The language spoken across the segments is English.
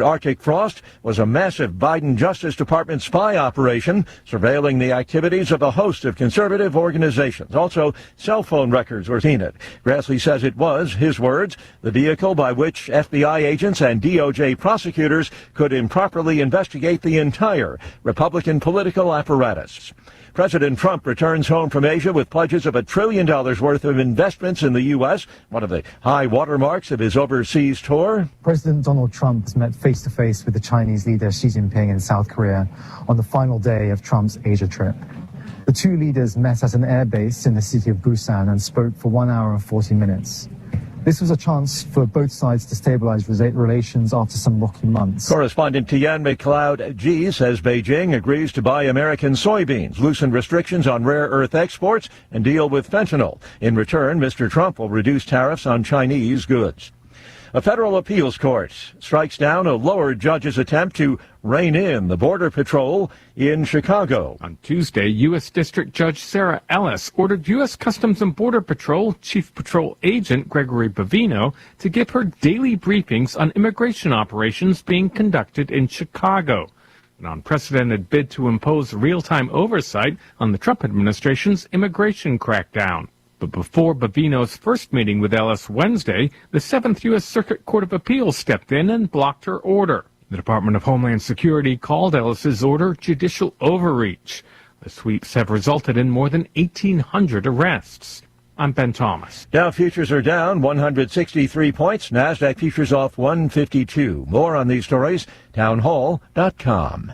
Arctic frost was a massive Biden Justice Department spy operation surveilling the activities of a host of conservative organizations. Also, cell phone records were seen. Grassley says it was, his words, the vehicle by which FBI agents and DOJ prosecutors could improperly investigate the entire Republican political apparatus. President Trump returns home from Asia with pledges of $1 trillion worth of investments in the U.S., one of the high watermarks of his overseas tour. President Donald Trump has met face-to-face with the Chinese leader Xi Jinping in South Korea on the final day of Trump's Asia trip. The two leaders met at an airbase in the city of Busan and spoke for 1 hour and 40 minutes. This was a chance for both sides to stabilize relations after some rocky months. Correspondent Tian McLeod-G says Beijing agrees to buy American soybeans, loosen restrictions on rare earth exports, and deal with fentanyl. In return, Mr. Trump will reduce tariffs on Chinese goods. A federal appeals court strikes down a lower judge's attempt to rein in the Border Patrol in Chicago. On Tuesday, U.S. District Judge Sarah Ellis ordered U.S. Customs and Border Patrol Chief Patrol Agent Gregory Bavino to give her daily briefings on immigration operations being conducted in Chicago. An unprecedented bid to impose real-time oversight on the Trump administration's immigration crackdown. But before Bavino's first meeting with Ellis Wednesday, the 7th U.S. Circuit Court of Appeals stepped in and blocked her order. The Department of Homeland Security called Ellis's order judicial overreach. The sweeps have resulted in more than 1,800 arrests. I'm Ben Thomas. Dow futures are down 163 points. NASDAQ futures off 152. More on these stories, townhall.com.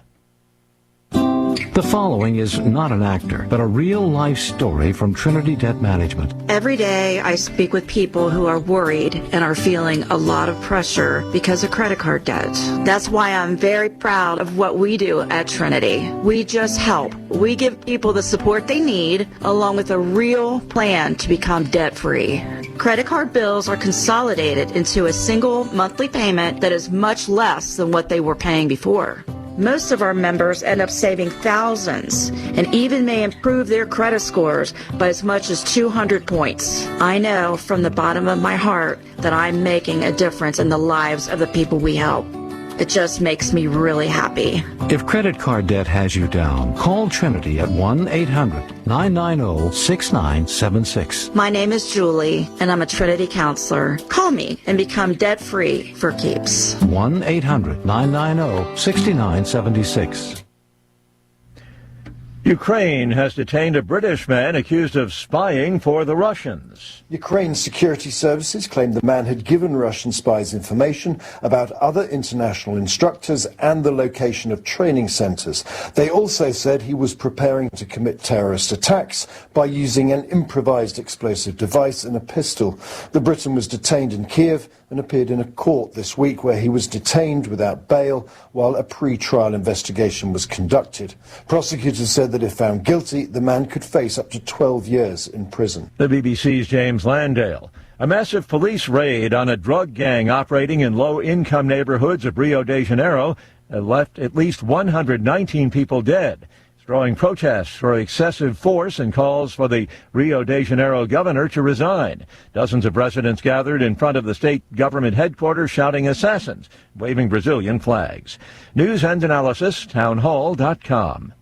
The following is not an actor, but a real-life story from Trinity Debt Management. Every day I speak with people who are worried and are feeling a lot of pressure because of credit card debt. That's why I'm very proud of what we do at Trinity. We just help. We give people the support they need, along with a real plan to become debt-free. Credit card bills are consolidated into a single monthly payment that is much less than what they were paying before. Most of our members end up saving thousands and even may improve their credit scores by as much as 200 points. I know from the bottom of my heart that I'm making a difference in the lives of the people we help. It just makes me really happy. If credit card debt has you down, call Trinity at 1-800-990-6976. My name is Julie, and I'm a Trinity counselor. Call me and become debt-free for keeps. 1-800-990-6976. Ukraine has detained a British man accused of spying for the Russians. Ukraine's security services claimed the man had given Russian spies information about other international instructors and the location of training centers. They also said he was preparing to commit terrorist attacks by using an improvised explosive device and a pistol. The Briton was detained in Kiev and appeared in a court this week where he was detained without bail while a pre-trial investigation was conducted. Prosecutors said that if found guilty, the man could face up to 12 years in prison. The BBC's James Landale. A massive police raid on a drug gang operating in low-income neighborhoods of Rio de Janeiro left at least 119 people dead, drawing protests for excessive force and calls for the Rio de Janeiro governor to resign. Dozens of residents gathered in front of the state government headquarters shouting assassins, waving Brazilian flags. News and analysis, townhall.com.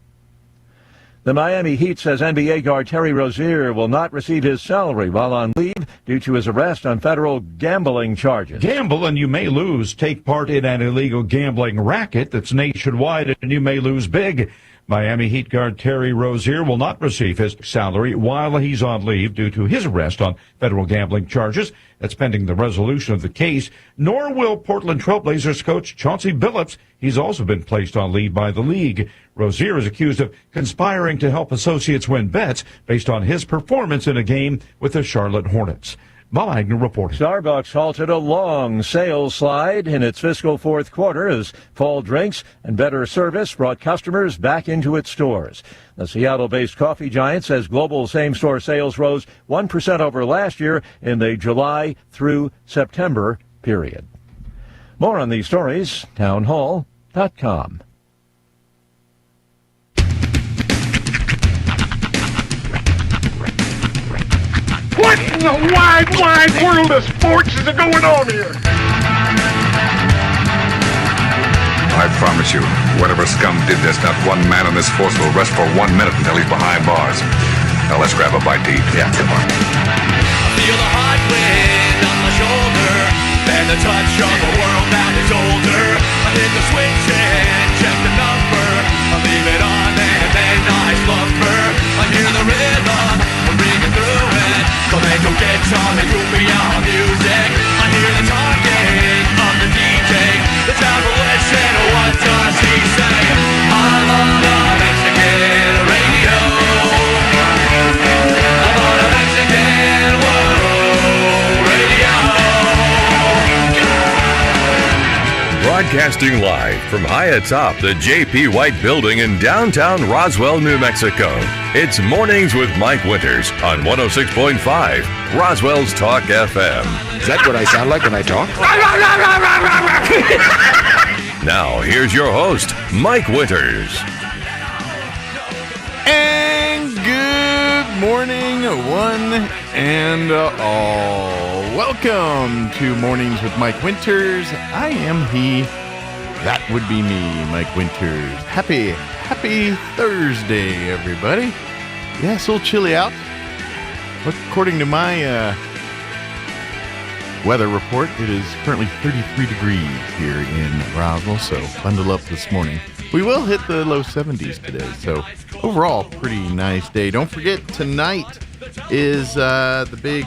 The Miami Heat says NBA guard Terry Rozier will not receive his salary while on leave due to his arrest on federal gambling charges. Gamble and you may lose. Take part in an illegal gambling racket that's nationwide and you may lose big. Miami Heat guard Terry Rozier will not receive his salary while he's on leave due to his arrest on federal gambling charges. That's pending the resolution of the case. Nor will Portland Trailblazers coach Chauncey Billups. He's also been placed on leave by the league. Rozier is accused of conspiring to help associates win bets based on his performance in a game with the Charlotte Hornets. Bob Agnew reporting. Starbucks halted a long sales slide in its fiscal fourth quarter as fall drinks and better service brought customers back into its stores. The Seattle-based coffee giant says global same-store sales rose 1% over last year in the July through September period. More on these stories, townhall.com. What in the wide world of sports is going on here? promise you, whatever scum did this, not one man on this force will rest for 1 minute until he's behind bars. Now let's grab a bite to eat. Yeah, come on. I feel the hot wind on my shoulder and the touch of a world that is older. I hit the switch and check the number. I leave it on and then I slumber. I hear the rhythm, I'm ringing through it. Flamenco guitar and cumbia music. I hear the talking of the DJ. The travel listen, what does he say? I'm on a Mexican radio. I'm on a Mexican radio. Broadcasting live from high atop the J.P. White Building in downtown Roswell, New Mexico. It's Mornings with Mike Winters on 106.5 Roswell's Talk FM. Is that what I sound like when I talk? Now, here's your host, Mike Winters. And good morning, one and all. Welcome to Mornings with Mike Winters. I am he. That would be me, Mike Winters. Happy Thursday, everybody. Yeah, it's a little chilly out. According to my weather report, it is currently 33 degrees here in Roswell, so bundle up this morning. We will hit the low 70s today, so overall, pretty nice day. Don't forget, tonight is the big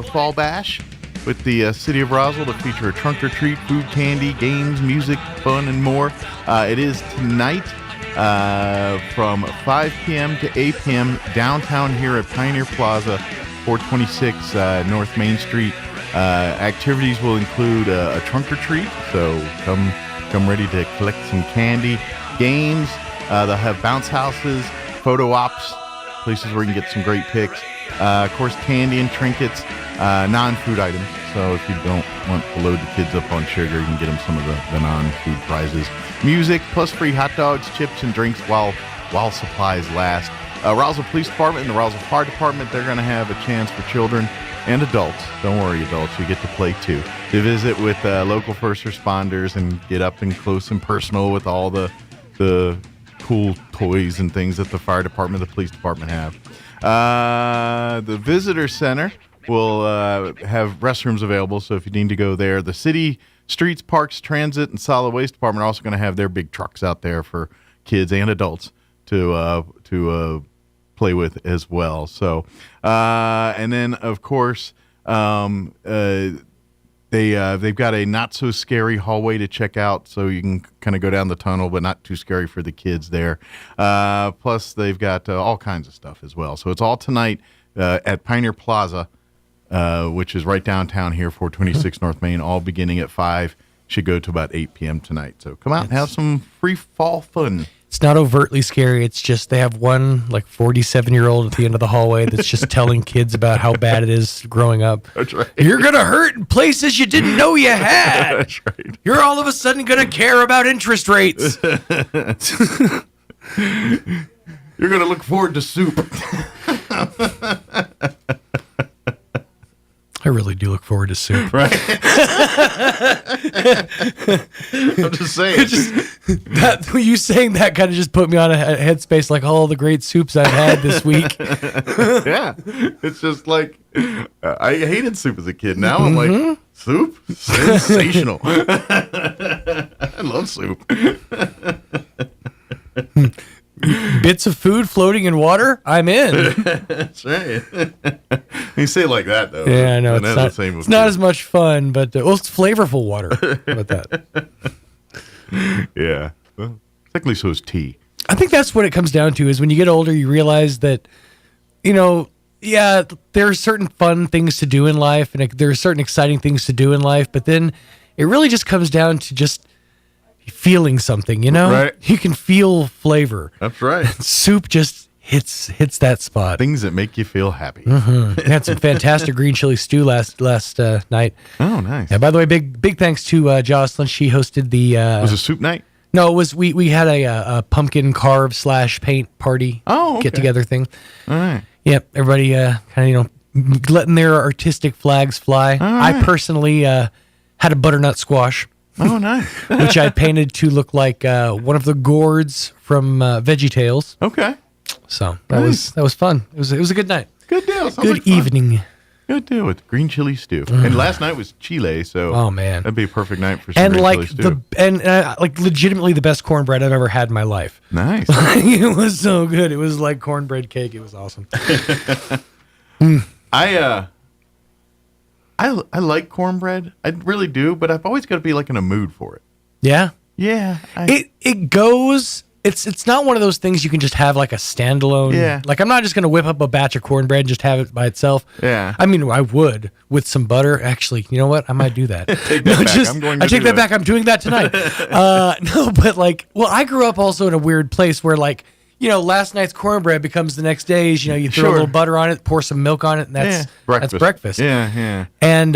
fall bash with the city of Roswell to feature a trunk or treat, food, candy, games, music, fun, and more. It is tonight from 5 p.m. to 8 p.m. downtown here at Pioneer Plaza, 426 North Main Street. Activities will include a trunk or treat, so come ready to collect some candy. Games, they'll have bounce houses, photo ops, places where you can get some great pics. Of course, candy and trinkets, non-food items. So if you don't want to load the kids up on sugar, you can get them some of the non-food prizes. Music, plus free hot dogs, chips, and drinks while supplies last. Roswell Police Department and the Roswell Fire Department, they're going to have a chance for children and adults. Don't worry, adults, you get to play too. To visit with local first responders and get up and close and personal with all the cool toys and things that the fire department, the police department have. The visitor center will have restrooms available, so if you need to go there. The city, streets, parks, transit, and solid waste department are also going to have their big trucks out there for kids and adults to play with as well. So, and then of course, they've got a not so scary hallway to check out, so you can kind of go down the tunnel, but not too scary for the kids there. Plus, they've got all kinds of stuff as well. So it's all tonight at Pioneer Plaza, which is right downtown here, 426 North Main, all beginning at 5. Should go to about 8 p.m. tonight. So come out and have some free fall fun. It's not overtly scary. It's just they have one like 47-year-old at the end of the hallway that's just telling kids about how bad it is growing up. That's right. You're going to hurt in places you didn't know you had. That's right. You're all of a sudden going to care about interest rates. You're going to look forward to soup. I really do look forward to soup. Right. I'm just saying. You saying that kind of just put me on a headspace like all the great soups I've had this week. Yeah. It's just like, I hated soup as a kid. Now I'm like, soup? Sensational. I love soup. Bits of food floating in water, I'm in. That's right. You say it like that, though. Yeah, I know. It's not as much fun, but it's flavorful water. How about that? Yeah. Well, technically, so is tea. I think that's what it comes down to, is when you get older, you realize that, there are certain fun things to do in life, and there are certain exciting things to do in life, but then it really just comes down to just feeling something, Right. You can feel flavor. That's right. Soup just hits that spot. Things that make you feel happy. We had some fantastic green chili stew last night. Oh, nice. Yeah, by the way, big thanks to Jocelyn. She hosted the was it soup night? No, it was we had a pumpkin carve / paint party get together thing. All right. Yep, everybody kind of letting their artistic flags fly. All right. I personally had a butternut squash. Oh, nice. Which I painted to look like one of the gourds from VeggieTales. Okay. So that was fun. It was a good night. Good deal. Sounds Good like fun. evening. Good deal with green chili stew. And last night was Chile, so oh man, that'd be a perfect night for some and green like chili stew. like legitimately the best cornbread I've ever had in my life. Nice. It was so good. It was like cornbread cake. It was awesome. I like cornbread. I really do, but I've always got to be like in a mood for it. Yeah. Yeah. It goes. It's not one of those things you can just have like a standalone. Yeah. Like I'm not just gonna whip up a batch of cornbread and just have it by itself. Yeah. I mean, I would with some butter. Actually, you know what? I might do that. Take that back. I take that back. I'm doing that tonight. No, but like, well, I grew up also in a weird place where like, last night's cornbread becomes the next day's. You throw a little butter on it, pour some milk on it, and that's breakfast. Yeah, yeah. And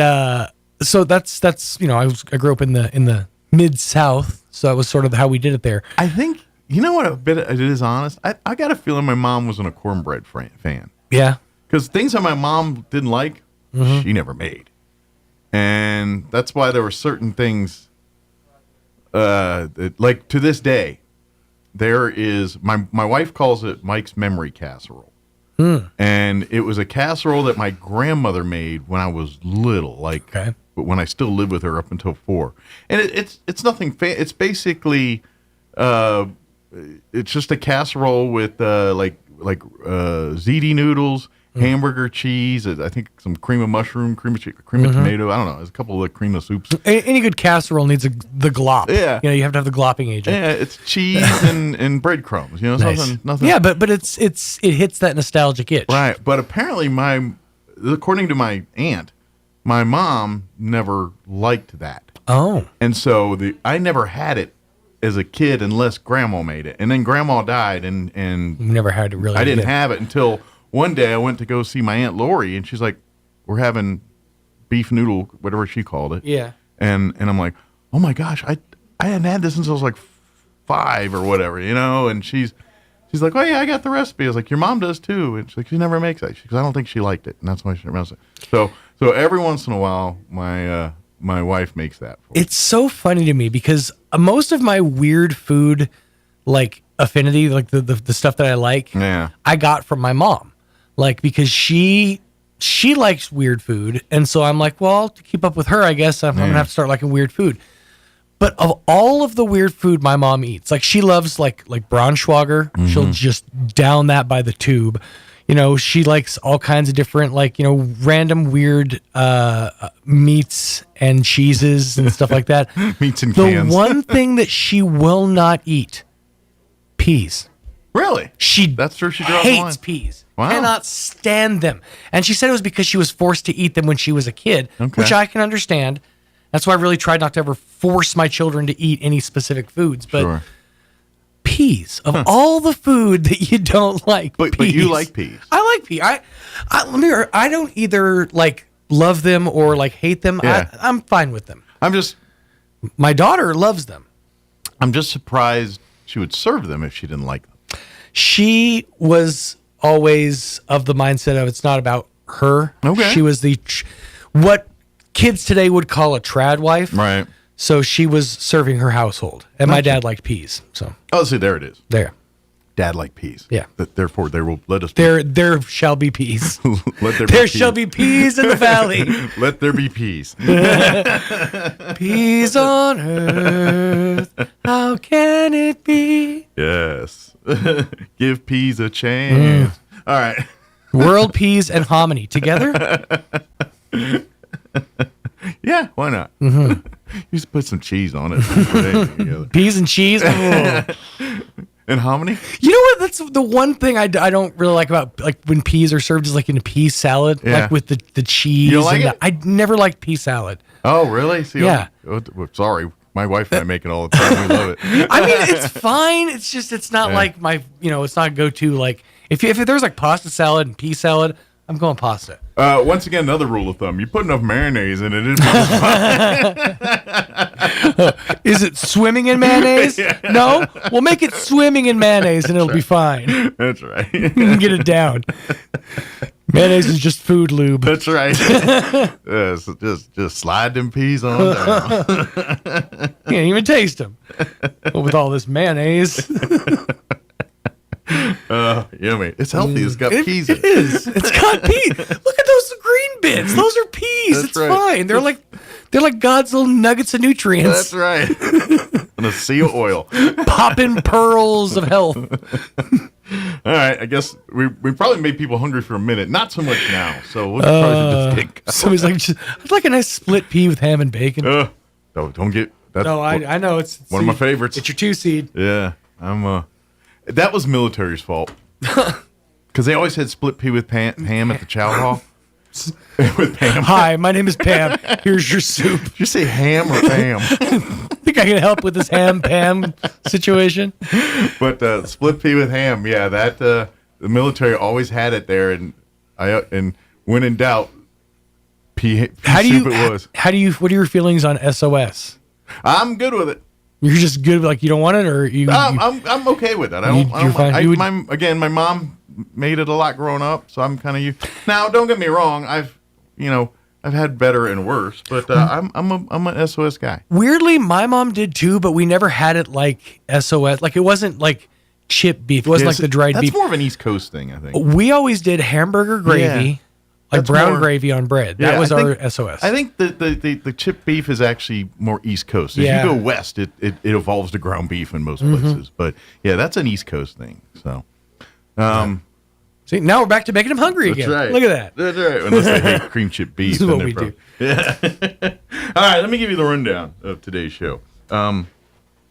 so that's I grew up in the Mid-South, so that was sort of how we did it there. I think. You know what? A bit it is honest. I got a feeling my mom wasn't a cornbread fan. Yeah, because things that my mom didn't like, she never made, and that's why there were certain things. Like to this day, there is my wife calls it Mike's memory casserole, and it was a casserole that my grandmother made when I was little, but when I still lived with her up until 4, and it's nothing. It's basically. It's just a casserole with ziti noodles, hamburger cheese. I think some cream of mushroom, cream of tomato. I don't know. There's a couple of cream of soups. Any good casserole needs the glop. Yeah, you have to have the glopping agent. Yeah, it's cheese and breadcrumbs. Nice. Nothing. Yeah, but it hits that nostalgic itch. Right, but apparently according to my aunt, my mom never liked that. Oh, and so I never had it as a kid unless grandma made it, and then grandma died, and you never had to really. I didn't have it until one day I went to go see my Aunt Lori, and she's like, "We're having beef noodle, whatever she called it." Yeah. And I'm like, "Oh my gosh, I hadn't had this since I was like 5 or whatever, And she's like, "Oh yeah, I got the recipe." I was like, "Your mom does too," and she's like, "She never makes that." Because I don't think she liked it, and that's why she never makes it. So every once in a while, my wife makes that for me. It's so funny to me because most of my weird food, like affinity, like the stuff that I like, I got from my mom. Like, because she likes weird food. And so I'm like, well, to keep up with her, I guess I'm going to have to start liking weird food. But of all of the weird food my mom eats, like she loves like Braunschweiger. She'll just down that by the tube. She likes all kinds of different, random weird meats and cheeses and stuff like that. Meats and cans. The one thing that she will not eat, peas. Really? That's where she draws hates the line. peas. Wow. Cannot stand them. And she said it was because she was forced to eat them when she was a kid, which I can understand. That's why I really tried not to ever force my children to eat any specific foods. But sure. Peas, of all the food that you don't like, but you like peas. I like peas. I don't either love them or hate them. Yeah. I'm fine with them. My daughter loves them. I'm just surprised she would serve them if she didn't like them. She was always of the mindset of it's not about her. Okay. She was what kids today would call a trad wife. Right. So she was serving her household, and my dad liked peas. So see, there it is. There, Dad liked peas. Yeah. Therefore, they will let us. There shall be peas. There shall be peas in the valley. Let there be peas. Peas on earth. How can it be? Yes. Give peas a chance. All right. World peas and hominy together. Yeah, why not? You just put some cheese on it. Peas and cheese. And hominy? You know what? That's the one thing I don't really like about when peas are served as in a pea salad, with the cheese. You don't like it? I never liked pea salad. Oh, really? See, yeah. Sorry. My wife and I make it all the time. We love it. I mean, it's fine. It's just, it's not like my, it's not go-to. If there's pasta salad and pea salad, I'm going pasta. Once again, another rule of thumb. You put enough mayonnaise in it. Is it swimming in mayonnaise? Yeah. No? We'll make it swimming in mayonnaise and it'll be fine. That's right. You can get it down. Mayonnaise is just food lube. That's right. So just slide them peas on down. Can't even taste them with all this mayonnaise. Yummy. It's healthy. It's got peas in it. It is. It's got peas. Look at those green bits. Those are peas. That's it's right. fine. They're like God's little nuggets of nutrients. That's right. And a sea of oil. Popping pearls of health. All right. I guess we probably made people hungry for a minute. Not so much now. So we'll probably just get going. Somebody's like, I'd like a nice split pea with ham and bacon. Don't get that. No, I know. It's one of my favorites. It's your 2-seed. Yeah. That was military's fault. Because they always had split pea with ham at the chow hall. With Pam. Hi, my name is Pam. Here's your soup. Did you say ham or Pam? Think I can help with this ham Pam situation? But split pea with ham, yeah, that the military always had it there, and when in doubt, pea soup it was. What are your feelings on SOS? I'm good with it. You're just good, like you don't want it, or you? I'm okay with it. My mom made it a lot growing up, so I'm kind of used. Now, don't get me wrong, I've had better and worse, but I'm an SOS guy. Weirdly, my mom did too, but we never had it like SOS. Like it wasn't like chip beef. It wasn't like the dried beef. That's more of an East Coast thing, I think. We always did hamburger gravy, like brown gravy on bread. That was our SOS. I think the chip beef is actually more East Coast. As you go west, it evolves to ground beef in most places. But yeah, that's an East Coast thing. So. See, now we're back to making them hungry again. Right. Look at that. That's right. Unless they hate cream chip beef. This is what we do. Yeah. All right, let me give you the rundown of today's show. A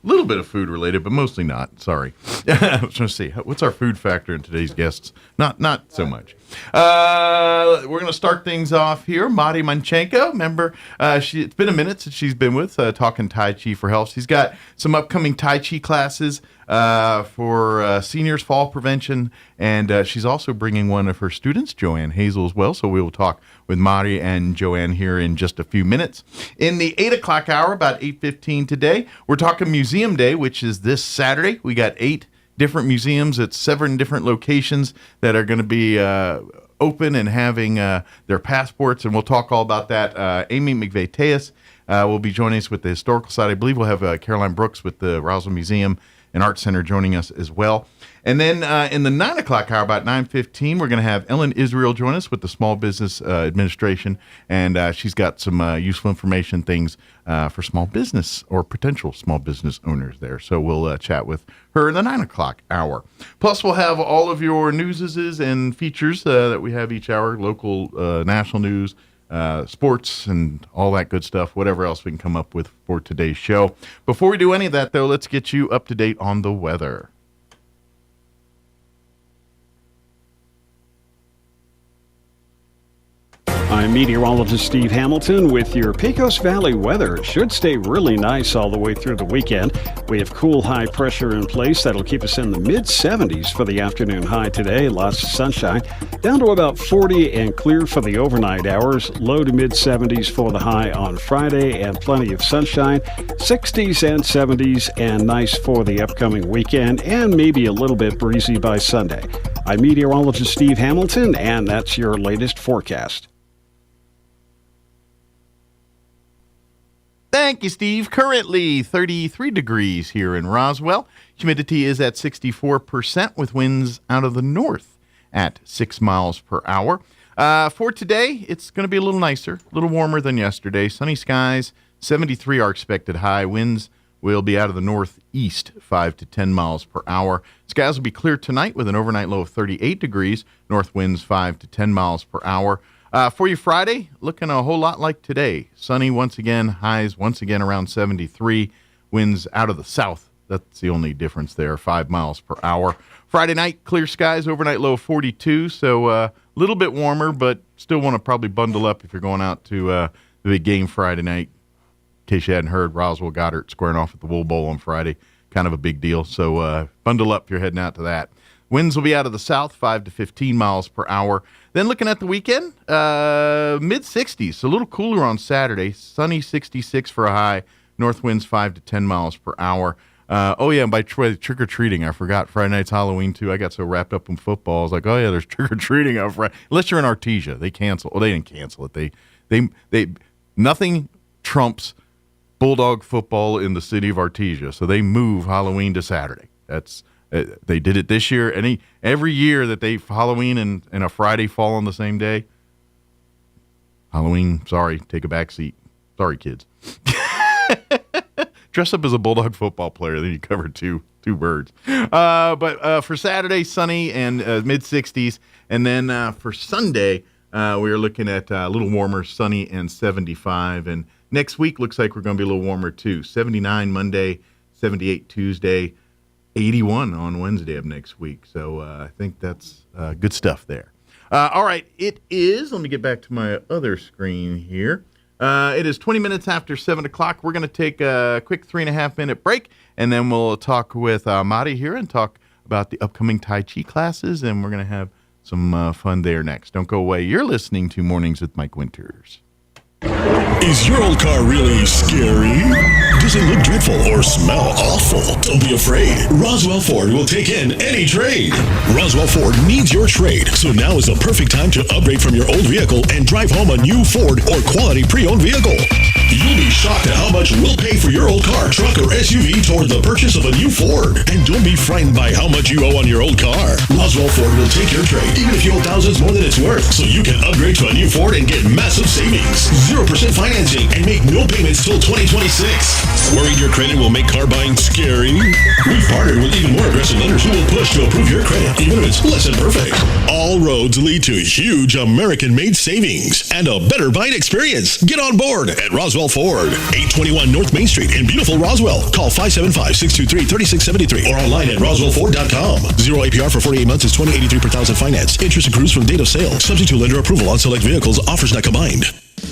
little bit of food related, but mostly not. Sorry. I was trying to see what's our food factor in today's guests. Not so much. We're going to start things off here. Mari Manchenko, remember, it's been a minute since she's been with Talking Tai Chi for Health. She's got some upcoming Tai Chi classes for seniors, fall prevention, and she's also bringing one of her students, Joanne Hazel, as well. So we will talk with Mari and Joanne here in just a few minutes. In the 8 o'clock hour, about 8:15 today, we're talking Museum Day, which is this Saturday. We got 8 different museums at 7 different locations that are going to be open and having their passports, and we'll talk all about that. Amy McVeigh-Teas will be joining us with the Historical Society. I believe we'll have Caroline Brooks with the Roswell Museum and Art Center joining us as well. And then in the 9 o'clock hour, about 9:15, we're going to have Ellen Israel join us with the Small Business Administration, and she's got some useful information, things for small business or potential small business owners there. So we'll chat with her in the 9 o'clock hour. Plus, we'll have all of your newses and features that we have each hour, local, national news, sports, and all that good stuff, whatever else we can come up with for today's show. Before we do any of that, though, let's get you up to date on the weather. I'm meteorologist Steve Hamilton with your Pecos Valley weather. It should stay really nice all the way through the weekend. We have cool high pressure in place that'll keep us in the mid-70s for the afternoon high today. Lots of sunshine. Down to about 40 and clear for the overnight hours. Low to mid-70s for the high on Friday and plenty of sunshine. 60s and 70s and nice for the upcoming weekend and maybe a little bit breezy by Sunday. I'm meteorologist Steve Hamilton, and that's your latest forecast. Thank you, Steve. Currently 33 degrees here in Roswell. Humidity is at 64% with winds out of the north at 6 miles per hour. For today, it's going to be a little nicer, a little warmer than yesterday. Sunny skies, 73 are expected high. Winds will be out of the northeast, 5 to 10 miles per hour. Skies will be clear tonight with an overnight low of 38 degrees. North winds 5 to 10 miles per hour. For you Friday, looking a whole lot like today. Sunny once again, highs once again around 73. Winds out of the south. That's the only difference there, 5 miles per hour. Friday night, clear skies, overnight low of 42. So a little bit warmer, but still want to probably bundle up if you're going out to the big game Friday night. In case you hadn't heard, Roswell Goddard squaring off at the Wool Bowl on Friday. Kind of a big deal. So bundle up if you're heading out to that. Winds will be out of the south, 5 to 15 miles per hour. Then looking at the weekend, mid-60s, a little cooler on Saturday. Sunny 66 for a high. North winds 5 to 10 miles per hour. And by trick-or-treating, I forgot Friday night's Halloween, too. I got so wrapped up in football. I was like, oh, yeah, there's trick-or-treating on Friday. Unless you're in Artesia. They cancel. Well, they didn't cancel it. They nothing trumps Bulldog football in the city of Artesia. So they move Halloween to Saturday. They did it this year. Every year that Halloween and a Friday fall on the same day, Halloween, sorry, take a back seat. Sorry, kids. Dress up as a Bulldog football player, then you cover two birds. But for Saturday, sunny and mid-60s. And then for Sunday, we are looking at a little warmer, sunny and 75. And next week looks like we're going to be a little warmer, too. 79 Monday, 78 Tuesday, 81 on Wednesday of next week. So I think that's good stuff there. All right, it is, let me get back to my other screen here. It is 20 minutes after 7 o'clock. We're going to take a quick 3.5-minute break, and then we'll talk with Mari here and talk about the upcoming Tai Chi classes, and we're going to have some fun there next. Don't go away. You're listening to Mornings with Mike Winters. Is your old car really scary? Does it look dreadful or smell awful? Don't be afraid. Roswell Ford will take in any trade. Roswell Ford needs your trade, so now is the perfect time to upgrade from your old vehicle and drive home a new Ford or quality pre-owned vehicle. You'll be shocked at how much we'll pay for your old car, truck, or SUV toward the purchase of a new Ford. And don't be frightened by how much you owe on your old car. Roswell Ford will take your trade, even if you owe thousands more than it's worth, so you can upgrade to a new Ford and get massive savings. 0% financing and make no payments till 2026. Worried your credit will make car buying scary? We've partnered with even more aggressive lenders who will push to approve your credit, even if it's less than perfect. All roads lead to huge American-made savings and a better buying experience. Get on board at Roswell Ford, 821 North Main Street in beautiful Roswell. Call 575-623-3673 or online at roswellford.com. 0 APR for 48 months is $20.83 per thousand finance. Interest accrues from date of sale. Subject to lender approval on select vehicles. Offers not combined.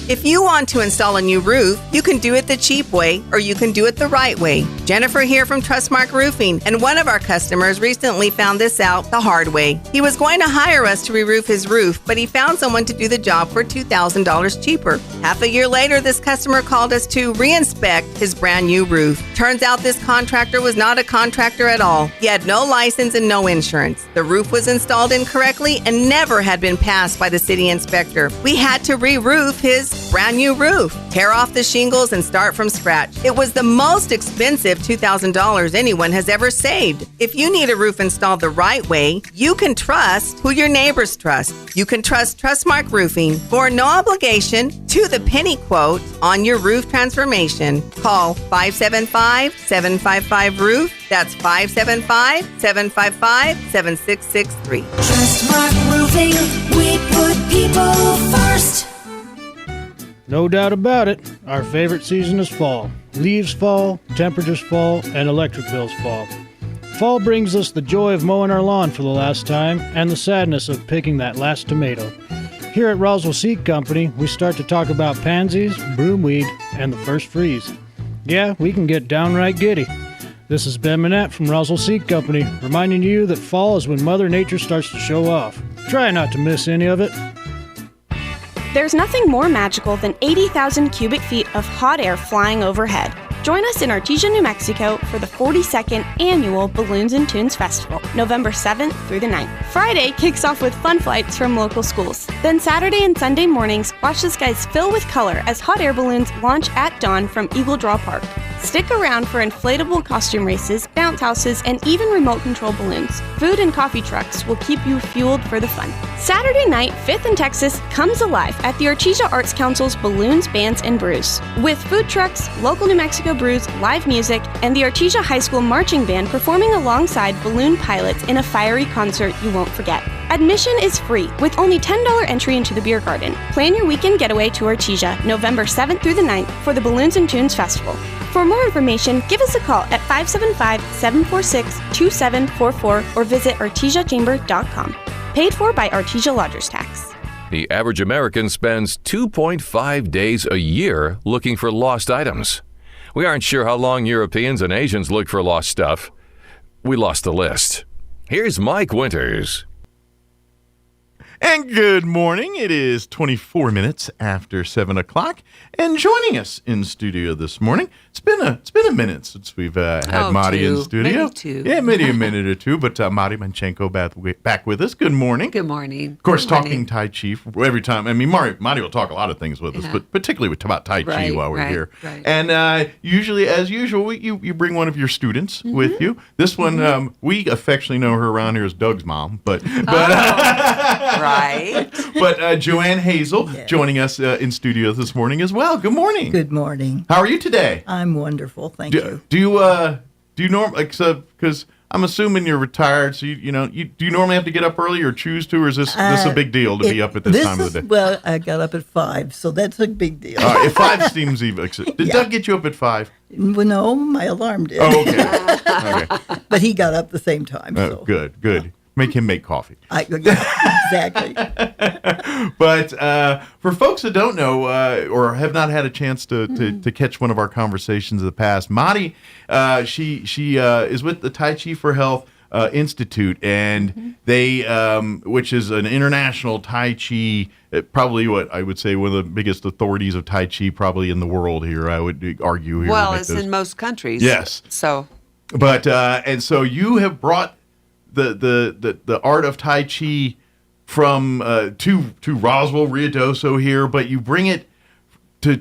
If you want to install a new roof, you can do it the cheap way or you can do it the right way. Jennifer here from Trustmark Roofing, and one of our customers recently found this out the hard way. He was going to hire us to re-roof his roof, but he found someone to do the job for $2,000 cheaper. Half a year later, this customer called us to re-inspect his brand new roof. Turns out this contractor was not a contractor at all. He had no license and no insurance. The roof was installed incorrectly and never had been passed by the city inspector. We had to re-roof his brand new roof, tear off the shingles and start from scratch. It was the most expensive $2,000 anyone has ever saved. If you need a roof installed the right way, you can trust who your neighbors trust. You can trust Trustmark Roofing for no obligation to the penny quote on your roof transformation. Call 575-755-ROOF. That's 575-755-7663. Trustmark Roofing, we put people first. No doubt about it, our favorite season is fall. Leaves fall, temperatures fall, and electric bills fall. Fall brings us the joy of mowing our lawn for the last time and the sadness of picking that last tomato. Here at Roswell Seed Company, we start to talk about pansies, broomweed, and the first freeze. Yeah, we can get downright giddy. This is Ben Manette from Roswell Seed Company, reminding you that fall is when Mother Nature starts to show off. Try not to miss any of it. There's nothing more magical than 80,000 cubic feet of hot air flying overhead. Join us in Artesia, New Mexico for the 42nd Annual Balloons and Tunes Festival, November 7th through the 9th. Friday kicks off with fun flights from local schools. Then Saturday and Sunday mornings, watch the skies fill with color as hot air balloons launch at dawn from Eagle Draw Park. Stick around for inflatable costume races, bounce houses, and even remote-control balloons. Food and coffee trucks will keep you fueled for the fun. Saturday night, 5th and Texas comes alive at the Artesia Arts Council's Balloons, Bands, and Brews. With food trucks, local New Mexico brews, live music, and the Artesia High School Marching Band performing alongside balloon pilots in a fiery concert you won't forget. Admission is free, with only $10 entry into the beer garden. Plan your weekend getaway to Artesia, November 7th through the 9th for the Balloons and Tunes Festival. For more information, give us a call at 575-746-2744 or visit artesiachamber.com. Paid for by Artesia Lodgers Tax. The average American spends 2.5 days a year looking for lost items. We aren't sure how long Europeans and Asians look for lost stuff. We lost the list. Here's Mike Winters. And good morning. It is 24 minutes after 7 o'clock. And joining us in studio this morning, It's been a minute since we've had Marty in studio. Maybe two. Yeah, maybe a minute or two. But Marty Manchenko back with us. Good morning. Good morning. Of course, talking Tai Chi every time. I mean, Marty will talk a lot of things with us, but particularly about Tai Chi while we're here. Right. And usually, as usual, you bring one of your students with you. This one, we affectionately know her around here as Doug's mom, but right. But Joanne Hazel joining us in studio this morning as well. Good morning. Good morning. How are you today? I'm wonderful, thank you. Do you normally, because I'm assuming you're retired, so do you normally have to get up early or choose to, or is this a big deal to be up at this time of the day? Well, I got up at 5, so that's a big deal. All right, if 5 seems even. Did Doug get you up at 5? Well, no, my alarm did. Oh, okay. But he got up the same time. So. Good. Make him make coffee. Exactly. But for folks that don't know or have not had a chance to catch one of our conversations in the past, Madi, she is with the Tai Chi for Health Institute, and they, which is an international Tai Chi, probably what I would say one of the biggest authorities of Tai Chi probably in the world here. I would argue here. Well, it's in most countries. Yes. So. But and so you have brought the art of Tai Chi from to Roswell, Ruidoso here, but you bring it to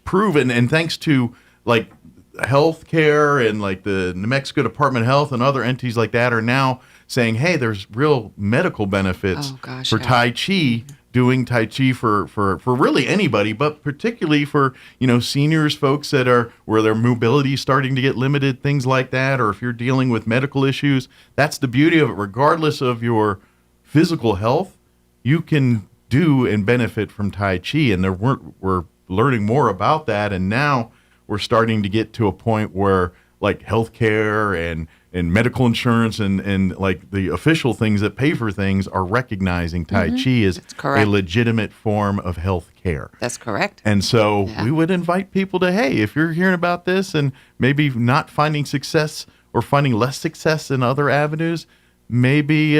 prove and thanks to like healthcare and like the New Mexico Department of Health and other entities like that are now saying, hey, there's real medical benefits for Tai Chi. Doing Tai Chi for really anybody, but particularly for, seniors, folks that are where their mobility is starting to get limited, things like that, or if you're dealing with medical issues. That's the beauty of it. Regardless of your physical health, you can do and benefit from Tai Chi, and we're learning more about that, and now we're starting to get to a point where like healthcare and medical insurance and like the official things that pay for things are recognizing Tai Chi as a legitimate form of health care. That's correct. And so we would invite people to, hey, if you're hearing about this and maybe not finding success or finding less success in other avenues, maybe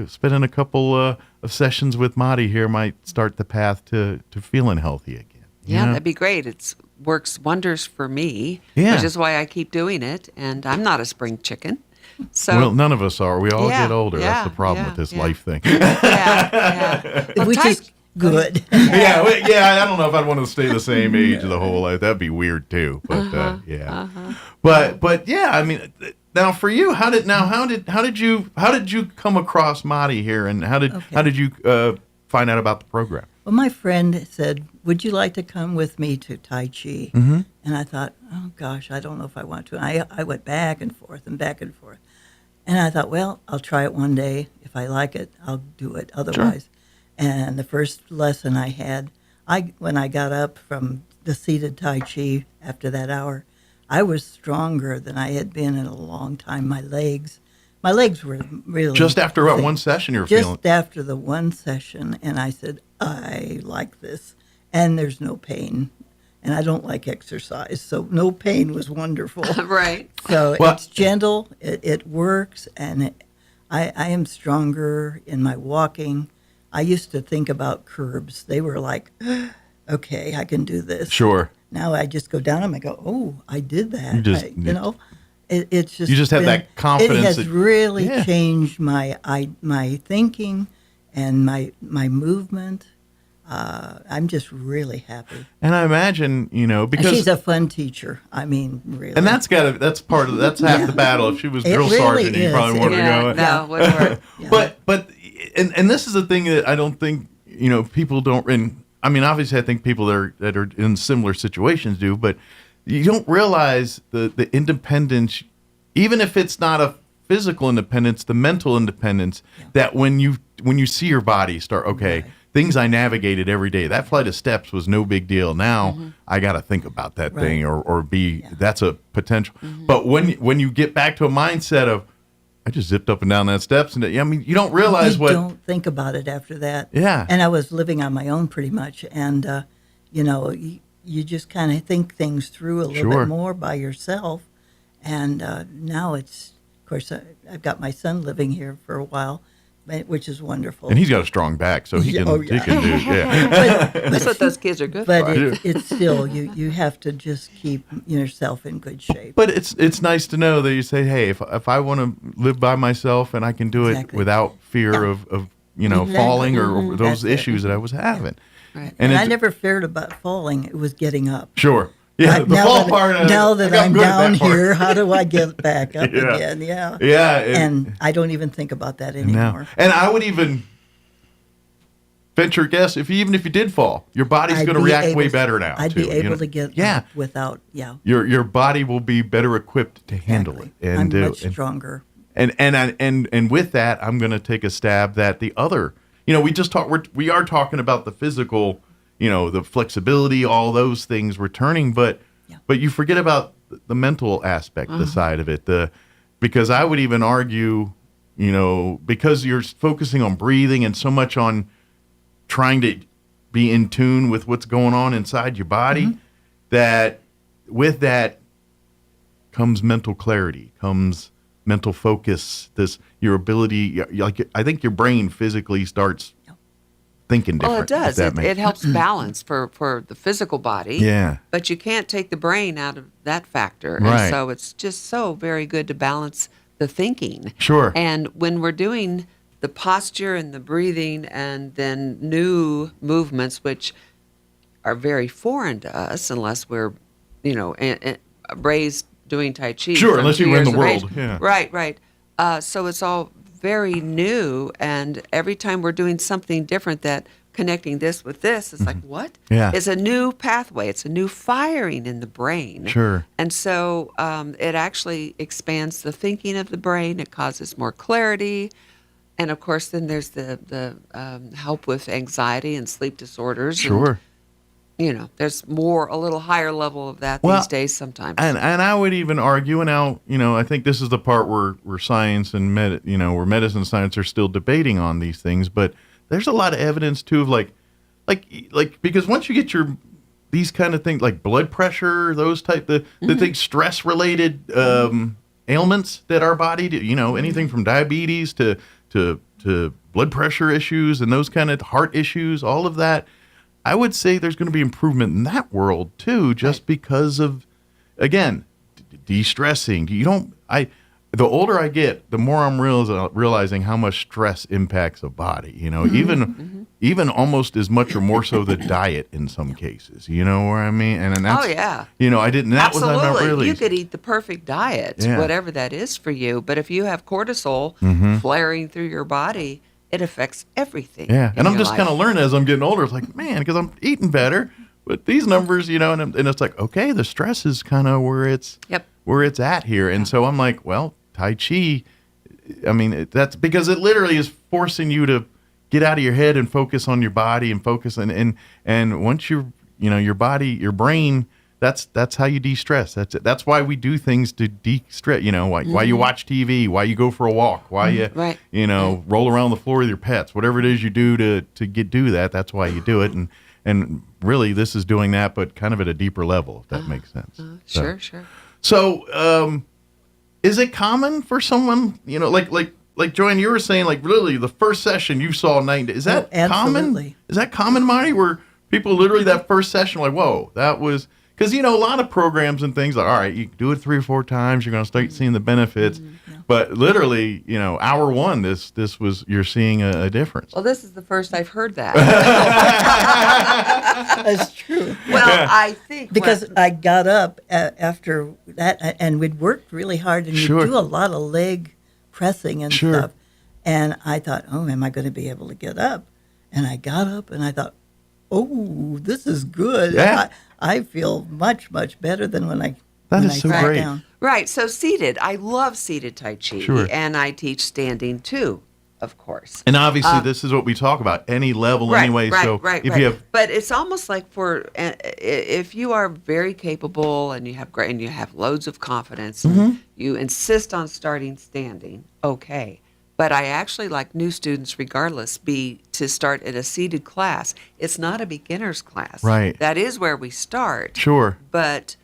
spending a couple of sessions with Madi here might start the path to feeling healthy again. Yeah, that'd be great. It works wonders for me, which is why I keep doing it. And I'm not a spring chicken. So well, none of us are. We all get older. That's the problem with this life thing. Which is good. I don't know if I'd want to stay the same age the whole life. That'd be weird too. But But yeah, I mean, now for you, how did you come across Madi here, and how did you find out about the program? Well, my friend said, would you like to come with me to Tai Chi? And I thought, oh, gosh, I don't know if I want to. I went back and forth. And I thought, well, I'll try it one day. If I like it, I'll do it otherwise. Sure. And the first lesson I had, when I got up from the seated Tai Chi after that hour, I was stronger than I had been in a long time. My legs were really... Just after one session you were feeling? Just after the one session. And I said, I like this. And there's no pain. And I don't like exercise. So no pain was wonderful. Right. So it's gentle. It works. And I am stronger in my walking. I used to think about curbs. They were like, okay, I can do this. Sure. Now I just go down and I go, oh, I did that. It's just you just have that confidence. It has really changed my thinking and my movement. I'm just really happy. And I imagine, because and she's a fun teacher. I mean, really. And that's half the battle. If she was drill sergeant, you probably wanted to go. No, wouldn't work. But this is the thing that I don't think people don't. And I mean, obviously, I think people that are in similar situations do, but you don't realize the independence, even if it's not a physical independence, the mental independence that when you see your body start, things I navigated every day, that flight of steps was no big deal. Now I got to think about that thing or that's a potential. But when you get back to a mindset of, I just zipped up and down that steps, and I mean, you don't realize you don't think about it after that. Yeah. And I was living on my own pretty much, and you just kind of think things through a little bit more by yourself. And now it's, of course, I've got my son living here for a while, which is wonderful. And he's got a strong back, so he can, he can do That's what those kids are good but for. It's still, you have to just keep yourself in good shape. But it's nice to know that you say, hey, if I want to live by myself and I can do it without fear of falling or those issues that I was having. Right. And I never feared about falling. It was getting up. Sure. Yeah, the fall part. Now that I'm down here, how do I get back up again? Yeah. Yeah. And I don't even think about that anymore. And I would even venture guess even if you did fall, your body's going to react way better now. I'd be able to get up without. Your body will be better equipped to handle it. And I'm much stronger. And with that, I'm going to take a stab that the other. We are talking about the physical, the flexibility, all those things returning, but you forget about the mental aspect, the side of it. Because I would even argue, because you're focusing on breathing and so much on trying to be in tune with what's going on inside your body, that with that comes mental clarity, comes mental focus, your ability, I think your brain physically starts thinking different. Well, it does. It helps balance for the physical body. Yeah. But you can't take the brain out of that factor. Right. And so it's just so very good to balance the thinking. Sure. And when we're doing the posture and the breathing and then new movements, which are very foreign to us unless we're, raised doing Tai Chi. Sure, unless you were in the world. Yeah. Right. So it's all very new, and every time we're doing something different, that connecting this with this, it's like, what? Yeah. It's a new pathway. It's a new firing in the brain. Sure. And so it actually expands the thinking of the brain. It causes more clarity. And, of course, then there's the help with anxiety and sleep disorders. Sure. And, there's a little higher level of that these days sometimes. And I would even argue, and now, I think this is the part where science and where medicine and science are still debating on these things, but there's a lot of evidence too of like because once you get these kind of things like blood pressure, those type the things, stress related ailments that our body, anything from diabetes to blood pressure issues and those kind of heart issues, all of that. I would say there's going to be improvement in that world too, just because of, again, de-stressing. The older I get, the more I'm realizing how much stress impacts a body. Even almost as much or more so the diet in some cases. You know what I mean? And that's, I didn't. That Absolutely. was not really. You could eat the perfect diet, whatever that is for you. But if you have cortisol flaring through your body, it affects everything. Yeah, and I'm just kind of learning as I'm getting older. It's like, man, because I'm eating better, but these numbers, and it's like, okay, the stress is kind of where it's at here, and so I'm like, well, Tai Chi. I mean, that's because it literally is forcing you to get out of your head and focus on your body and focus and once your body, your brain. That's how you de-stress. That's it. That's why we do things to de-stress. Why you watch TV, why you go for a walk, why you roll around the floor with your pets, whatever it is you do to do that. That's why you do it. And really, this is doing that, but kind of at a deeper level, if that makes sense. Sure. So, is it common for someone, like Joanne, you were saying, like really the first session you saw night? Is that common? Is that common, Marty? Where people literally that first session, like, whoa, that was. Because, a lot of programs and things, like, all right, you do it 3 or 4 times, you're going to start seeing the benefits. But literally, hour one, you're seeing a difference. Well, this is the first I've heard that. That's true. Well, I think. Because I got up after that, and we'd worked really hard, and you do a lot of leg pressing and stuff. And I thought, oh, am I going to be able to get up? And I got up, and I thought, oh, this is good. Yeah. I feel much, much better than when I sat great. Down. Right. So seated. I love seated Tai Chi. Sure. And I teach standing too, of course. And obviously this is what we talk about, any level anyway. You have. But it's almost like if you are very capable and you have loads of confidence, and you insist on starting standing, okay. But I actually like new students, regardless, to start at a seated class. It's not a beginner's class. Right. That is where we start. Sure. But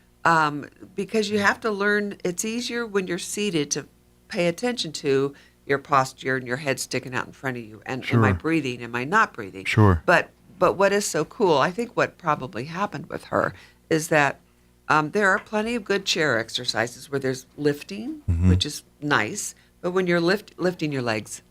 because you have to learn, it's easier when you're seated to pay attention to your posture and your head sticking out in front of you. And Sure. am I breathing? Am I not breathing? Sure. But what is so cool, I think what probably happened with her is that there are plenty of good chair exercises where there's lifting, Mhm. which is nice. But when you're lifting your legs,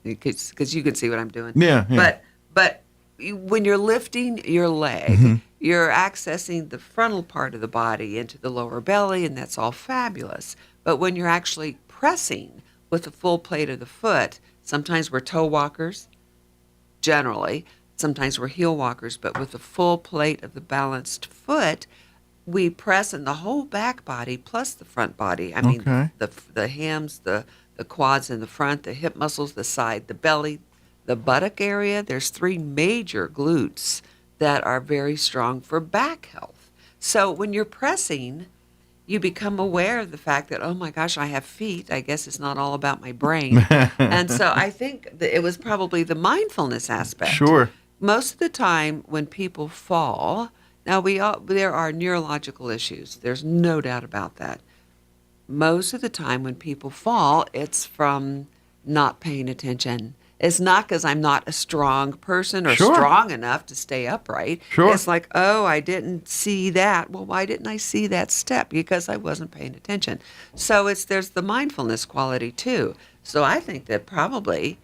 because you can see what I'm doing. Yeah, yeah. But when you're lifting your leg, Mhm. you're accessing the frontal part of the body into the lower belly, and that's all fabulous. But when you're actually pressing with the full plate of the foot, sometimes we're toe walkers, generally. Sometimes we're heel walkers, but with the full plate of the balanced foot, we press in the whole back body plus the front body. I mean, Okay. the hams, the quads in the front, the hip muscles, the side, the belly, the buttock area. There's 3 major glutes that are very strong for back health. So when you're pressing, you become aware of the fact that, oh my gosh, I have feet. I guess it's not all about my brain. And so I think that it was probably the mindfulness aspect. Sure. Most of the time when people fall, now there are neurological issues. There's no doubt about that. Most of the time when people fall, it's from not paying attention. It's not because I'm not a strong person or Sure. strong enough to stay upright. Sure. It's like, oh, I didn't see that. Well, why didn't I see that step? Because I wasn't paying attention. So there's the mindfulness quality too. So I think that probably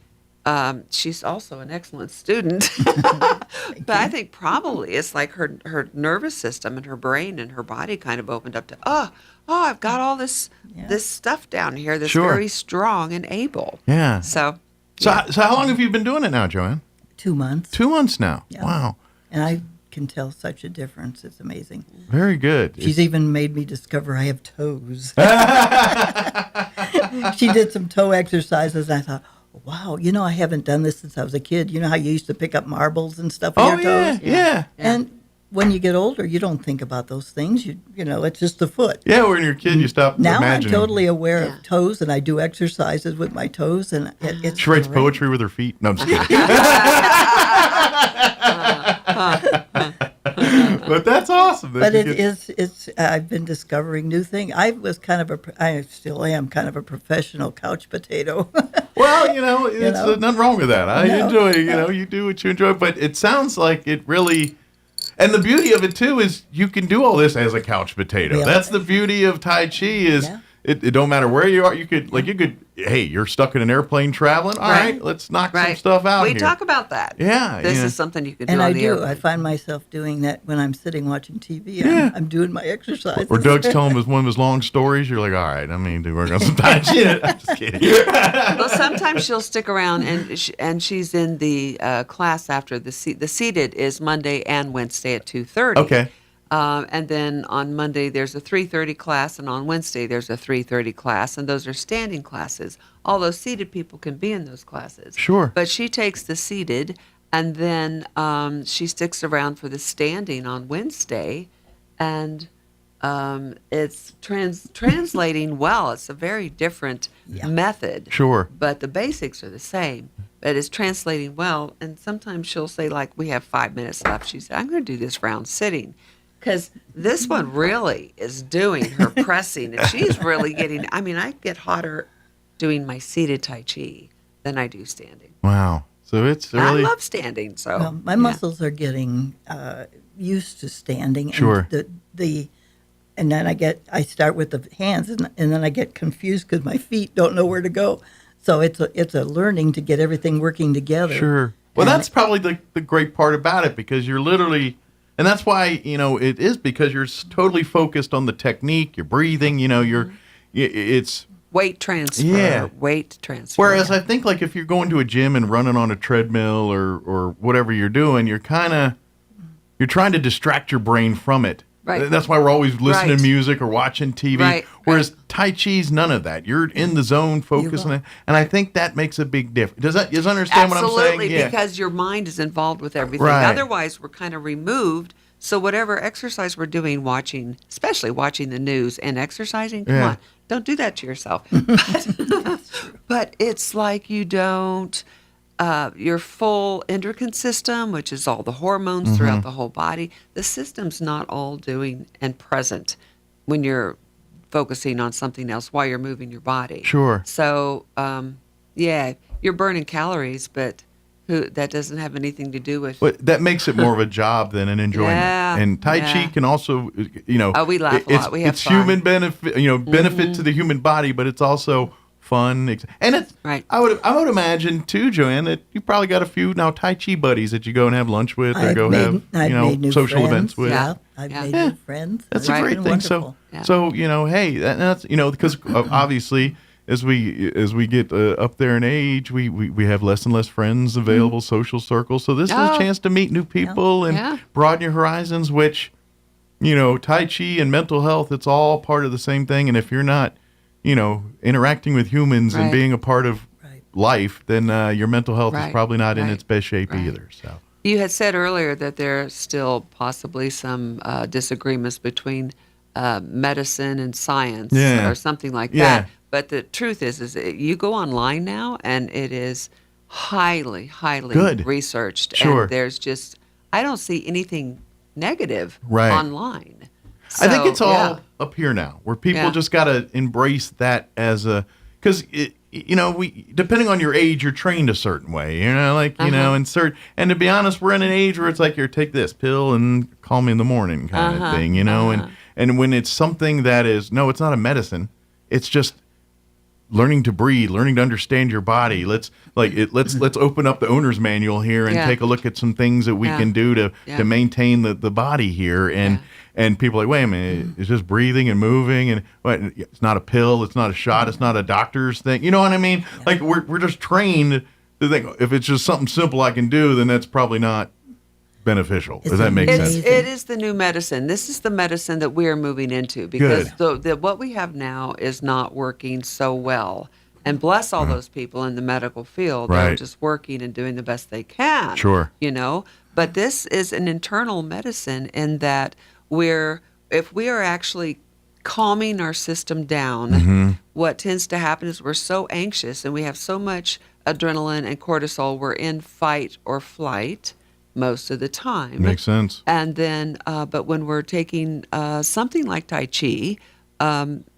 she's also an excellent student. But I think probably it's like her nervous system and her brain and her body kind of opened up to, oh, I've got all this stuff down here that's Sure. very strong and able. Yeah. So So how long have you been doing it now, Joanne? 2 months. 2 months now. Yeah. Wow. And I can tell such a difference. It's amazing. Very good. She's even made me discover I have toes. She did some toe exercises. And I thought, wow, I haven't done this since I was a kid. You know how you used to pick up marbles and stuff with your toes? Yeah. And when you get older, you don't think about those things. You know, it's just the foot. Yeah, when you're a kid, you stop Now imagining. I'm totally aware of toes, and I do exercises with my toes, and it's She writes great. poetry with her feet. No, I'm just kidding. But that's awesome. that But you it get- is. It's. I've been discovering new things. I still am kind of a professional couch potato. Well, it's know? nothing wrong with that. I No. enjoy it. You do what you enjoy. But it sounds like it really. And the beauty of it too is you can do all this as a couch potato. Yeah. That's the beauty of Tai Chi is it don't matter where you are. You could hey, you're stuck in an airplane traveling. All right, let's knock some stuff out we here. talk about that. Yeah, This yeah. is something you can do And on I the do. airplane. I find myself doing that when I'm sitting watching TV. Yeah. I'm doing my exercise. Or Doug's telling us one of his long stories. You're like, all right, I mean, to work on some Tai Chi. I'm just kidding. Well, sometimes she'll stick around, and she's in the class after the seated is Monday and Wednesday at 2:30. Okay. And then on Monday there's a 3:30 class, and on Wednesday there's a 3:30 class, and those are standing classes. Although seated people can be in those classes. Sure. But she takes the seated, and then she sticks around for the standing on Wednesday, and it's translating well. It's a very different method. Sure. But the basics are the same. But it's translating well, and sometimes she'll say, like, we have 5 minutes left. She said, I'm going to do this round sitting. Because this one really is doing her pressing, and she's really getting, I get hotter doing my seated Tai Chi than I do standing. Wow. So it's really. I love standing, so. Well, my muscles are getting used to standing. Sure. And then I start with the hands, and then I get confused because my feet don't know where to go. So it's a learning to get everything working together. Sure. Well, that's probably the great part about it, because you're literally, and that's why, it is, because you're totally focused on the technique, your breathing, it's Weight transfer. Yeah. Weight transfer. Whereas I think, like, if you're going to a gym and running on a treadmill or whatever you're doing, you're trying to distract your brain from it. Right. That's why we're always listening Right. to music or watching TV. Right. Whereas Tai Chi's none of that. You're in the zone, focus on it. And I think that makes a big difference. Does that, you understand what I'm saying? Absolutely, because your mind is involved with everything. Right. Otherwise, we're kind of removed. So whatever exercise we're doing, especially watching the news and exercising, come on, don't do that to yourself. But it's like you don't, your full endocrine system, which is all the hormones throughout the whole body, the system's not all doing and present when you're focusing on something else while you're moving your body. Sure. So, Yeah, you're burning calories, but that doesn't have anything to do with. But that makes it more of a job than an enjoyment. Yeah, and Tai Chi can also, we laugh a lot. We have it's fun. human benefit, benefit to the human body, but it's also fun. And it's right. I would imagine too, Joanne, that you probably got a few now Tai Chi buddies that you go and have lunch with, or I've made new social friends. events with. Yeah, I've made new friends. That's a great thing. So hey, that's because obviously. As we get up there in age, we have less and less friends available, social circles. So this is a chance to meet new people and broaden your horizons, which, Tai Chi and mental health, it's all part of the same thing. And if you're not, interacting with humans and being a part of life, then your mental health is probably not in its best shape either. So you had said earlier that there's still possibly some disagreements between medicine and science or something like that. But the truth is that you go online now, and it is highly Good. researched. Sure. And there's just, I don't see anything negative Right. online. So, I think it's all up here now, where people just got to embrace that as because depending on your age, you're trained a certain way, and to be honest, we're in an age where it's like, here, take this pill and call me in the morning kind of thing, and when it's something that is, no, it's not a medicine, it's just learning to breathe, learning to understand your body. Let's open up the owner's manual here and take a look at some things that we can do to maintain the body here. And people are like, wait a minute, it's just breathing and moving, and it's not a pill, it's not a shot, it's not a doctor's thing. You know what I mean? Like we're just trained to think if it's just something simple I can do, then that's probably not beneficial. Does that make sense? It is the new medicine. This is the medicine that we are moving into, because what we have now is not working so well. And bless all those people in the medical field that are just working and doing the best they can. Sure. But this is an internal medicine in that if we are actually calming our system down, what tends to happen is we're so anxious and we have so much adrenaline and cortisol, we're in fight or flight most of the time. Makes sense. And then, but when we're taking something like Tai Chi,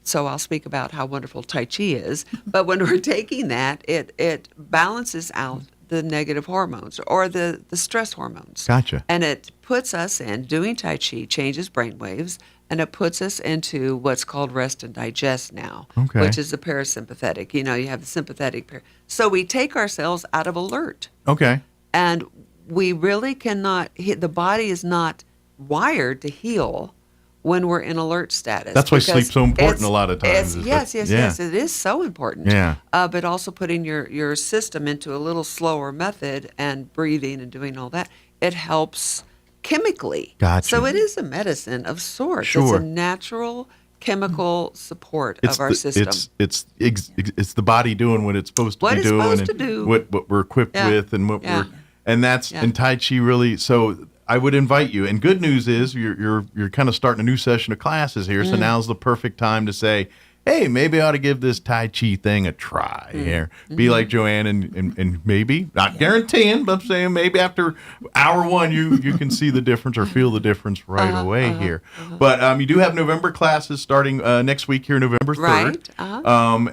so I'll speak about how wonderful Tai Chi is, but when we're taking that, it balances out the negative hormones or the stress hormones. Gotcha. And it puts us in, doing Tai Chi changes brain waves, and it puts us into what's called rest and digest now, which is the parasympathetic. You have the sympathetic. So we take ourselves out of alert. Okay. And we really cannot, the body is not wired to heal when we're in alert status. That's why sleep's so important a lot of times. Yes, it is so important. Yeah. But also putting your system into a little slower method and breathing and doing all that, it helps chemically. Gotcha. So it is a medicine of sorts. Sure. It's a natural chemical support of our system. It's the body doing what it's supposed to be doing, what we're equipped with, and what we're. And that's in Tai Chi really. So I would invite you. And good news is you're kind of starting a new session of classes here. So now's the perfect time to say, hey, maybe I ought to give this Tai Chi thing a try here. Be like Joanne and maybe, not guaranteeing, but I'm saying maybe after hour one you can see the difference or feel the difference right away here. But you do have November classes starting next week here, November 3rd.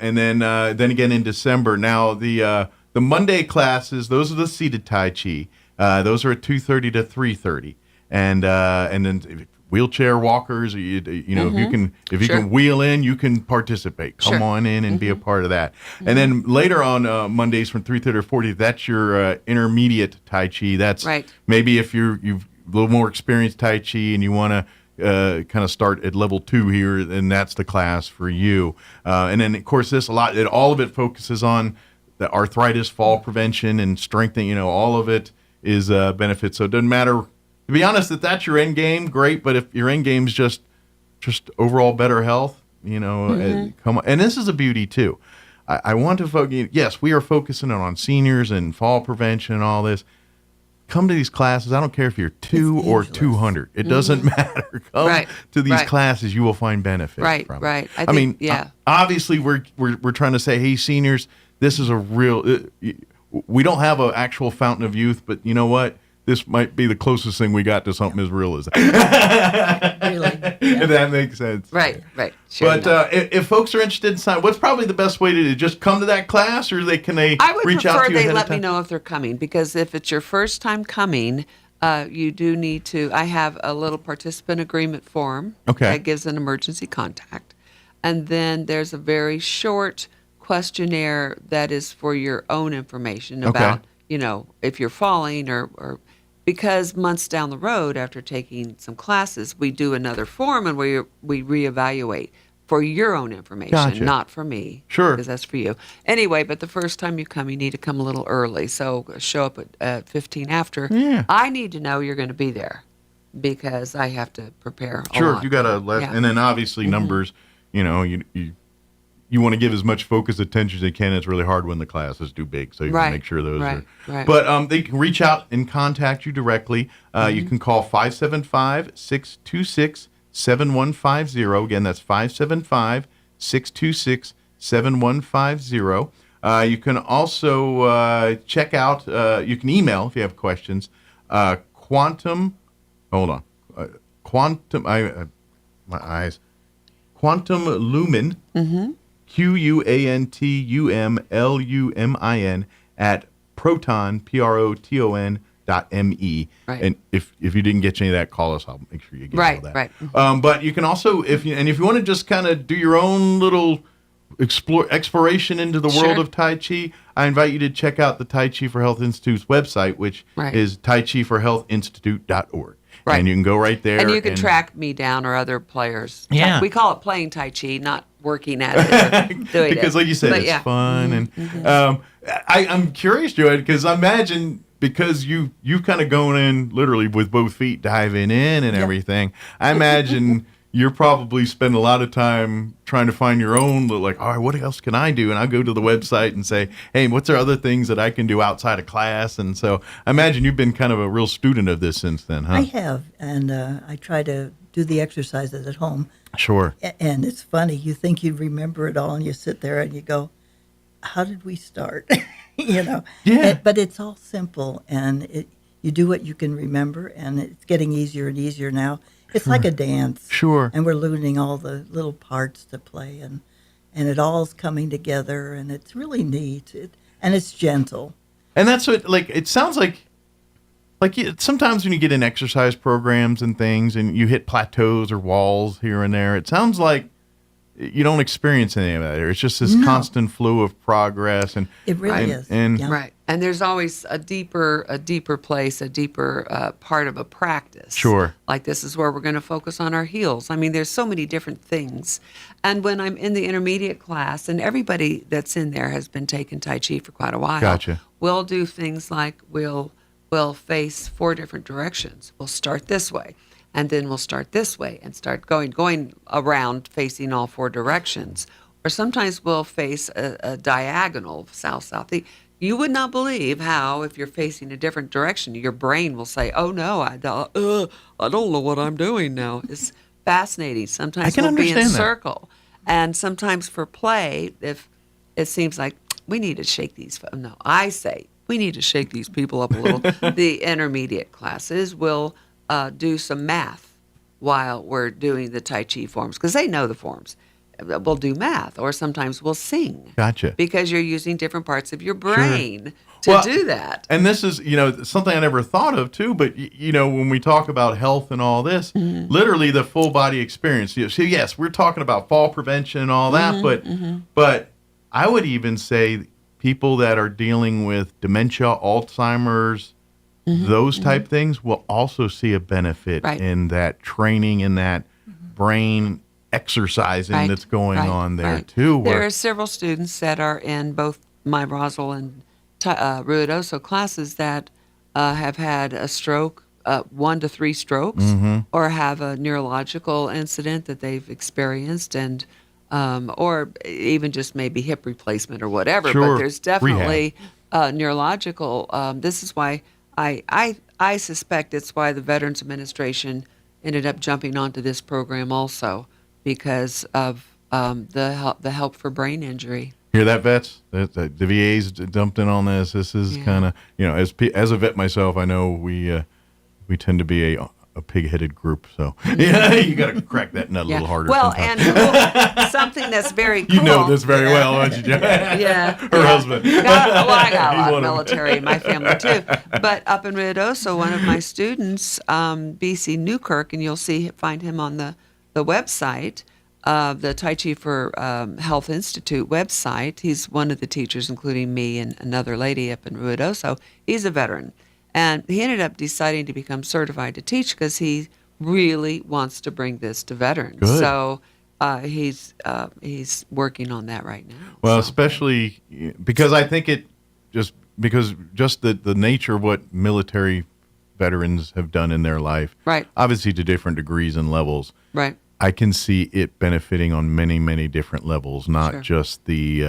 And then again in December. Now the Monday classes, those are the seated Tai Chi. Those are at 2:30 to 3:30, and then wheelchair walkers. If you can wheel in, you can participate. Come on in and be a part of that. And then later on Mondays from 3:30 to 40, that's your intermediate Tai Chi. That's maybe if you've a little more experienced Tai Chi and you want to kind of start at level 2 here, then that's the class for you. And then of course all of it focuses on the arthritis, fall prevention, and strengthening. All of it is benefits. So it doesn't matter. To be honest, if that's your end game, great. But if your end game is just overall better health, come on. And this is a beauty too. I want to focus. Yes, we are focusing on seniors and fall prevention and all this. Come to these classes. I don't care if you're 2 or 200. It doesn't matter. Come to these classes. You will find benefit from it. I mean, obviously, we're trying to say, hey, seniors, this is a real. We don't have an actual fountain of youth, but you know what? This might be the closest thing we got to something as real as that. Really? If that makes sense. Right. Sure. But if folks are interested in signing, what's probably the best way to do? Just come to that class, or can they I would reach out prefer to you they ahead let of time? me know if they're coming, because if it's your first time coming, you do need to. I have a little participant agreement form that gives an emergency contact, and then there's a very short questionnaire that is for your own information about, if you're falling or because months down the road after taking some classes, we do another form and we reevaluate for your own information, not for me. Sure. Because that's for you. Anyway, but the first time you come, you need to come a little early. So show up at 15 after. Yeah. I need to know you're going to be there because I have to prepare a Sure, lot. you got to and then obviously numbers, you want to give as much focused attention as they can. It's really hard when the classes do big, so you can make sure those are. Right. But they can reach out and contact you directly. You can call 575-626-7150. Again, that's 575-626-7150. You can also check out, you can email if you have questions, Quantum Lumen, QUANTUMLUMIN at proton.me. Right. And if you didn't get any of that, call us. I'll make sure you get all that. Right. But you can also, if you want to just kind of do your own little exploration into the world of Tai Chi, I invite you to check out the Tai Chi for Health Institute's website, which is taichiforhealthinstitute.org. Right. And you can go right there. And you can track me down or other players. Yeah. We call it playing Tai Chi, not working at it. Doing because like you said, it's fun. And I'm curious, Joanne, because I imagine because you kind of going in literally with both feet diving in and everything, I imagine you're probably spending a lot of time trying to find your own, like, all right, what else can I do? And I'll go to the website and say, hey, what's there other things that I can do outside of class? And so I imagine you've been kind of a real student of this since then, huh? I have, and I try to do the exercises at home. Sure. And it's funny, you think you remember it all, and you sit there and you go, how did we start? Yeah. But it's all simple, and you do what you can remember, and it's getting easier and easier now. It's like a dance. Sure. And we're learning all the little parts to play, and it all's coming together, and it's really neat. And it's gentle. And that's what, it sounds like sometimes when you get in exercise programs and things and you hit plateaus or walls here and there, it sounds like you don't experience any of that. It's just this constant flow of progress. And it really is. Right. And there's always a deeper place, a deeper part of a practice. Sure. Like this is where we're going to focus on our heels. I mean, there's so many different things. And when I'm in the intermediate class, and everybody that's in there has been taking Tai Chi for quite a while. Gotcha. We'll do things like we'll face 4 different directions. We'll start this way. And then we'll start this way and start going around facing all 4 directions. Or sometimes we'll face a diagonal, south-south-east. You would not believe how, if you're facing a different direction, your brain will say, oh, no, I don't know what I'm doing now. It's fascinating. Sometimes we'll be in circle. And sometimes for play, if it seems like we need to shake these. No, I say we need to shake these people up a little. The intermediate classes will do some math while we're doing the Tai Chi forms, because they know the forms. We'll do math, or sometimes we'll sing. Gotcha. Because you're using different parts of your brain to do that. And this is, something I never thought of too, but when we talk about health and all this, literally the full body experience. So yes, we're talking about fall prevention and all that, but I would even say people that are dealing with dementia, Alzheimer's, those type things will also see a benefit in that training, in that brain exercising that's going on there too. There are several students that are in both my Roswell and Ruidoso classes that have had a stroke, 1 to 3 strokes, or have a neurological incident that they've experienced, and or even just maybe hip replacement or whatever. Sure. But there's definitely neurological. This is why I suspect it's why the Veterans Administration ended up jumping onto this program also, because of the help for brain injury. Hear that, vets? The VA's dumped in on this. This is kind of, as a vet myself, I know we tend to be a pig-headed group. So yeah, you got to crack that nut a little harder. Well, sometimes. and something that's very cool. You know this very well, don't you, Joe? Yeah. Her husband. I got a He's lot one of of 'em. military in my family too. But up in Ruidoso, one of my students, BC Newkirk, and you'll find him on the website, the Tai Chi for Health Institute website. He's one of the teachers, including me and another lady up in Ruidoso. He's a veteran. And he ended up deciding to become certified to teach because he really wants to bring this to veterans. Good. So he's working on that right now. Well, especially because I think just the nature of what military veterans have done in their life, right? Obviously to different degrees and levels, right? I can see it benefiting on many, many different levels, not Sure. just the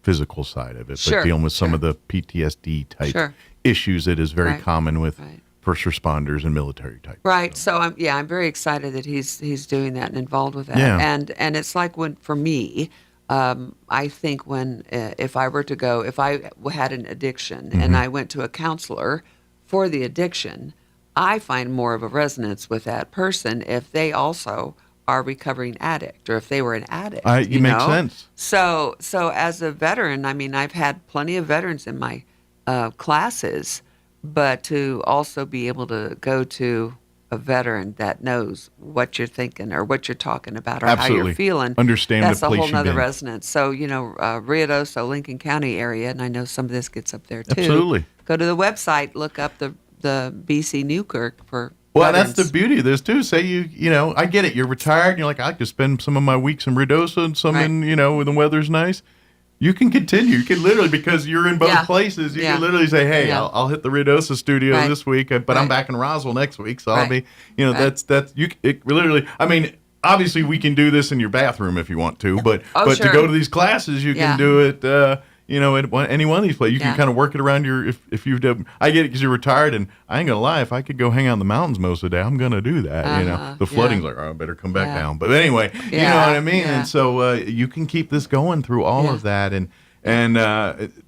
physical side of it, Sure, but dealing with some sure. of the PTSD type Sure. issues that is very Right, common with first responders and military type. Right. So I'm very excited that he's doing that and involved with that. Yeah. And it's like for me, I think if I were to go, if I had an addiction Mm-hmm. and I went to a counselor for the addiction, I find more of a resonance with that person if they also are a recovering addict or if they were an addict. You make sense. So as a veteran, I mean, I've had plenty of veterans in my classes, but to also be able to go to a veteran that knows what you're thinking or what you're talking about or how Absolutely. you're feeling, Understand that's the a place whole you've nother been. resonance. So, Ruidoso, Lincoln County area, and I know some of this gets up there too. Absolutely. Go to the website, look up the BC Newkirk for Well, veterans. that's the beauty of this too. Say I get it. You're retired and you're like, I could spend some of my weeks in Ruidoso and some in, when the weather's nice. You can continue. You can literally, because you're in both Yeah. places, you Yeah. can literally say, hey, Yeah. I'll hit the Ruidoso studio Right. this week, but I'm Right. back in Roswell next week. So I'll Right. be, Right. it literally, I mean, obviously we can do this in your bathroom if you want to, but Oh, to sure. go to these classes, you Yeah. can do it, at any one of these places. You Yeah. can kind of work it around if you've done, I get it because you're retired, and I ain't gonna lie, if I could go hang out in the mountains most of the day, I'm gonna do that. The flooding's like, oh, I better come back Yeah. down. But anyway, you know what I mean? Yeah. And so you can keep this going through all of that, and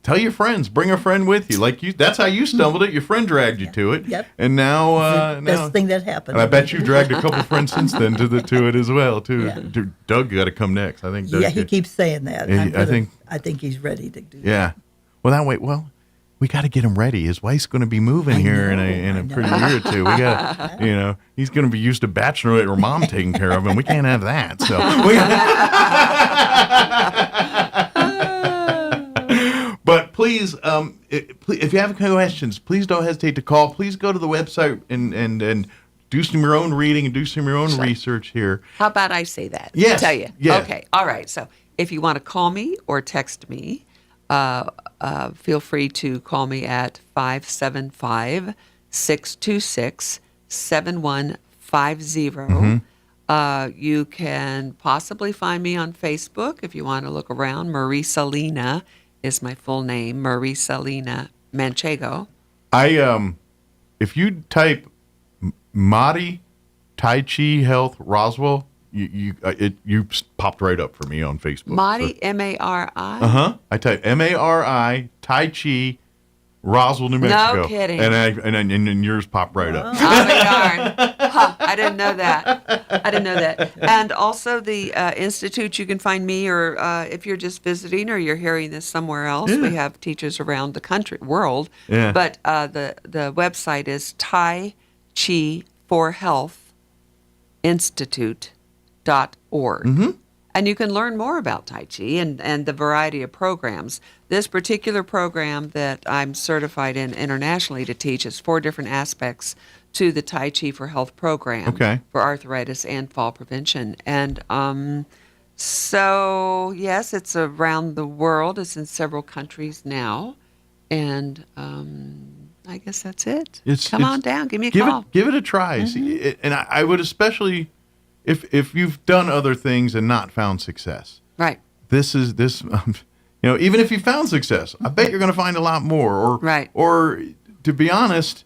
tell your friends, bring a friend with you. That's how you stumbled it. Your friend dragged you to it. Yep. And now, Best thing that happened. and I bet you dragged a couple friends since then to it as well too. Yeah. Doug got to come next. I think. Doug, Yeah, he keeps saying that. I think he's ready to do that. Yeah. Well, that way. Well, we got to get him ready. His wife's going to be moving here in a pretty year or two. We got, he's going to be used to bachelorette or mom taking care of him. We can't have that. So. But please, if you have questions, please don't hesitate to call. Please go to the website and do some of your own reading and do some of your own research here. How about I say that? Yes. Tell you. Yeah. Okay. All right. So if you want to call me or text me, feel free to call me at 575-626-7150. You can possibly find me on Facebook if you want to look around. Marisalina is my full name, Marisalina Manchego. If you type Mari Tai Chi Health Roswell, you popped right up for me on Facebook. Mari, M-A-R-I? I type M-A-R-I Tai Chi Roswell, New Mexico. No kidding. And yours popped right up. Oh, darn. Huh, I didn't know that. And also the Institute, you can find me, or if you're just visiting or you're hearing this somewhere else, we have teachers around the world. Yeah. But the website is Tai Chi for Health Institute.org. Mm-hmm. And you can learn more about Tai Chi and the variety of programs. This particular program that I'm certified in internationally to teach is 4 different aspects to the Tai Chi for Health program for arthritis and fall prevention. And so, yes, it's around the world. It's in several countries now. And I guess that's it. Come on down. Give me a call. Give it a try. See, and I would especially, if you've done other things and not found success. Right. This, even if you found success, I bet you're going to find a lot more. Or to be honest,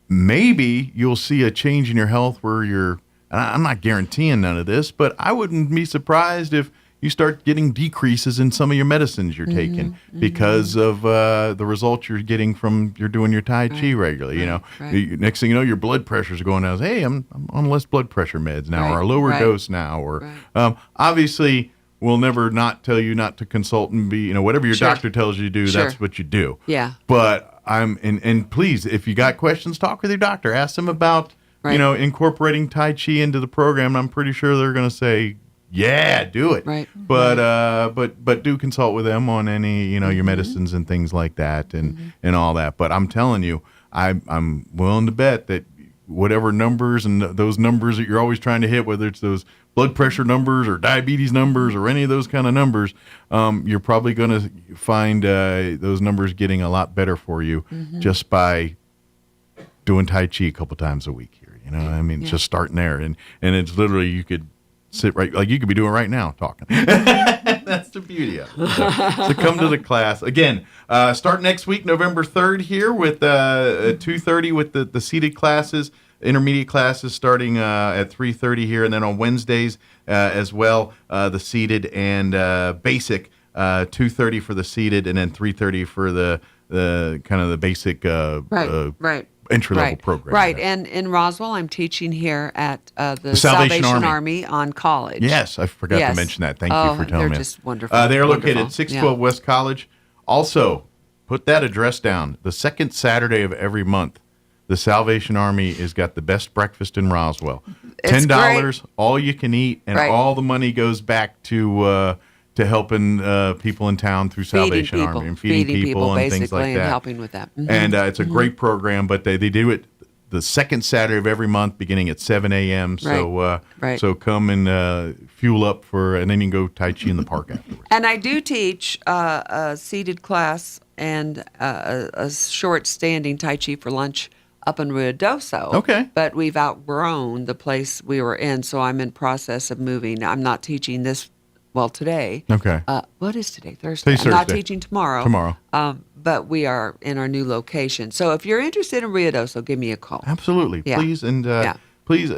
maybe you'll see a change in your health where I'm not guaranteeing none of this, but I wouldn't be surprised if you start getting decreases in some of your medicines you're taking because of the results you're getting from you're doing your Tai Chi regularly. Next thing you know, your blood pressure's going down. Hey, I'm on less blood pressure meds now, or a lower dose now, or obviously. We'll never not tell you not to consult and be, whatever your doctor tells you to do, that's what you do. Yeah. But and please, if you got questions, talk with your doctor. Ask them about, incorporating Tai Chi into the program. I'm pretty sure they're going to say, yeah, do it. Right. But do consult with them on any, your medicines and things like that and all that. But I'm telling you, I'm willing to bet that whatever numbers and those numbers that you're always trying to hit, whether it's those blood pressure numbers or diabetes numbers or any of those kind of numbers, you're probably going to find those numbers getting a lot better for you just by doing Tai Chi a couple times a week here. Just starting there. And it's literally, you could sit right, like you could be doing right now talking. That's the beauty of it. So come to the class. Again, start next week, November 3rd here with 2:30 with the seated classes. Intermediate classes starting at 3:30 here, and then on Wednesdays as well, the seated and basic, 2:30 for the seated, and then 3:30 for the kind of the basic entry-level program. Right, and in Roswell, I'm teaching here at the Salvation Army on College. Yes, I forgot to mention that. Thank you for telling me. They're just wonderful. They are located at 612 West College. Also, put that address down. The second Saturday of every month, the Salvation Army has got the best breakfast in Roswell. $10, all you can eat, and all the money goes back to helping people in town through Salvation Army and feeding people and things like that. And helping with that. And it's a great program, but they do it the second Saturday of every month, beginning at 7 a.m. So so come and fuel up and then you can go Tai Chi in the park afterwards. And I do teach a seated class and a short standing Tai Chi for lunch up in Ruidoso. Okay. But we've outgrown the place we were in, so I'm in process of moving. I'm not teaching this, today. Okay. What is today? Thursday. I'm not teaching tomorrow. But we are in our new location. So if you're interested in Ruidoso, give me a call. Absolutely. Yeah. Please. And please,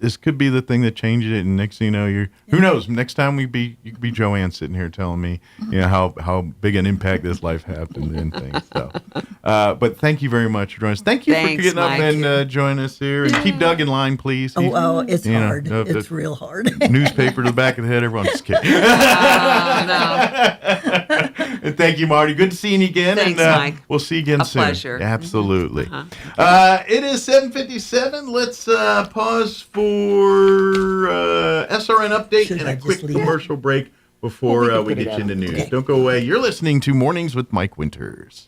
this could be the thing that changes it. And next thing you know, who knows? Next time you could be Joanne sitting here telling me, how big an impact this life had and things. So, but thank you very much for joining us. Thanks, for getting up and joining us here. And keep Doug in line, please. It's hard. It's real hard. Newspaper to the back of the head. Everyone's just kidding. And thank you, Marty. Good seeing you again. Thanks, and Mike. We'll see you again soon. Pleasure. Absolutely. It is 7:57. Let's pause for SRN update and a quick commercial break before we get you into news. Okay. Don't go away. You're listening to Mornings with Mike Winters.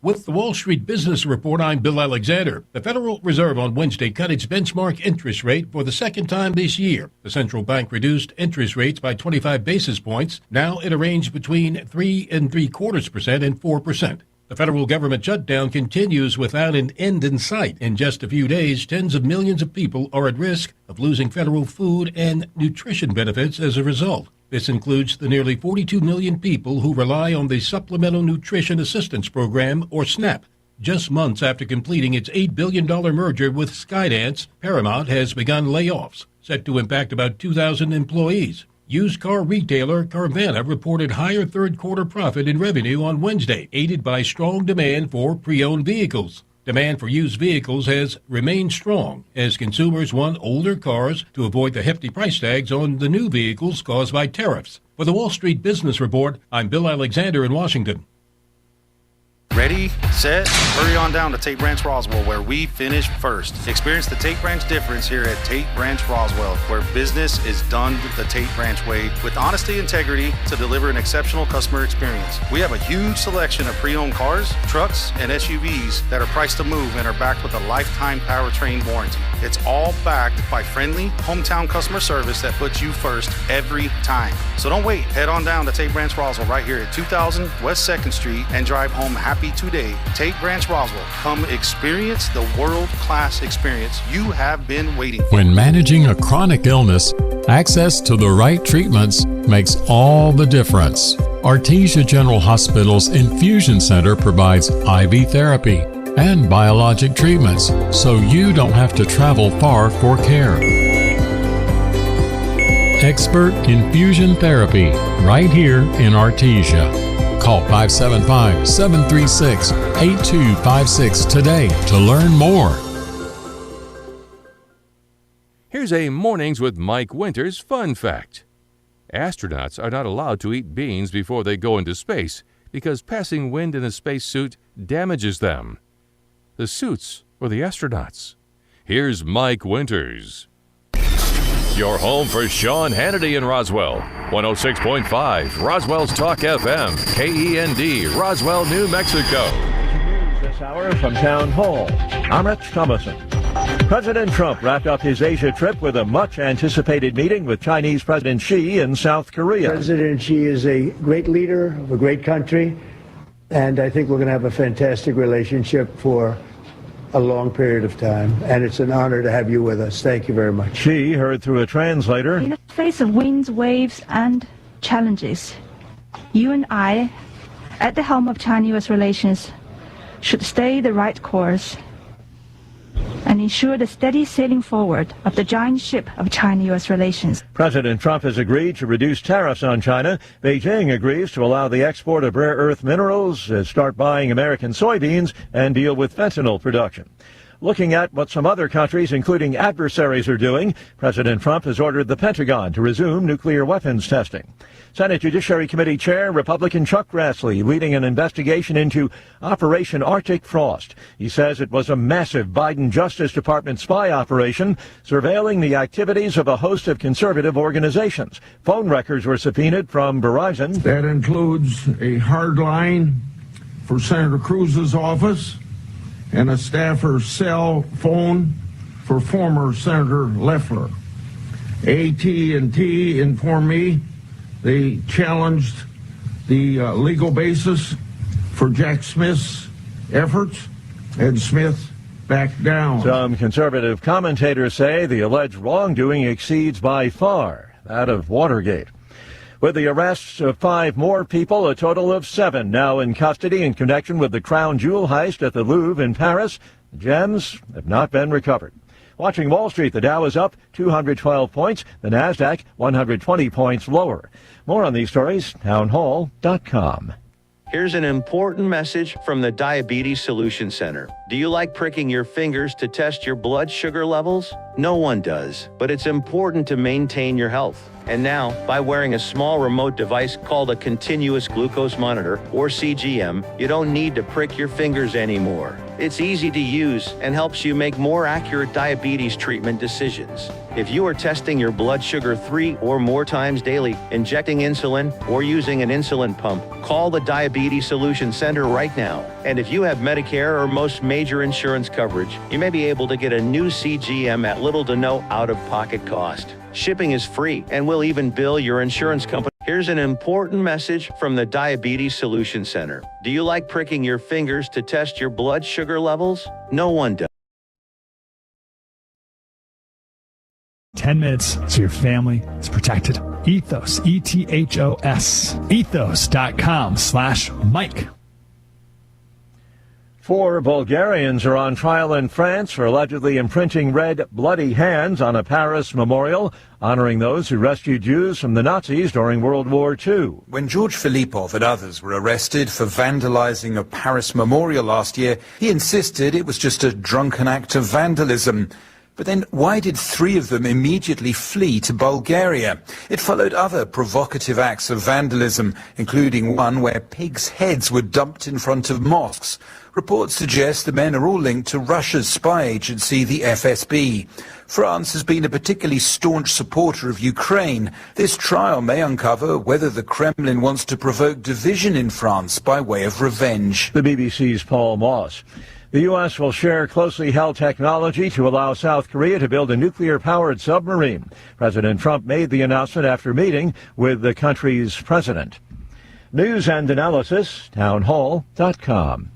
With the Wall Street Business Report, I'm Bill Alexander. The Federal Reserve on Wednesday cut its benchmark interest rate for the second time this year. The central bank reduced interest rates by 25 basis points, now in a range between 3.75% and 4%. The federal government shutdown continues without an end in sight. In just a few days, tens of millions of people are at risk of losing federal food and nutrition benefits as a result. This includes the nearly 42 million people who rely on the Supplemental Nutrition Assistance Program, or SNAP. Just months after completing its $8 billion merger with Skydance, Paramount has begun layoffs, set to impact about 2,000 employees. Used car retailer Carvana reported higher third-quarter profit and revenue on Wednesday, aided by strong demand for pre-owned vehicles. Demand for used vehicles has remained strong as consumers want older cars to avoid the hefty price tags on the new vehicles caused by tariffs. For the Wall Street Business Report, I'm Bill Alexander in Washington. Ready, set, hurry on down to Tate Branch Roswell, where we finish first. Experience the Tate Branch difference here at Tate Branch Roswell, where business is done the Tate Branch way with honesty and integrity to deliver an exceptional customer experience. We have a huge selection of pre-owned cars, trucks, and SUVs that are priced to move and are backed with a lifetime powertrain warranty. It's all backed by friendly, hometown customer service that puts you first every time. So don't wait. Head on down to Tate Branch Roswell right here at 2000 West 2nd Street and drive home happy today. Tate Branch Roswell. Come experience the world-class experience you have been waiting for. When managing a chronic illness, access to the right treatments makes all the difference. Artesia General Hospital's Infusion Center provides IV therapy and biologic treatments, so you don't have to travel far for care. expert infusion therapy right here in Artesia. Call 575-736-8256 today to learn more. Here's a Mornings with Mike Winters fun fact. Astronauts are not allowed to eat beans before they go into space because passing wind in a spacesuit damages them. The suits for the astronauts. Here's Mike Winters. Your home for Sean Hannity in Roswell. 106.5 Roswell's Talk FM, KEND, Roswell, New Mexico. News this hour from Town Hall. I'm Rich Thomason. President Trump wrapped up his Asia trip with a much-anticipated meeting with Chinese President Xi in South Korea. President Xi is a great leader of a great country, and I think we're going to have a fantastic relationship for a long period of time, and it's an honor to have you with us. Thank you very much. Xi heard through a translator. In the face of winds, waves, and challenges, you and I, at the helm of China-U.S. relations, should stay the right course and ensure the steady sailing forward of the giant ship of China-U.S. relations. President Trump has agreed to reduce tariffs on China. Beijing agrees to allow the export of rare earth minerals, start buying American soybeans, and deal with fentanyl production. Looking at what some other countries, including adversaries, are doing, President Trump has ordered the Pentagon to resume nuclear weapons testing. Senate Judiciary Committee Chair Republican Chuck Grassley leading an investigation into Operation Arctic Frost. He says it was a massive Biden Justice Department spy operation surveilling the activities of a host of conservative organizations. Phone records were subpoenaed from Verizon. That includes a hard line for Senator Cruz's office and a staffer's cell phone for former Senator Loeffler. AT&T informed me they challenged the legal basis for Jack Smith's efforts, and Smith backed down. Some conservative commentators say the alleged wrongdoing exceeds by far that of Watergate. With the arrests of 5 more people, a total of 7 now in custody in connection with the crown jewel heist at the Louvre in Paris. The gems have not been recovered. Watching Wall Street, the Dow is up 212 points, the Nasdaq 120 points lower. More on these stories, townhall.com. Here's an important message from the Diabetes Solution Center. Do you like pricking your fingers to test your blood sugar levels? No one does, but it's important to maintain your health. And now, by wearing a small remote device called a continuous glucose monitor, or CGM, you don't need to prick your fingers anymore. It's easy to use and helps you make more accurate diabetes treatment decisions. If you are testing your blood sugar 3 or more times daily, injecting insulin, or using an insulin pump, call the Diabetes Solution Center right now. And if you have Medicare or most major insurance coverage, you may be able to get a new CGM at little to no out-of-pocket cost. Shipping is free, and we'll even bill your insurance company. Here's an important message from the Diabetes Solution Center. Do you like pricking your fingers to test your blood sugar levels? No one does. 10 minutes so your family is protected. Ethos, E-T-H-O-S, ethos.com/Mike. 4 Bulgarians are on trial in France for allegedly imprinting red, bloody hands on a Paris memorial honoring those who rescued Jews from the Nazis during World War II. When George Filipov and others were arrested for vandalizing a Paris memorial last year, he insisted it was just a drunken act of vandalism. But then why did 3 of them immediately flee to Bulgaria? It followed other provocative acts of vandalism, including one where pigs' heads were dumped in front of mosques. Reports suggest the men are all linked to Russia's spy agency, the FSB. France has been a particularly staunch supporter of Ukraine. This trial may uncover whether the Kremlin wants to provoke division in France by way of revenge. The BBC's Paul Moss. The U.S. will share closely held technology to allow South Korea to build a nuclear-powered submarine. President Trump made the announcement after meeting with the country's president. News and analysis, townhall.com.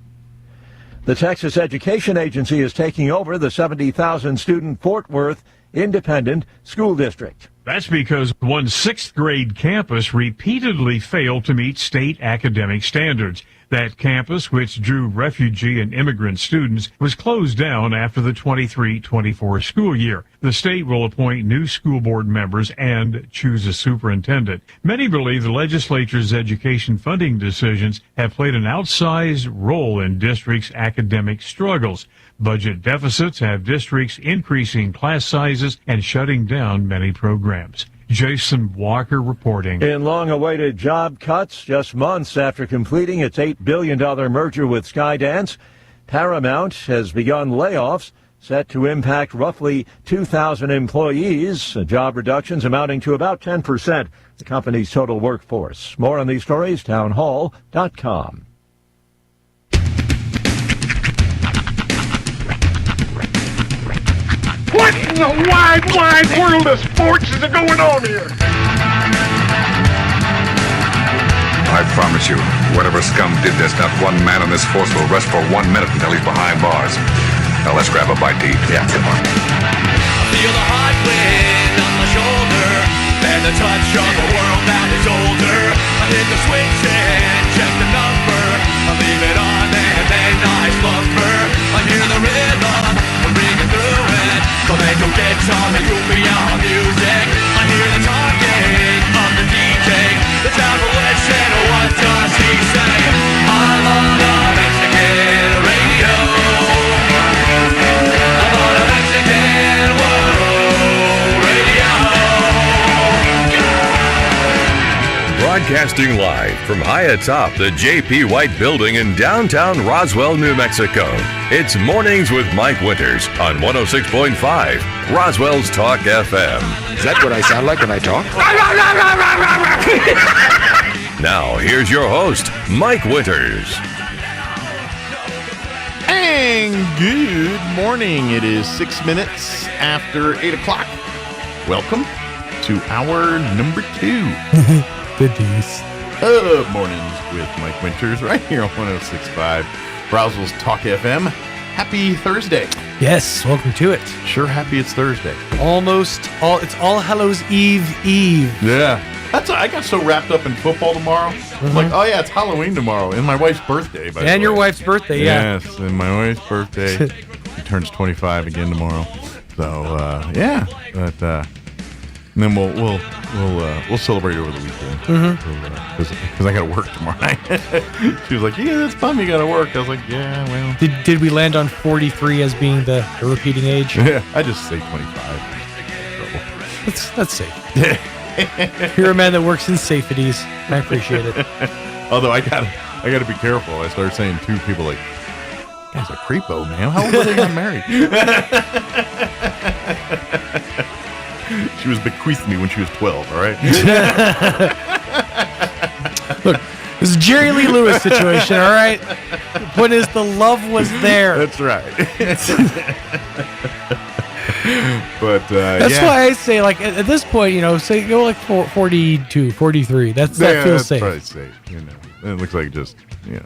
The Texas Education Agency is taking over the 70,000-student Fort Worth Independent School District. That's because one 6th grade campus repeatedly failed to meet state academic standards. That campus, which drew refugee and immigrant students, was closed down after the 23-24 school year. The state will appoint new school board members and choose a superintendent. Many believe the legislature's education funding decisions have played an outsized role in districts' academic struggles. Budget deficits have districts increasing class sizes and shutting down many programs. Jason Walker reporting. In long-awaited job cuts, just months after completing its $8 billion merger with Skydance, Paramount has begun layoffs set to impact roughly 2,000 employees, job reductions amounting to about 10% of the company's total workforce. More on these stories, townhall.com. What in the wide, wide world of sports is going on here? I promise you, whatever scum did this, not one man on this force will rest for 1 minute until he's behind bars. Now let's grab a bite to eat. Yeah, come on. I feel the hot wind on my shoulder, and the touch of a world that is older. I hit the switch and check the number. I leave it on and then I slumber. I hear the rhythm, I'm ringing through it. Flamenco guitar and cumbia music. I hear the talking of the DJ. The tablet said, what does he say? I'm on a Mexican radio. I'm on a Mexican radio. Broadcasting live from high atop the J.P. White Building in downtown Roswell, New Mexico. It's Mornings with Mike Winters on 106.5 Roswell's Talk FM. Is that what I sound like when I talk? Now, here's your host, Mike Winters. And good morning. It is 6 minutes after 8 o'clock. Welcome to hour number 2. The D's. Of Mornings with Mike Winters right here on 106.5 Roswell's Talk FM. Happy Thursday. Yes, welcome to it. Sure happy it's Thursday. It's All Hallows Eve. Yeah. I got so wrapped up in football tomorrow. I'm like, oh yeah, it's Halloween tomorrow. And my wife's birthday, by the way. And your wife's birthday, yeah. Yes, and my wife's birthday. She turns 25 again tomorrow. So, yeah. But, and then we'll celebrate over the weekend. Because I got to work tomorrow night. She was like, yeah, that's fun, you got to work. I was like, yeah, well. Did we land on 43 as being the repeating age? Yeah, I just say 25. That's safe. You're a man that works in safeties. I appreciate it. Although I gotta be careful. I started saying to people like, guy's a creepo, man. How old are they got married? She was bequeathed me when she was 12, all right? Look, this is a Jerry Lee Lewis situation, all right? The point is the love was there. That's right. But that's why I say, like, at this point, say go like 42, 43. That feels that's safe. Probably safe. It looks like just it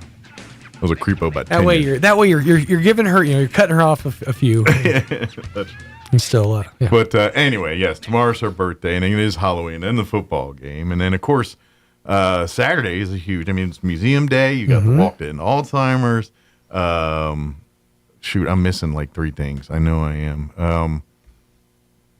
was a creepo about 10 that way you're giving her, you're cutting her off a few. That's and still, yeah. But anyway, yes, tomorrow's her birthday, and it is Halloween, and the football game, and then of course Saturday is a huge. I mean, it's Museum Day. You got the Walk in Alzheimer's. Shoot, I'm missing like 3 things. I know I am.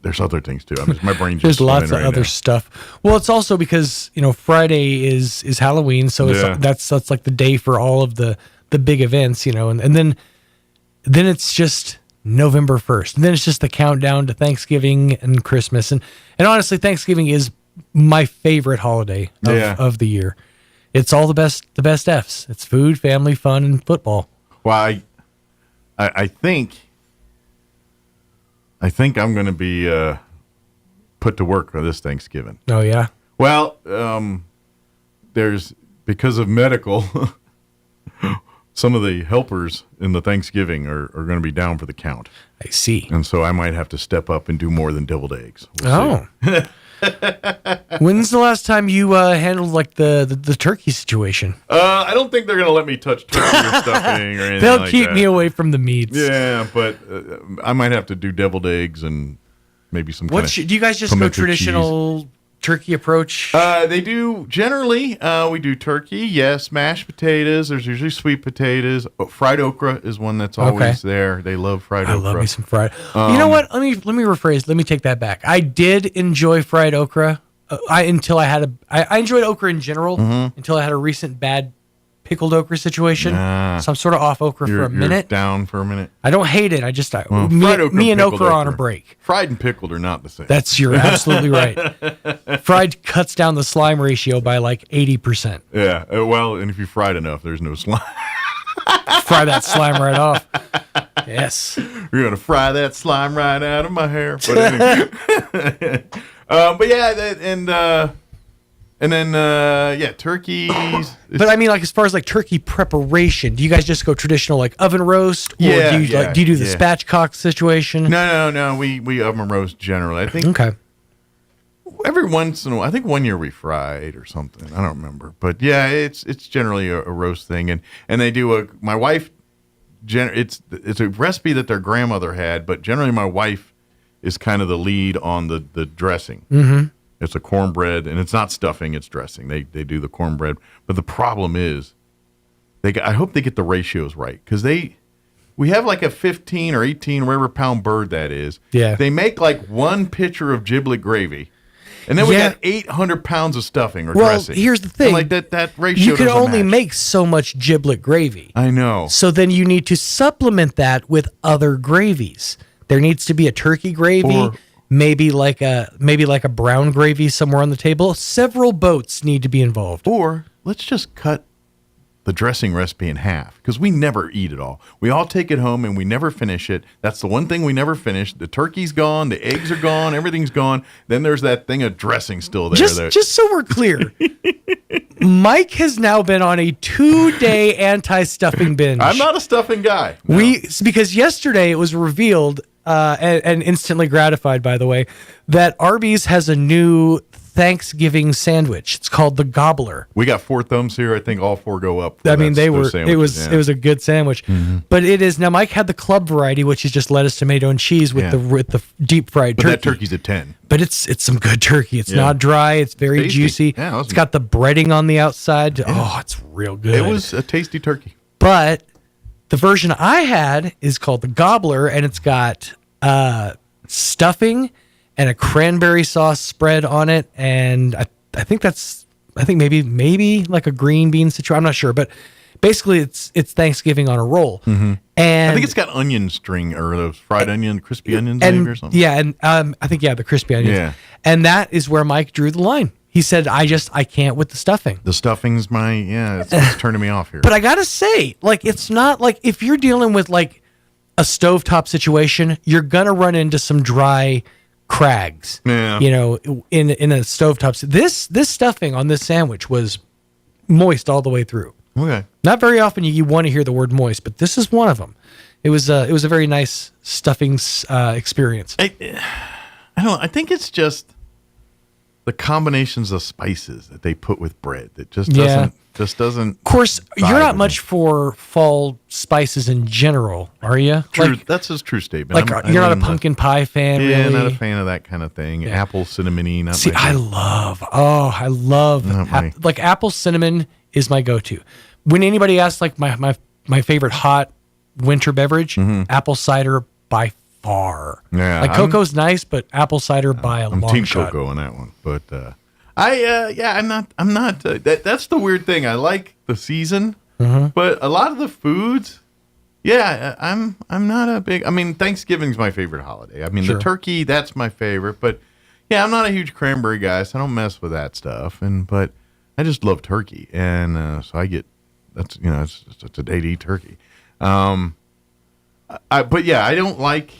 There's other things too. My brain's just there's lots of other now. stuff. Well, it's also because Friday is Halloween, so that's like the day for all of the big events, and then it's just November 1st, and then it's just the countdown to Thanksgiving and Christmas, and honestly, Thanksgiving is my favorite holiday of the year. It's all the best F's. It's food, family, fun, and football. Well, I think I'm going to be put to work for this Thanksgiving. Oh, yeah? Well, there's, because of medical, some of the helpers in the Thanksgiving are going to be down for the count. I see. And so I might have to step up and do more than deviled eggs. We'll see. When's the last time you handled like the turkey situation? I don't think they're going to let me touch turkey or stuffing or anything. They'll like keep that. me away from the meats. Yeah, but I might have to do deviled eggs and maybe some. Do you guys just go traditional turkey approach? They do generally. We do turkey, yes. Mashed potatoes. There's usually sweet potatoes. Fried okra is one that's always there. They love fried okra. I love me some fried. You know what? Let me rephrase. Let me take that back. I did enjoy fried okra. I enjoyed okra in general until I had a recent bad pickled okra situation. So I'm sort of off okra for a minute. Down for a minute. I don't hate it. I just me and okra on a break. Fried and pickled are not the same. You're absolutely right. Fried cuts down the slime ratio by like 80%. Yeah. Well, and if you fried enough, there's no slime. Fry that slime right off. Yes. You're gonna fry that slime right out of my hair. But anyway. But yeah, and then turkeys. But I mean, like as far as like turkey preparation, do you guys just go traditional like oven roast, or do you do the spatchcock situation? No. We oven roast generally. I think. Okay. Every once in a while, I think one year we fried or something. I don't remember, but yeah, it's generally a roast thing, and they do my wife. It's a recipe that their grandmother had, but generally my wife is kind of the lead on the dressing. Mm-hmm. It's a cornbread, and it's not stuffing; it's dressing. They do the cornbread, but the problem is, I hope they get the ratios right because we have like a 15 or 18 whatever pound bird that is. Yeah, they make like one pitcher of giblet gravy. And then we got 800 pounds of stuffing or dressing. Well, here's the thing. And like that ratio you can only match. make so much giblet gravy. I know. So then you need to supplement that with other gravies. There needs to be a turkey gravy, maybe like a brown gravy somewhere on the table. Several boats need to be involved. Or let's just cut the dressing recipe in half because we never eat it all. We all take it home and we never finish it. That's the one thing we never finish. The turkey's gone, the eggs are gone, everything's gone. Then there's that thing of dressing still there. Just so we're clear, Mike has now been on a 2-day anti-stuffing binge. I'm not a stuffing guy. No. Because yesterday it was revealed, and instantly gratified, by the way, that Arby's has a new Thanksgiving sandwich. It's called the Gobbler. We got 4 thumbs here. I think all 4 go up. I mean, it was a good sandwich. Mm-hmm. But it is now. Mike had the club variety, which is just lettuce, tomato, and cheese with the deep fried turkey. That turkey's a 10. But it's some good turkey. It's not dry. It's very tasty. Juicy. Yeah, it's got the breading on the outside. Yeah. Oh, it's real good. It was a tasty turkey. But the version I had is called the Gobbler, and it's got stuffing and a cranberry sauce spread on it, and I think maybe like a green bean situation. I'm not sure, but basically it's Thanksgiving on a roll. Mm-hmm. And I think it's got onion string or those fried onion, crispy onions maybe or something. Yeah, and I think the crispy onions. Yeah. And that is where Mike drew the line. He said, I can't with the stuffing. The stuffing's it's turning me off here. But I gotta say, like, it's not like if you're dealing with like a stovetop situation, you're gonna run into some dry crags, in a stovetop. This stuffing on this sandwich was moist all the way through. Okay. Not very often you want to hear the word moist, but this is one of them. It was a very nice stuffing experience. I don't know. I think it's just the combinations of spices that they put with bread that just doesn't. Of course, you're not much for fall spices in general, are you? True, that's a true statement. Like you're not a pumpkin pie fan, yeah, really? Not a fan of that kind of thing. Yeah. Apple cinnamony. See, I love like apple cinnamon is my go-to. When anybody asks like my favorite hot winter beverage, apple cider by far. Yeah, like cocoa's nice, but apple cider by a long shot. I'm team cocoa on that one, but I'm not. That's the weird thing. I like the season, but a lot of the foods, I'm not a big. I mean, Thanksgiving's my favorite holiday. I mean, the turkey, that's my favorite, but I'm not a huge cranberry guy, so I don't mess with that stuff. But I just love turkey, and so I get it's a day to eat turkey. I don't like.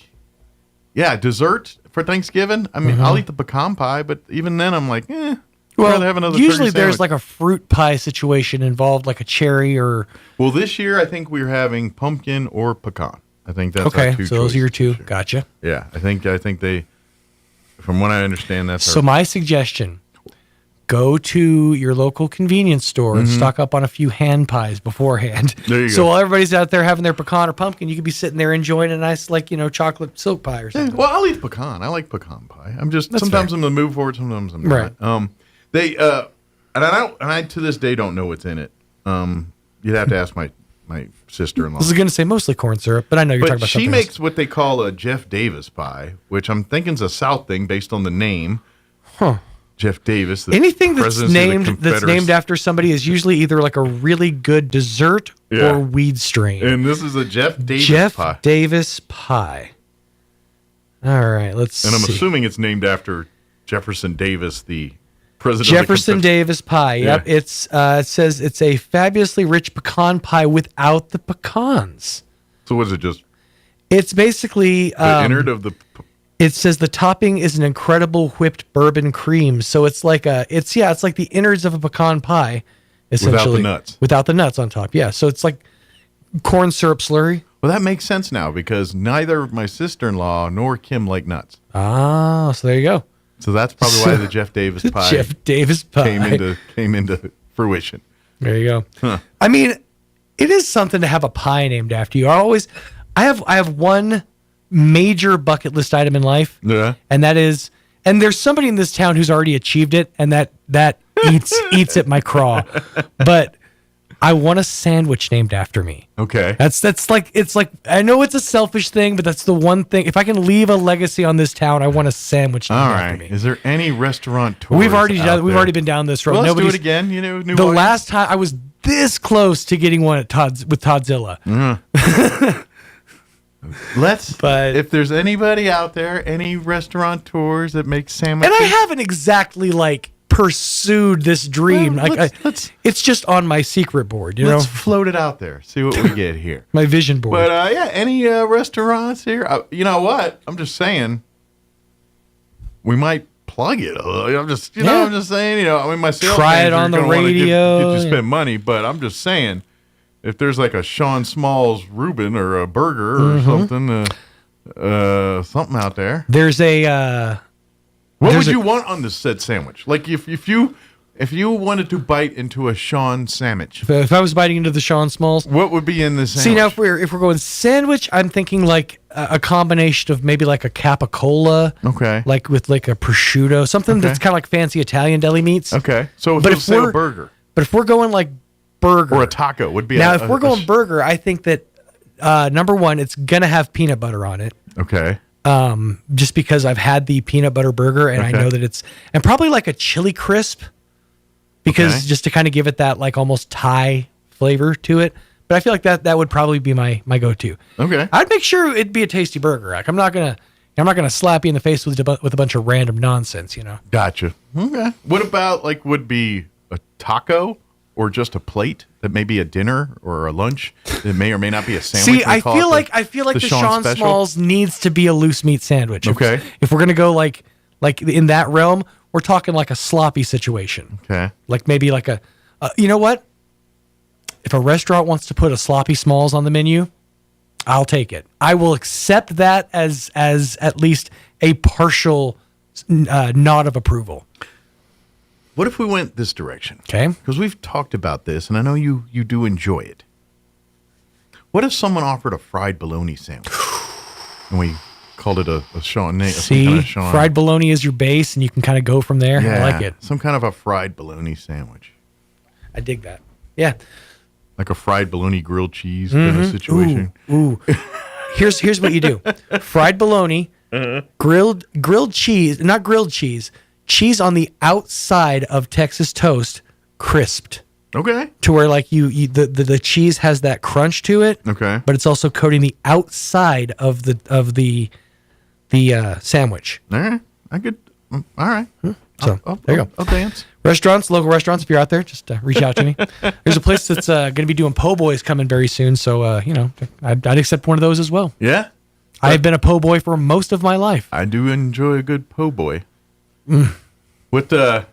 Yeah, dessert for Thanksgiving. I mean, I'll eat the pecan pie, but even then, I'm like, I'd rather have another. Usually, there's like a fruit pie situation involved, like a cherry or. Well, this year I think we're having pumpkin or pecan. I think that's okay. Our two so those are your two. Sure. Gotcha. Yeah, I think they. From what I understand, that's. So my suggestion: go to your local convenience store and stock up on a few hand pies beforehand. There you so go. while everybody's out there having their pecan or pumpkin, you could be sitting there enjoying a nice, chocolate silk pie or something. Well, I'll eat pecan. I like pecan pie. I'm just That's sometimes fair. I'm in the mood for it, sometimes I'm not. Right. I to this day don't know what's in it. You'd have to ask my sister-in-law. I was going to say mostly corn syrup, but I know you're talking about she something makes else. what they call a Jeff Davis pie, which I'm thinking is a South thing based on the name. Huh. Jeff Davis. The Anything that's presidency of the named Confederacy. after somebody is usually either like a really good dessert or weed strain. And this is a Jeff Davis pie. Davis pie. All right, let's see. And I'm assuming it's named after Jefferson Davis, the president Jefferson of the Davis pie. Yep. Yeah. It says it's a fabulously rich pecan pie without the pecans. So was it just It's basically the innard of the it says the topping is an incredible whipped bourbon cream. So it's like it's like the innards of a pecan pie, essentially. Without the nuts on top. Yeah. So it's like corn syrup slurry. Well, that makes sense now because neither my sister-in-law nor Kim like nuts. Ah, so there you go. So that's probably why the Jeff Davis pie Jeff Davis pie came into fruition. There you go. Huh. I mean, it is something to have a pie named after you. I have one major bucket list item in life. Yeah. And that is, and there's somebody in this town who's already achieved it, and that eats at my craw. But I want a sandwich named after me. Okay. That's like, it's like, I know it's a selfish thing, but that's the one thing. If I can leave a legacy on this town, I want a sandwich named All after right. me. Is there any restaurant tours We've already out been down this road. Well, let's do Nobody's- it again. You know, the last time I was this close to getting one at with Toddzilla. If there's anybody out there, any restaurateurs that make sandwiches. And I haven't exactly pursued this dream. Well, it's just on my secret board, Let's float it out there. See what we get here. My vision board. But any restaurants here? You know what? I'm just saying. We might plug it. I'm just saying. I mean, my sales Try it manager on the gonna wanna radio. Get you spend money, but I'm just saying. If there's like a Sean Smalls Reuben or a burger or something out there. There's a. What would you want on this said sandwich? Like if you wanted to bite into a Sean sandwich, If I was biting into the Sean Smalls, what would be in this sandwich? See, now if we're going sandwich, I'm thinking like a combination of maybe like a capicola, okay, like with like a prosciutto, something that's kind of like fancy Italian deli meats. Okay, so but if we're a burger, but if we're going like burger or a taco would be now, if we're going burger, I think that number one, it's gonna have peanut butter on it. Okay. Just because I've had the peanut butter burger and I know that it's, and probably like a chili crisp, because just to kind of give it that like almost Thai flavor to it. But I feel like that would probably be my go-to. Okay. I'd make sure it'd be a tasty burger. Like I'm not gonna slap you in the face with a bunch of random nonsense, Gotcha. Okay. What about would be a taco or just a plate that may be a dinner or a lunch that may or may not be a sandwich? See, I feel like the Sean Special? Smalls needs to be a loose meat sandwich. Okay. If we're gonna go like in that realm, we're talking like a sloppy situation. Okay. Like maybe like a, you know what? If a restaurant wants to put a sloppy Smalls on the menu, I'll take it. I will accept that as at least a partial nod of approval. What if we went this direction? Okay. Because we've talked about this, and I know you do enjoy it. What if someone offered a fried bologna sandwich, and we called it a Sean? See, some kind of Sean, fried bologna is your base, and you can kind of go from there. Yeah, I like it. Some kind of a fried bologna sandwich. I dig that. Yeah. Like a fried bologna grilled cheese kind of situation. Ooh. Here's what you do: fried bologna, grilled cheese, not grilled cheese. Cheese on the outside of Texas toast, crisped. Okay. To where like the cheese has that crunch to it. Okay. But it's also coating the outside of the sandwich. All right. I could. All right. So there you go. I'll dance. Restaurants, local restaurants, if you're out there, just reach out to me. There's a place that's going to be doing po' boys coming very soon. So, I'd accept one of those as well. Yeah. I've been a po' boy for most of my life. I do enjoy a good po' boy. What do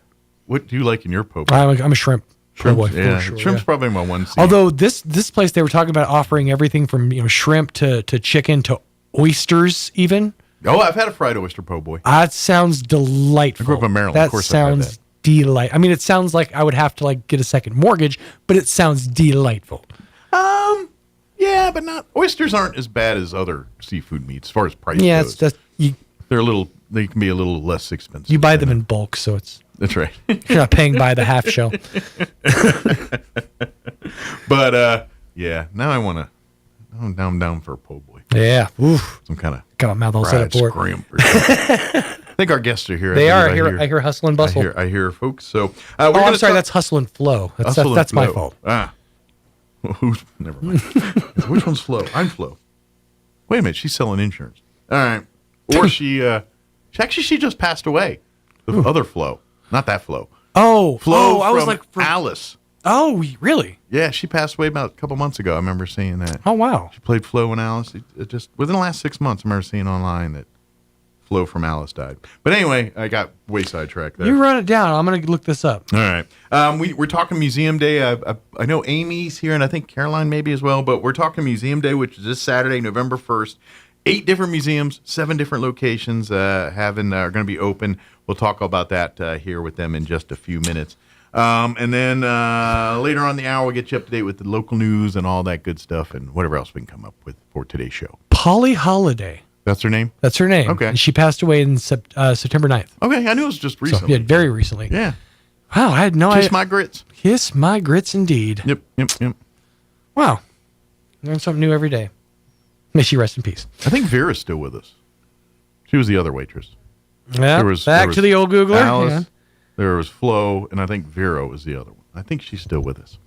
you like in your po' boy? I'm a shrimp po' boy. Yeah, For sure, shrimp's probably my one. Although this place, they were talking about offering everything from shrimp to chicken to oysters even. Oh, I've had a fried oyster po' boy. That sounds delightful. I grew up in Maryland. That Of course, sounds I mean, it sounds like I would have to like get a second mortgage, but it sounds delightful. Yeah, but not oysters aren't as bad as other seafood meats as far as price Yeah, goes. it's just They can be a little less expensive. You buy them in bulk, so that's right. You're not paying by the half shell. But yeah, now I'm down for a po' boy. Yeah, oof. Some kind of got my mouth all set up for scrimp. I think our guests are here. They are. I hear hustle and bustle. I hear folks. So I'm sorry. That's hustle and flow. That's my fault. Never mind. Which one's Flo? I'm Flo. Wait a minute. She's selling insurance. All right. Or she just passed away. The other Flo, not that Flo. Flo. I was like Alice. Oh, really? Yeah, she passed away about a couple months ago. I remember seeing that. Oh, wow. She played Flo and Alice. It just within the last 6 months, I remember seeing online that Flo from Alice died. But anyway, I got way sidetracked there. You run it down. I'm going to look this up. All right. We're talking Museum Day. I know Amy's here, and I think Caroline maybe as well, but we're talking Museum Day, which is this Saturday, November 1st. 8 different museums, 7 different locations are going to be open. We'll talk about that here with them in just a few minutes. And then later on in the hour, we'll get you up to date with the local news and all that good stuff and whatever else we can come up with for today's show. Polly Holiday. That's her name? That's her name. Okay. And she passed away in September 9th. Okay, I knew it was just recently. So, yeah, very recently. Yeah. Wow, I had no idea. Kiss my grits. Kiss my grits indeed. Yep. Wow. Learn something new every day. May she rest in peace. I think Vera's still with us. She was the other waitress. Yeah, back to the old Googler. Alice, yeah. There was Flo, and I think Vera was the other one. I think she's still with us.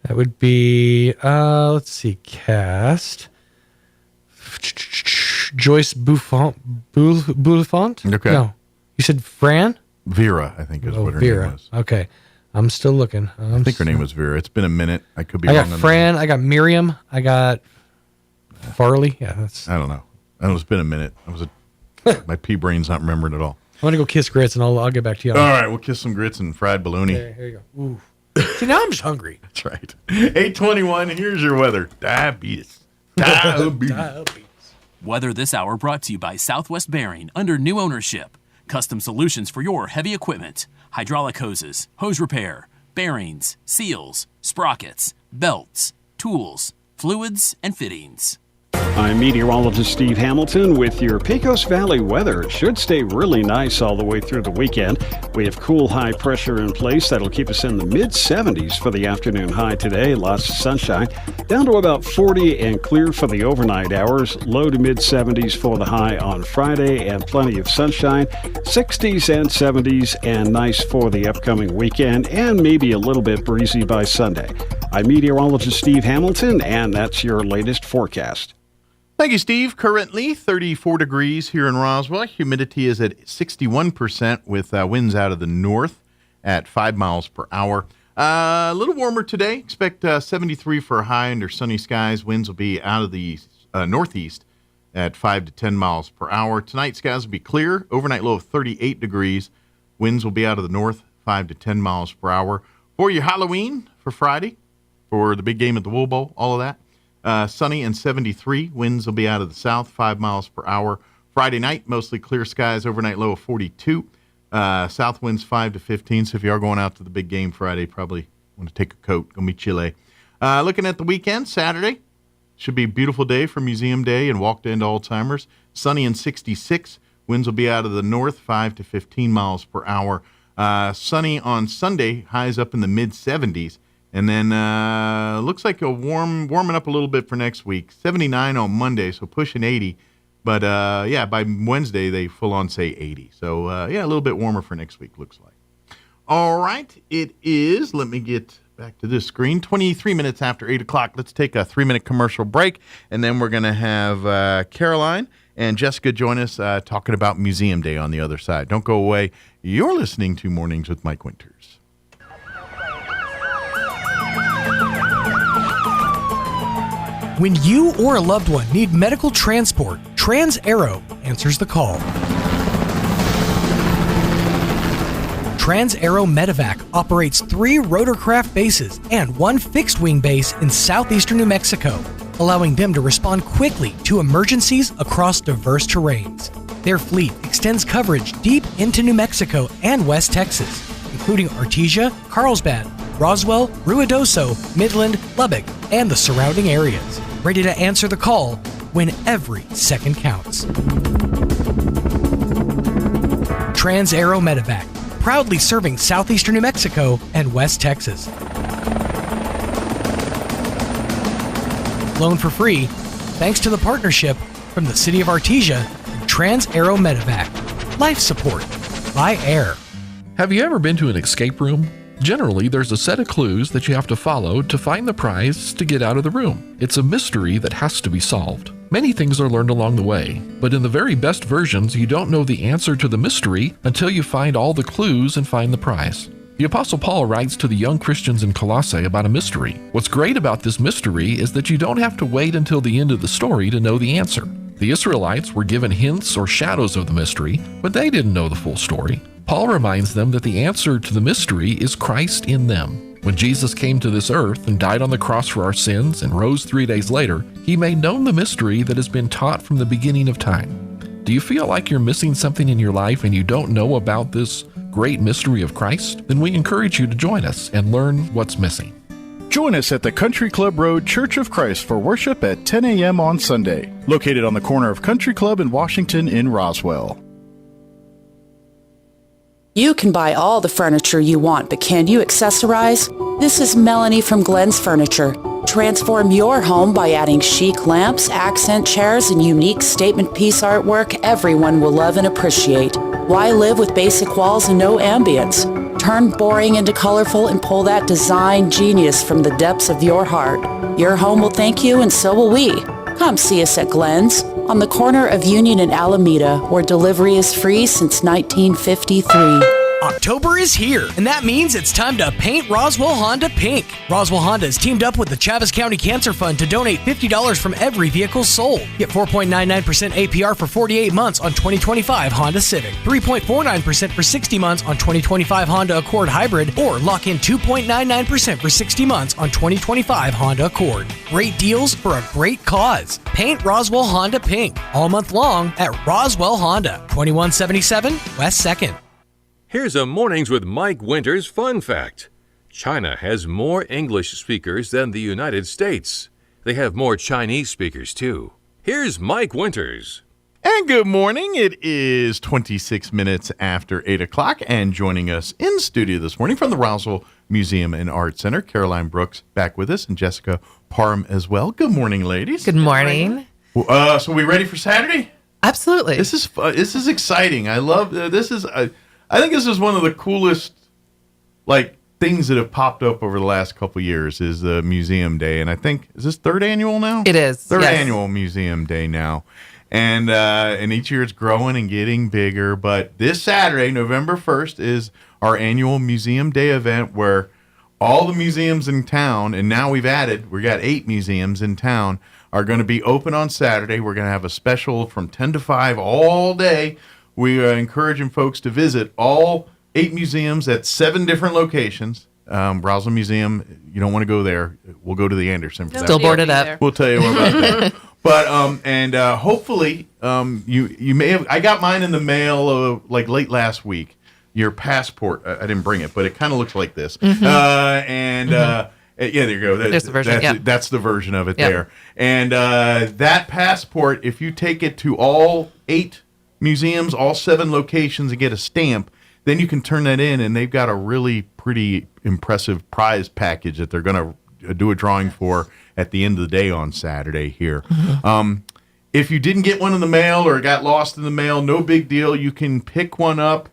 That would be, let's see, cast. Joyce Buffont. Okay. No. You said Fran? Vera, I think is what her name was. Okay. I'm still looking. I think her name was Vera. It's been a minute. I could be wrong. wrong. I got Fran. I got Miriam. I got Farley. Yeah, that's. I don't know. It's been a minute. My pea brain's not remembering at all. I'm gonna go kiss grits and I'll get back to you. All right, we'll kiss some grits and fried bologna. Here you go. Ooh. See, now I'm just hungry. That's right. 8:21. Here's your weather. Diabetes. Weather this hour brought to you by Southwest Bearing under new ownership. Custom solutions for your heavy equipment. Hydraulic hoses, hose repair, bearings, seals, sprockets, belts, tools, fluids, and fittings. I'm meteorologist Steve Hamilton with your Pecos Valley weather. It should stay really nice all the way through the weekend. We have cool high pressure in place that'll keep us in the mid-70s for the afternoon high today. Lots of sunshine. Down to about 40 and clear for the overnight hours. Low to mid-70s for the high on Friday and plenty of sunshine. 60s and 70s and nice for the upcoming weekend and maybe a little bit breezy by Sunday. I'm meteorologist Steve Hamilton and that's your latest forecast. Thank you, Steve. Currently 34 degrees here in Roswell. Humidity is at 61% with winds out of the north at 5 miles per hour. A little warmer today. Expect 73 for a high under sunny skies. Winds will be out of the northeast at 5 to 10 miles per hour. Tonight, skies will be clear. Overnight low of 38 degrees. Winds will be out of the north, 5 to 10 miles per hour. For your Halloween for Friday, for the big game at the Wool Bowl, all of that. Sunny and 73. Winds will be out of the south, 5 miles per hour. Friday night, mostly clear skies. Overnight low of 42. South winds 5 to 15. So if you are going out to the big game Friday, probably want to take a coat. Going to be chilly. Looking at the weekend, Saturday. Should be a beautiful day for Museum Day and Walk to End Alzheimer's. Sunny and 66. Winds will be out of the north, 5 to 15 miles per hour. Sunny on Sunday, highs up in the mid-70s. And then looks like warming up a little bit for next week. 79 on Monday, so pushing 80. But, by Wednesday, they full on say 80. So, a little bit warmer for next week, looks like. All right, it is, let me get back to this screen, 23 minutes after 8 o'clock. Let's take a 3-minute commercial break, and then we're going to have Caroline and Jessica join us talking about Museum Day on the other side. Don't go away. You're listening to Mornings with Mike Winters. When you or a loved one need medical transport, Trans-Aero answers the call. Trans-Aero Medevac operates 3 rotorcraft bases and 1 fixed-wing base in southeastern New Mexico, allowing them to respond quickly to emergencies across diverse terrains. Their fleet extends coverage deep into New Mexico and West Texas, including Artesia, Carlsbad, Roswell, Ruidoso, Midland, Lubbock, and the surrounding areas. Ready to answer the call when every second counts. Trans-Aero Medevac, proudly serving southeastern New Mexico and West Texas. Flown for free, thanks to the partnership from the City of Artesia and Trans-Aero Medevac. Life support by air. Have you ever been to an escape room? Generally, there's a set of clues that you have to follow to find the prize to get out of the room. It's a mystery that has to be solved. Many things are learned along the way, but in the very best versions, you don't know the answer to the mystery until you find all the clues and find the prize. The Apostle Paul writes to the young Christians in Colossae about a mystery. What's great about this mystery is that you don't have to wait until the end of the story to know the answer. The Israelites were given hints or shadows of the mystery, but they didn't know the full story. Paul reminds them that the answer to the mystery is Christ in them. When Jesus came to this earth and died on the cross for our sins and rose 3 days later, he made known the mystery that has been taught from the beginning of time. Do you feel like you're missing something in your life and you don't know about this great mystery of Christ? Then we encourage you to join us and learn what's missing. Join us at the Country Club Road Church of Christ for worship at 10 a.m. on Sunday, located on the corner of Country Club and Washington in Roswell. You can buy all the furniture you want, but can you accessorize? This is Melanie from Glenn's Furniture. Transform your home by adding chic lamps, accent chairs, and unique statement piece artwork everyone will love and appreciate. Why live with basic walls and no ambience? Turn boring into colorful and pull that design genius from the depths of your heart. Your home will thank you, and so will we. Come see us at Glenn's on the corner of Union and Alameda, where delivery is free since 1953. October is here, and that means it's time to paint Roswell Honda pink. Roswell Honda has teamed up with the Chaves County Cancer Fund to donate $50 from every vehicle sold. Get 4.99% APR for 48 months on 2025 Honda Civic, 3.49% for 60 months on 2025 Honda Accord Hybrid, or lock in 2.99% for 60 months on 2025 Honda Accord. Great deals for a great cause. Paint Roswell Honda pink all month long at Roswell Honda, 2177 West 2nd. Here's a Mornings with Mike Winters fun fact. China has more English speakers than the United States. They have more Chinese speakers, too. Here's Mike Winters. And good morning. It is 26 minutes after 8 o'clock, and joining us in studio this morning from the Roswell Museum and Art Center, Caroline Brooks back with us, and Jessica Parham as well. Good morning, ladies. Good morning. So we ready for Saturday? Absolutely. This is exciting. I love this. I think this is one of the coolest, things that have popped up over the last couple of years is the Museum Day. And I think, is this third annual now? It is. Third annual Museum Day now. And each year it's growing and getting bigger. But this Saturday, November 1st, is our annual Museum Day event where all the museums in town, and now we got 8 museums in town, are going to be open on Saturday. We're going to have a special from 10 to 5 all day. We are encouraging folks to visit all 8 museums at 7 different locations. Roswell Museum, you don't want to go there. We'll go to the Anderson for that. Still boarded up. We'll tell you more about that. But hopefully you may have. I got mine in the mail late last week. Your passport. I didn't bring it, but it kind of looks like this. Mm-hmm. Yeah, there you go. There's the version. That's the version of it there. And that passport, if you take it to all 8 museums, all 7 locations, and get a stamp, then you can turn that in, and they've got a really pretty impressive prize package that they're going to do a drawing for at the end of the day on Saturday here. Mm-hmm. If you didn't get one in the mail or got lost in the mail, no big deal. You can pick one up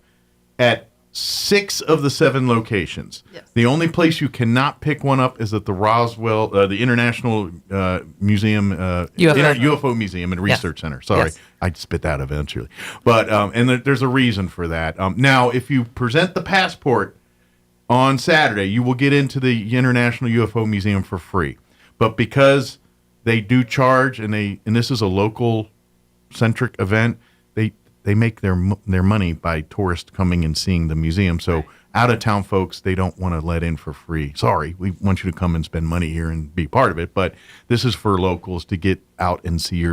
at 6 of the 7 locations. Yes. The only place you cannot pick one up is at the Roswell, the International Museum, UFO Museum and Research Center. Sorry, I'd spit that eventually. But and there's a reason for that. Now, if you present the passport on Saturday, you will get into the International UFO Museum for free. But because they do charge, and this is a local centric event, they make their money by tourists coming and seeing the museum. So out-of-town folks, they don't want to let in for free. Sorry, we want you to come and spend money here and be part of it. But this is for locals to get out and see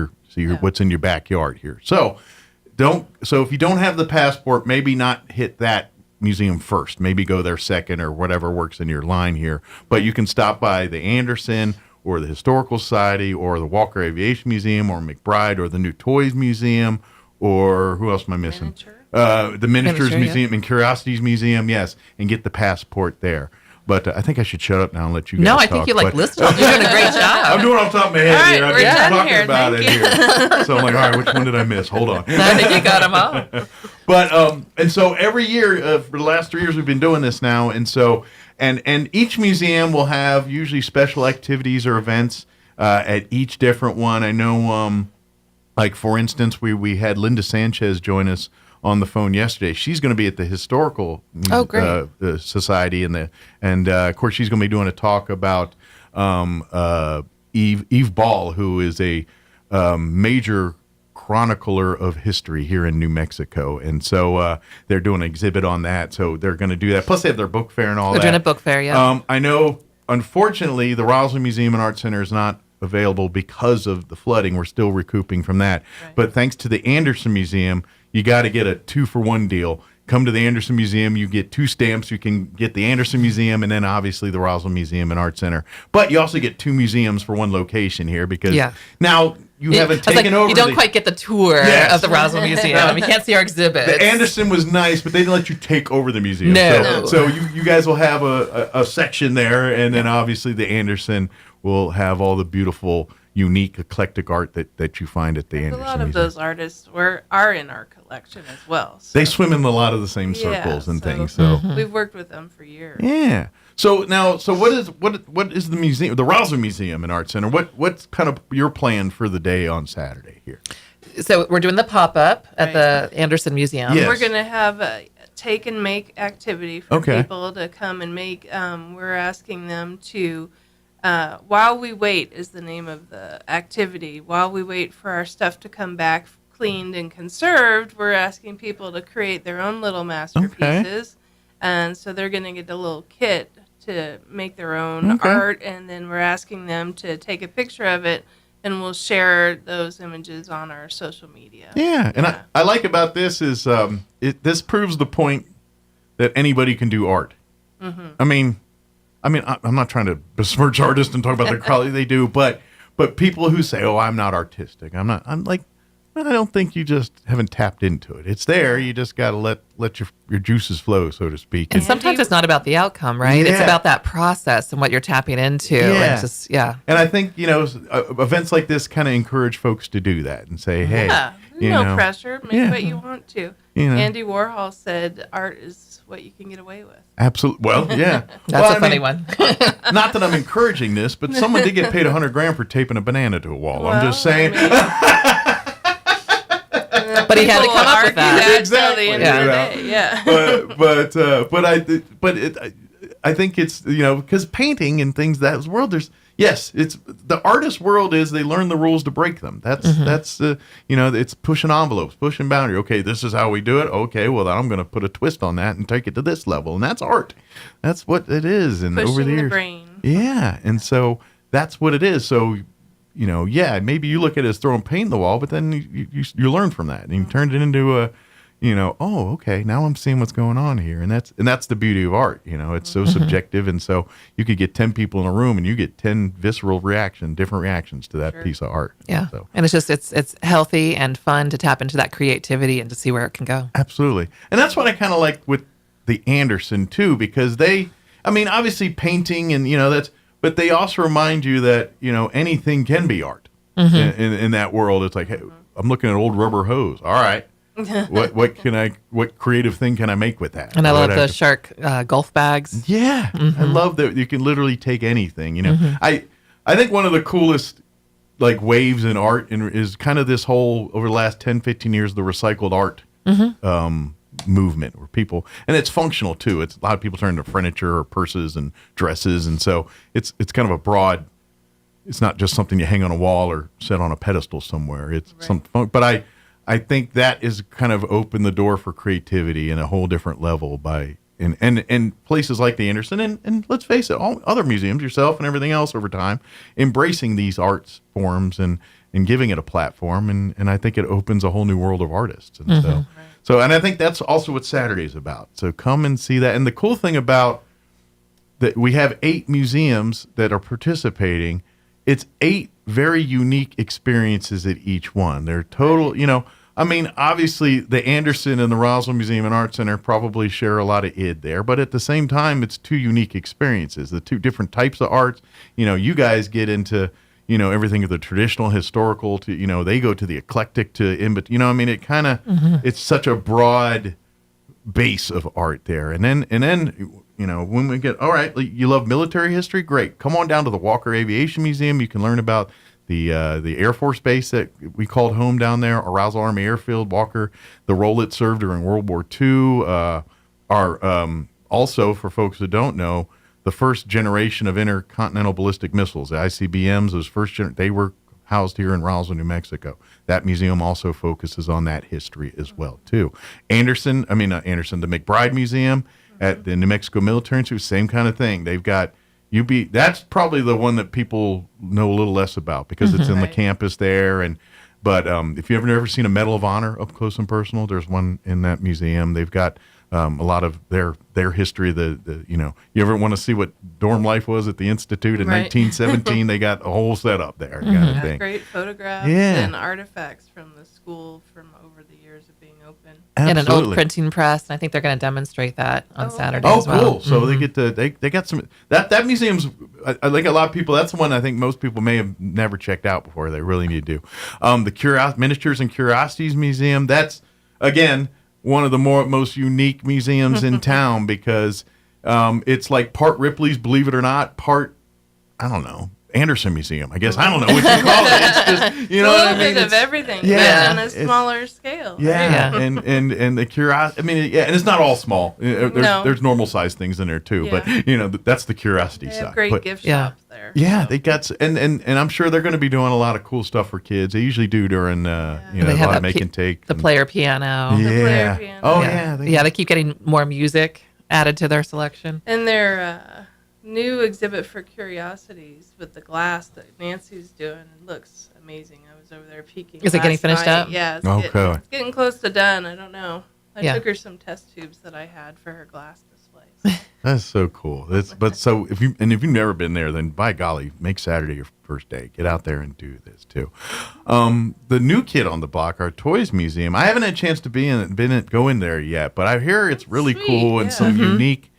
what's in your backyard here. So if you don't have the passport, maybe not hit that Museum first. Maybe go there second or whatever works in your line here. But you can stop by the Anderson or the Historical Society or the Walker Aviation Museum or McBride or the New Toys Museum or who else am I missing? The Miniatures Museum and Curiosities Museum, yes, and get the passport there. But I think I should shut up now and let you guys talk. No, I think you listed. You're doing a great job. I'm doing it off the top of my head all here. Right, I've been talking about it here. So I'm like, all right, which one did I miss? Hold on. I think you got them all. But and so every year for the last 3 years we've been doing this now, and so and each museum will have usually special activities or events at each different one. I know, like for instance, we had Linda Sanchez join us on the phone yesterday. She's going to be at the Historical Society, and of course she's going to be doing a talk about Eve Ball, who is a major chronicler of history here in New Mexico, and so they're doing an exhibit on that. So they're going to do that. Plus, they have their book fair and all that. They're doing a book fair, yeah. I know. Unfortunately, the Roswell Museum and Art Center is not available because of the flooding. We're still recouping from that. Right. But thanks to the Anderson Museum, you got to get a 2-for-1 deal. Come to the Anderson Museum, you get 2 stamps. You can get the Anderson Museum and then obviously the Roswell Museum and Art Center. But you also get 2 museums for 1 location here because now you haven't taken over. You don't quite get the tour of the Roswell Museum. You can't see our exhibits. The Anderson was nice, but they didn't let you take over the museum. No. So you guys will have a section there, and then obviously the Anderson will have all the beautiful, unique, eclectic art that you find at the Anderson A lot of Museum. those artists are in our collection as well. So. They swim in a lot of the same circles and things. So we've worked with them for years. Yeah. So what is the museum, the Roswell Museum and Art Center? What's kind of your plan for the day on Saturday here? So we're doing the pop-up at the Anderson Museum. Yes. We're going to have a take and make activity for people to come and make. We're asking them to. While we wait is the name of the activity. While we wait for our stuff to come back cleaned and conserved, we're asking people to create their own little masterpieces. And so they're going to get a little kit to make their own art, and then we're asking them to take a picture of it, and we'll share those images on our social media. Yeah, and I like about this is this proves the point that anybody can do art. Mm-hmm. I mean, I'm not trying to besmirch artists and talk about the quality they do, but people who say, "Oh, I'm not artistic," I'm like, I don't think you just haven't tapped into it. It's there. You just got to let your juices flow, so to speak. And sometimes it's not about the outcome, right? Yeah. It's about that process and what you're tapping into. Yeah. And And I think events like this kind of encourage folks to do that and say, "Hey, no pressure. Make what you want to." Andy Warhol said, "Art is what you can get away with." Absolutely. Well, yeah. That's a funny one. Not that I'm encouraging this, but someone did get paid $100,000 for taping a banana to a wall. I'm just saying. But he had to come up with that. Exactly. I think it's because painting and things that world it's the artist world is they learn the rules to break them. That's it's pushing envelopes, pushing boundary. Okay, this is how we do it. Okay, well then I'm going to put a twist on that and take it to this level, and that's art. That's what it is. And pushing over the years, the brain. Yeah, and so that's what it is. So. Maybe you look at it as throwing paint in the wall, but then you learn from that and you turn it into now I'm seeing what's going on here, and that's the beauty of art. It's so subjective, and so you could get 10 people in a room and you get 10 visceral different reactions to that piece of art. Yeah, and it's just it's healthy and fun to tap into that creativity and to see where it can go. Absolutely, and that's what I kind of like with the Anderson too, because obviously painting and that's. But they also remind you that, anything can be art in that world. It's like, hey, I'm looking at an old rubber hose. All right. What creative thing can I make with that? And I love the shark golf bags. Yeah. I love that you can literally take anything, I think one of the coolest waves in art is kind of this whole, over the last 10, 15 years, the recycled art movement where people, and it's functional too. It's a lot of people turn to furniture or purses and dresses, and so it's kind of a broad. It's not just something you hang on a wall or set on a pedestal somewhere. It's but I think that is kind of opened the door for creativity in a whole different level by and places like the Anderson, and let's face it, all other museums, yourself and everything else over time, embracing these arts forms and giving it a platform, and I think it opens a whole new world of artists. And so and I think that's also what Saturday's about. So come and see that. And the cool thing about that, we have 8 museums that are participating. It's 8 very unique experiences at each one. They're total, I mean, obviously the Anderson and the Roswell Museum and Art Center probably share a lot of id there, but at the same time, it's 2 unique experiences, the 2 different types of arts. You guys get into, everything of the traditional, historical to, they go to the eclectic to, I mean, it kind of, it's such a broad base of art there. And then, when we get, all right, you love military history, great. Come on down to the Walker Aviation Museum. You can learn about the Air Force Base that we called home down there, Roswell Army Airfield, Walker, the role it served during World War II. Also, for folks who don't know, the first generation of intercontinental ballistic missiles, the ICBMs, they were housed here in Roswell, New Mexico. That museum also focuses on that history as well, too. The McBride Museum at the New Mexico Military Institute, same kind of thing. They've got that's probably the one that people know a little less about because it's in the campus there. But if you've ever seen a Medal of Honor up close and personal, there's one in that museum. They've got a lot of their history. You ever want to see what dorm life was at the Institute in 1917? They got a whole setup there. Kind of thing. Great photographs and artifacts from the school from over the years of being open. And an old printing press, and I think they're going to demonstrate that on Saturday as well. Oh, cool! So they get to they got some that museum's. I think a lot of people. That's the one I think most people may have never checked out before. They really need to. The Miniatures and Curiosities Museum. That's again one of the most unique museums in town because it's like part Ripley's Believe It or Not, part Anderson Museum, I guess. I don't know what you call it. It's just, you know what I mean? A bit of everything, but on a smaller scale. Yeah, right? and the curiosity. I mean, and it's not all small. There's normal sized things in there too, but that's the curiosity side. Great gift shops there. Yeah, they got and I'm sure they're going to be doing a lot of cool stuff for kids. They usually do during a lot of make and take. The player piano. Yeah. The player piano. Oh yeah. They keep getting more music added to their selection. And their new exhibit for curiosities with the glass that Nancy's doing looks amazing. I was over there peeking. Is it getting finished up? Yeah, it's getting close to done. I don't know. I took her some test tubes that I had for her glass displays. That's so cool. If you've never been there, then by golly, make Saturday your first day. Get out there and do this too. The new kid on the block, our Toys Museum. I haven't had a chance to go in there yet, but I hear it's really cool and some unique.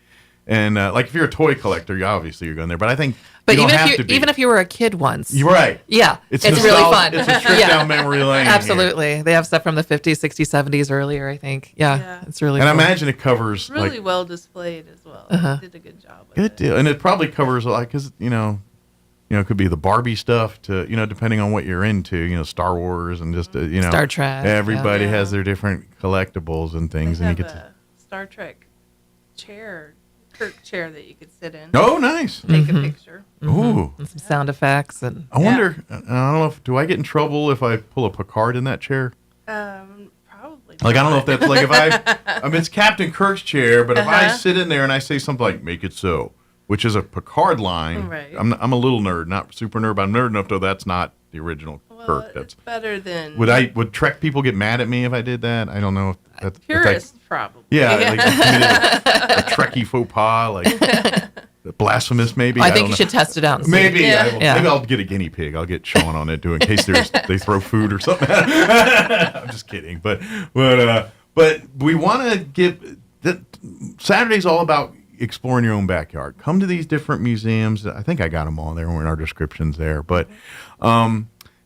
And like if you're a toy collector, you're going there. But I think even if you were a kid once, you're right. Yeah, it's really fun. It's a trip down memory lane. Absolutely, here. They have stuff from the 50s, 60s, 70s earlier. I think. Yeah. It's really. And cool. I imagine it covers really well displayed as well. They did a good job. Good deal, and it probably covers because it could be the Barbie stuff to depending on what you're into. Star Wars and just Star Trek. Everybody has their different collectibles and things, and you get a Star Trek chair. Chair that you could sit in. Oh, nice. Take a picture. Ooh. And some sound effects. And I wonder, I don't know, do I get in trouble if I pull a Picard in that chair? Probably. Like, I don't know if that's like it's Captain Kirk's chair, but if I sit in there and I say something like, make it so, which is a Picard line, right. I'm a little nerd, not super nerd, but I'm nerd enough though that's not the original Kirk. That's better than. Would Trek people get mad at me if I did that? I don't know. Purists, probably. Yeah, like a Trekkie faux pas, like blasphemous maybe. I think you should test it out. Maybe. Maybe I'll get a guiney pig. I'll get Sean on it in case they throw food or something. I'm just kidding. But we want to give Saturday's all about exploring your own backyard. Come to these different museums. I think I got them all there in our descriptions there. But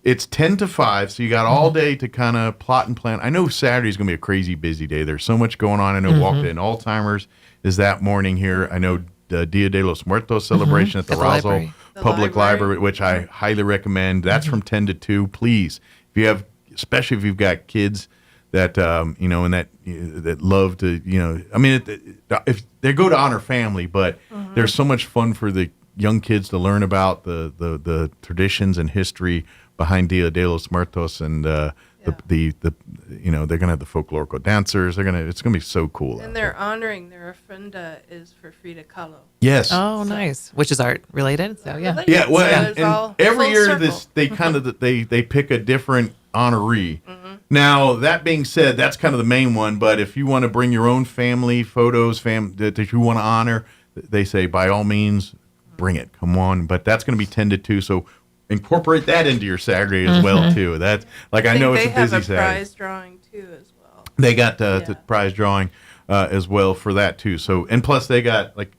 it's 10 to 5, so you got all day to kind of plot and plan. I know Saturday's going to be a crazy busy day. There's so much going on. I know Walk in Alzheimer's is that morning here. I know the Dia de los Muertos celebration at the Roswell Public Library, which I highly recommend. That's from 10 to 2. Please, especially if you've got kids that that love to if they go to honor family, but there's so much fun for the young kids to learn about the traditions and history behind Dia de los Muertos, and the they're gonna have the folklorical dancers. It's gonna be so cool. And they're honoring their ofrenda is for Frida Kahlo. Yes. Oh, nice. Which is art related. So yeah. Yeah. Well, So and every year circle. they kind of they pick a different honoree. Now that being said, that's kind of the main one. But if you want to bring your own family photos, that you want to honor, they say by all means, bring it. Come on. But that's going to be 10 to 2. So incorporate that into your Saturday as well too. That's like I know it's a busy Saturday. They have a prize drawing too as well. They got the prize drawing as well for that too. So and plus they got like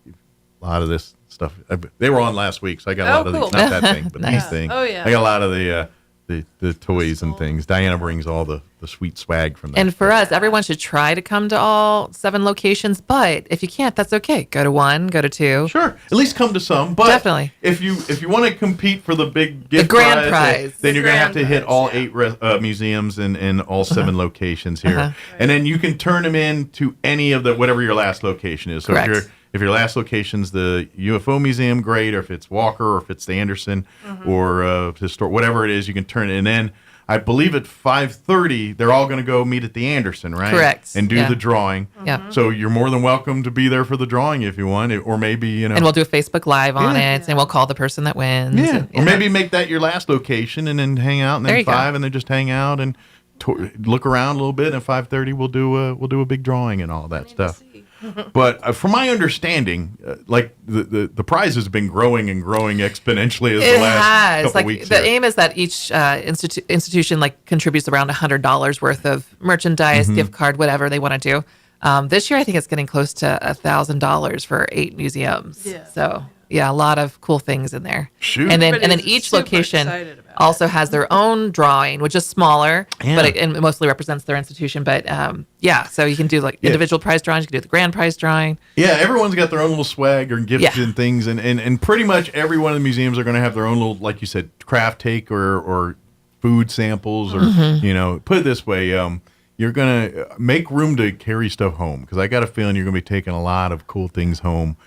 a lot of this stuff. They were on last week, so I got a lot of these, not that thing, but these things. Oh yeah. I got a lot of the toys and things. Diana brings all the sweet swag from that. And for us, everyone should try to come to all 7 locations. But if you can't, that's okay. Go to 1, go to 2. Sure, at least come to some. But definitely, if you want to compete for the big gift grand prize, then you're gonna have to hit all 8 museums in all 7 locations here, and then you can turn them in to any of the whatever your last location is. So correct. If your last location's the UFO Museum, great. Or if it's Walker, or if it's the Anderson, or historic, whatever it is, you can turn it. And then I believe at 5:30 they're all going to go meet at the Anderson, right? Correct. And do the drawing. Yeah. So you're more than welcome to be there for the drawing if you want, or maybe And we'll do a Facebook Live on it, and we'll call the person that wins. Yeah. And, or maybe make that your last location, and then hang out, and then 5, and then just hang out and look around a little bit. And at 5:30 we'll do a big drawing and all that stuff. But from my understanding, like the prize has been growing and growing exponentially as the last couple weeks. The aim is that each institution contributes around $100 worth of merchandise, gift card, whatever they want to do. This year, I think it's getting close to $1,000 for 8 museums. Yeah. So yeah, a lot of cool things in there. Shoot. And then each location also has their own drawing, which is smaller, but it mostly represents their institution. But so you can do individual prize drawings. You can do the grand prize drawing. Yeah, everyone's got their own little swag or gifts and things, and pretty much every one of the museums are going to have their own little, like you said, craft take or food samples, or put it this way, you're going to make room to carry stuff home, because I got a feeling you're going to be taking a lot of cool things home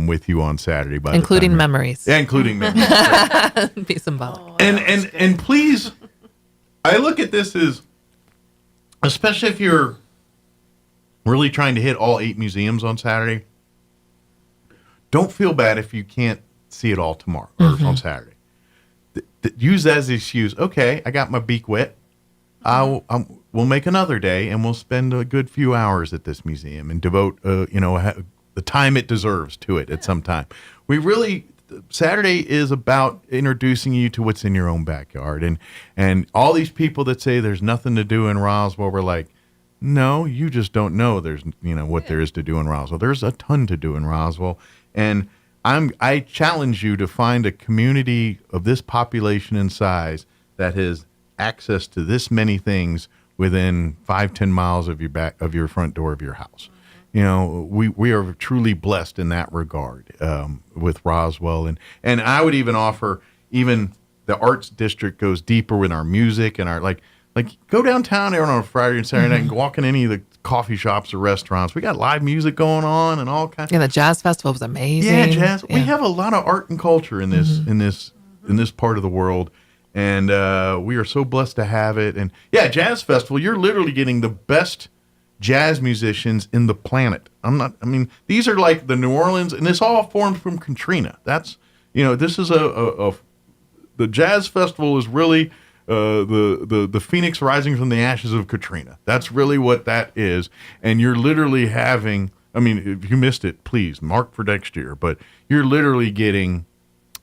with you on Saturday, including memories. Yeah, including memories. Right. Be symbolic. And please, I look at this as, especially if you're really trying to hit all 8 museums on Saturday, don't feel bad if you can't see it all tomorrow or on Saturday. Use that as an excuse. Okay, I got my beak wet. We'll make another day, and we'll spend a good few hours at this museum and devote, the time it deserves to it at some time. Saturday is about introducing you to what's in your own backyard. And all these people that say there's nothing to do in Roswell, we're like, no, you just don't know there's, what there is to do in Roswell. There's a ton to do in Roswell. And I challenge you to find a community of this population and size that has access to this many things within 5-10 miles of your front door of your house. We are truly blessed in that regard with Roswell, and I would even offer, even the arts district goes deeper with our music and our like go downtown there on a Friday and Saturday night and walk in any of the coffee shops or restaurants. We got live music going on and all kinds. Yeah, the jazz festival was amazing. Yeah, jazz. Yeah. We have a lot of art and culture in this in this part of the world, and we are so blessed to have it. And yeah, jazz festival. You're literally getting the best jazz musicians in the planet. These are like the New Orleans, and this all formed from Katrina. That's, this is the jazz festival is really the phoenix rising from the ashes of Katrina. That's really what that is. And you're literally having, if you missed it, please mark for next year, but you're literally getting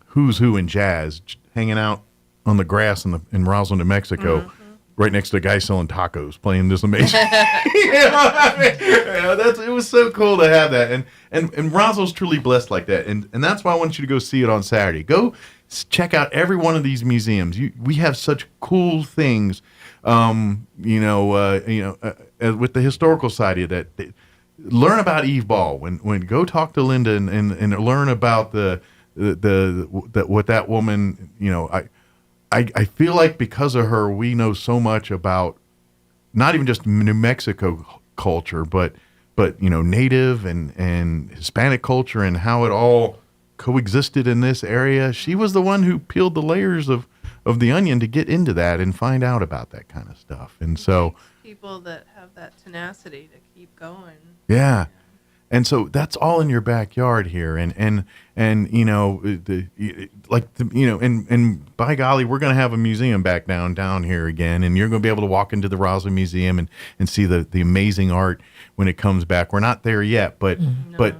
who's who in jazz hanging out on the grass in Roswell, New Mexico, right next to the guy selling tacos, playing this amazing. It was so cool to have that, and Roswell's truly blessed like that, and that's why I want you to go see it on Saturday. Go check out every one of these museums. We have such cool things, with the historical side of that. Learn about Eve Ball. When go talk to Linda and learn about what that woman. I feel like because of her, we know so much about not even just New Mexico culture, but Native and Hispanic culture and how it all coexisted in this area. She was the one who peeled the layers of of the onion to get into that and find out about that kind of stuff. And so people that have that tenacity to keep going. Yeah. And so that's all in your backyard here. And you know, and by golly, we're going to have a museum back down here again. And you're going to be able to walk into the Roswell Museum and see the amazing art when it comes back. We're not there yet, but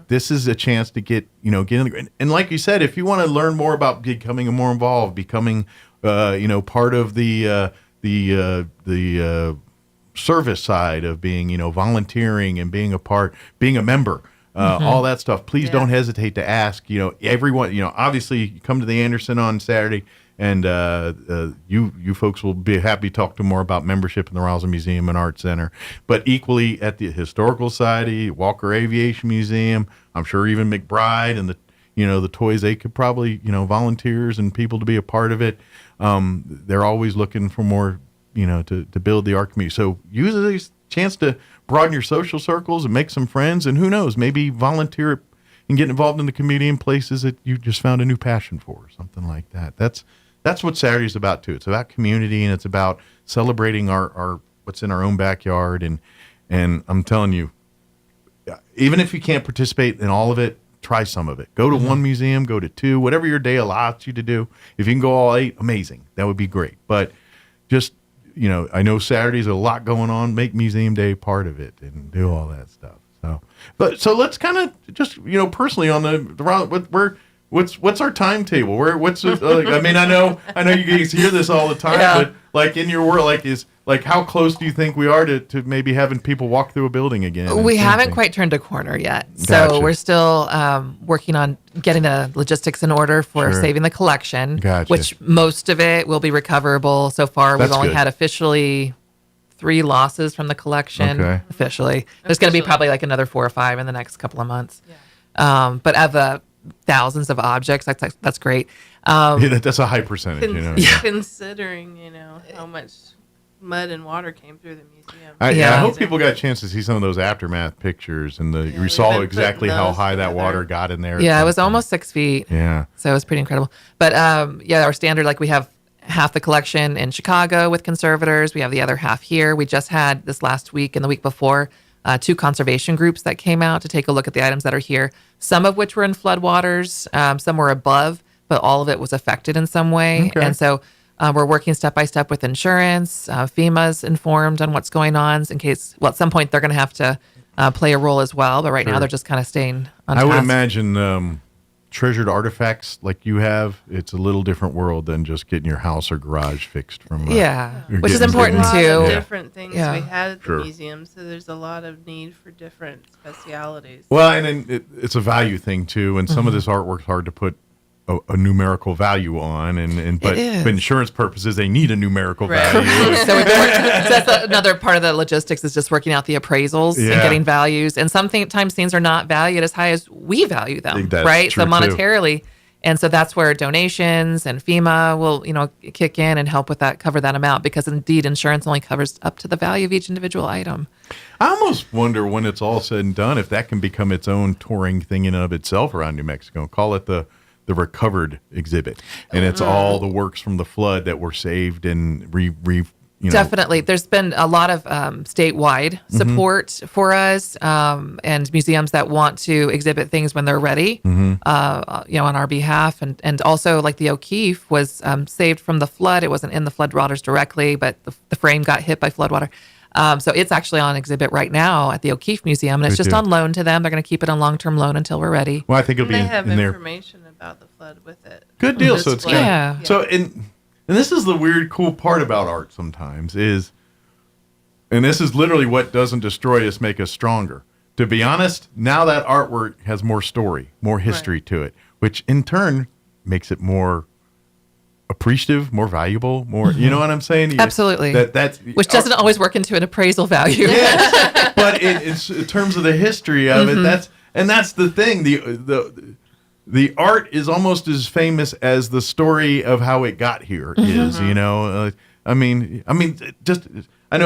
this is a chance to get in the, and like you said, if you want to learn more about becoming more involved, becoming, part of the service side of being, volunteering and being a member, all that stuff. Please don't hesitate to ask, everyone, obviously you come to the Anderson on Saturday and you folks will be happy to talk to more about membership in the Roswell Museum and Art Center, but equally at the Historical Society, Walker Aviation Museum, I'm sure even McBride and the toys, they could probably, volunteers and people to be a part of it. They're always looking for more, to build the art community. So use this chance to broaden your social circles and make some friends, and who knows, maybe volunteer and get involved in the community in places that you just found a new passion for, or something like that. That's what Saturday's about too. It's about community, and it's about celebrating our what's in our own backyard. And I'm telling you, even if you can't participate in all of it, try some of it. Go to one museum, go to two, whatever your day allows you to do. If you can go all 8, amazing. That would be great. But just, I know Saturday's a lot going on. Make Museum Day part of it and do all that stuff. So let's kind of just, personally on what's our timetable? I know you guys hear this all the time, but like in your world, how close do you think we are to maybe having people walk through a building again? We haven't quite turned a corner yet. Gotcha. So we're still working on getting the logistics in order for saving the collection, which most of it will be recoverable. So far, we've only had officially 3 losses from the collection. Officially. There's going to be probably like another 4 or 5 in the next couple of months. Yeah. But of the thousands of objects, that's great. That's a high percentage. Considering, how much mud and water came through the museum. I hope people got a chance to see some of those aftermath pictures, and you saw exactly how high that water got in there. Yeah, it was almost 6 feet. Yeah. So it was pretty incredible. But our standard, we have half the collection in Chicago with conservators. We have the other half here. We just had this last week and the week before 2 conservation groups that came out to take a look at the items that are here, some of which were in floodwaters, some were above, but all of it was affected in some way. Okay. And so we're working step by step with insurance. FEMA's informed on what's going on in case, at some point they're going to have to play a role as well. But right now they're just kind of staying on task. I would imagine treasured artifacts like you have, it's a little different world than just getting your house or garage fixed from. Which is important too. Different things we had at the museum, so there's a lot of need for different specialities. Well, and then it's a value thing too, and some of this artwork's hard to put a numerical value on, but for insurance purposes, they need a numerical value. So that's another part of the logistics is just working out the appraisals and getting values. And sometimes things are not valued as high as we value them, right? So monetarily. Too. And so that's where donations and FEMA will, kick in and help with that, cover that amount, because indeed insurance only covers up to the value of each individual item. I almost wonder when it's all said and done, if that can become its own touring thing in and of itself around New Mexico. Call it the recovered exhibit, and it's all the works from the flood that were saved and Definitely. There's been a lot of statewide support for us, and museums that want to exhibit things when they're ready, on our behalf. And also, like the O'Keefe was saved from the flood. It wasn't in the floodwaters directly, but the frame got hit by floodwater. So it's actually on exhibit right now at the O'Keefe Museum, and it's just on loan to them. They're going to keep it on long-term loan until we're ready. Well, I think it'll be they have in there. Information about the flood with it. Good deal. So it's So and this is the weird, cool part about art sometimes is, and this is literally what doesn't destroy us, make us stronger. To be honest, now that artwork has more story, more history to it, which in turn makes it more appreciative, more valuable, more, you know what I'm saying? Absolutely. That's which doesn't always work into an appraisal value. Yes, but it's in terms of the history of it, that's the thing. The art is almost as famous as the story of how it got here is, I know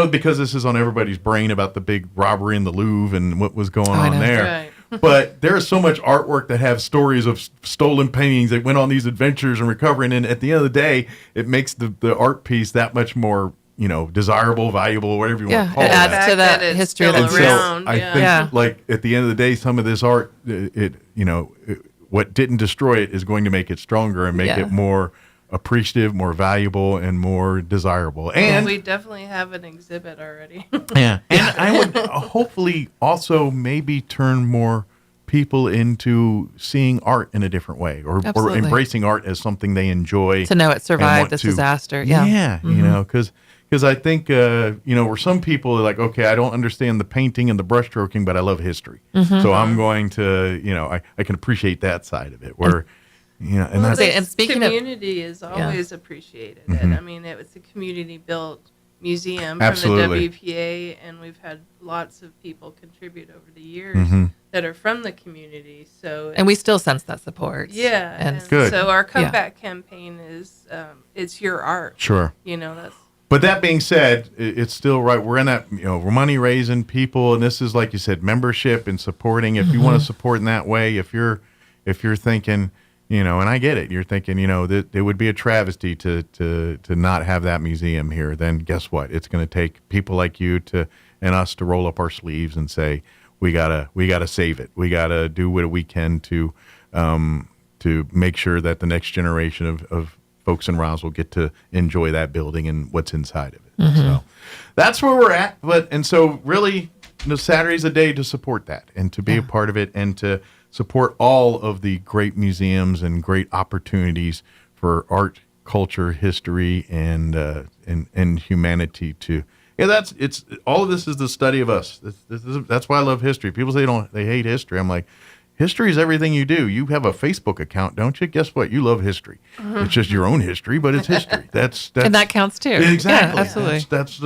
because this is on everybody's brain about the big robbery in the Louvre and what was going on there. Right. But there is so much artwork that have stories of stolen paintings that went on these adventures and recovering. And at the end of the day, it makes the art piece that much more, desirable, valuable, whatever you want to call it. It adds to that history of the around. So I think, like, at the end of the day, some of this art, what didn't destroy it is going to make it stronger and make it more appreciative, more valuable, and more desirable. And we definitely have an exhibit already. Yeah. And I would hopefully also maybe turn more people into seeing art in a different way or embracing art as something they enjoy. To know it survived this disaster. Yeah. Yeah. Because I think, where some people are like, okay, I don't understand the painting and the brushstroking, but I love history. So I'm going to, I can appreciate that side of it where, and that's... And speaking community is always appreciated. And I mean, it's a community-built museum from the WPA, and we've had lots of people contribute over the years that are from the community. So and we still sense that support. Yeah, and good. So our comeback campaign is it's your art. Sure. That's. But that being said, it's still right. We're in that, we're money raising people, and this is, like you said, membership and supporting. If you want to support in that way, if you're thinking, and I get it, you're thinking, that it would be a travesty to not have that museum here. Then guess what? It's going to take people like you and us to roll up our sleeves and say, we gotta save it. We gotta do what we can to make sure that the next generation of folks in Roswell get to enjoy that building and what's inside of it. So that's where we're at. And so really, Saturday's a day to support that and to be a part of it and to support all of the great museums and great opportunities for art, culture, history, and humanity to. Yeah, it's all of this is the study of us. That's why I love history. People say they hate history. I'm like, history is everything you do. You have a Facebook account, don't you? Guess what? You love history. It's just your own history, but it's history. That's and that counts too. Exactly. Yeah, absolutely. That's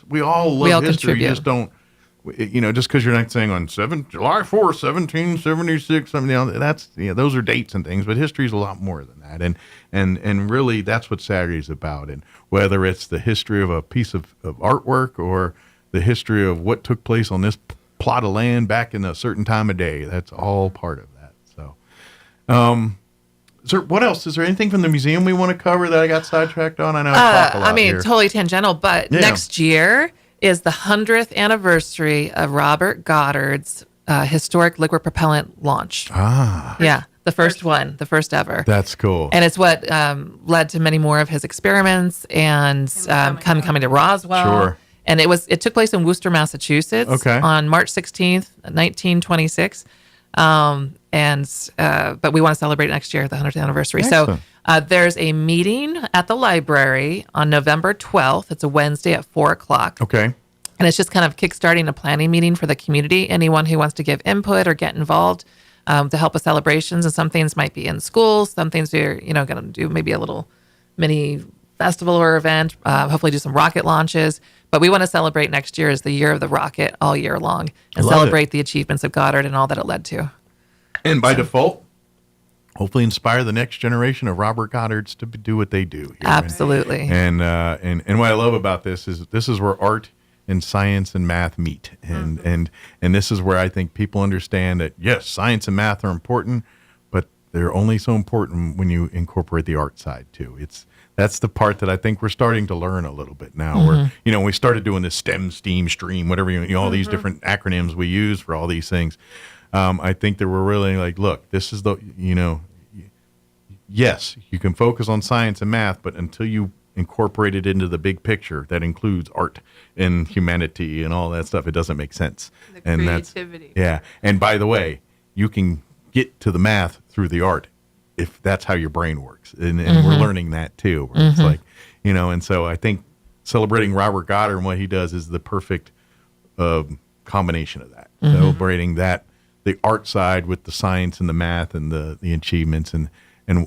we all love history. Contribute. You just don't. Just because you're not saying on July 4th, 1776, something, those are dates and things, but history is a lot more than that. And really that's what Saturday's about. And whether it's the history of a piece of artwork or the history of what took place on this plot of land back in a certain time of day, that's all part of that. So, what else? Is there anything from the museum we want to cover that I got sidetracked on? I know I talk a lot here. Totally tangential, but next year is the 100th anniversary of Robert Goddard's historic liquid propellant launch. Yeah, the first one, the first ever. That's cool. And it's what led to many more of his experiments and coming to Roswell. Sure. And it took place in Worcester, Massachusetts on March 16th, 1926. But we want to celebrate next year, the 100th anniversary. Excellent. So there's a meeting at the library on November 12th. It's a Wednesday at 4:00. Okay. And it's just kind of kickstarting a planning meeting for the community. Anyone who wants to give input or get involved to help with celebrations. And some things might be in schools. Some things we're going to do maybe a little mini festival or event. Hopefully do some rocket launches. But we want to celebrate next year as the year of the rocket all year long and celebrate the achievements of Goddard and all that it led to. And by default, hopefully inspire the next generation of Robert Goddards to do what they do here. Absolutely. And what I love about this is where art and science and math meet. And this is where I think people understand that, yes, science and math are important, but they're only so important when you incorporate the art side too. That's the part that I think we're starting to learn a little bit now. Where we started doing this STEM, STEAM, STREAM, whatever all these different acronyms we use for all these things. I think that we're really like, look, this is yes, you can focus on science and math, but until you incorporate it into the big picture that includes art and humanity and all that stuff, it doesn't make sense. The creativity. And by the way, you can get to the math through the art if that's how your brain works. And we're learning that too. Where it's like, and so I think celebrating Robert Goddard and what he does is the perfect combination of that. Celebrating that, the art side with the science and the math and the achievements and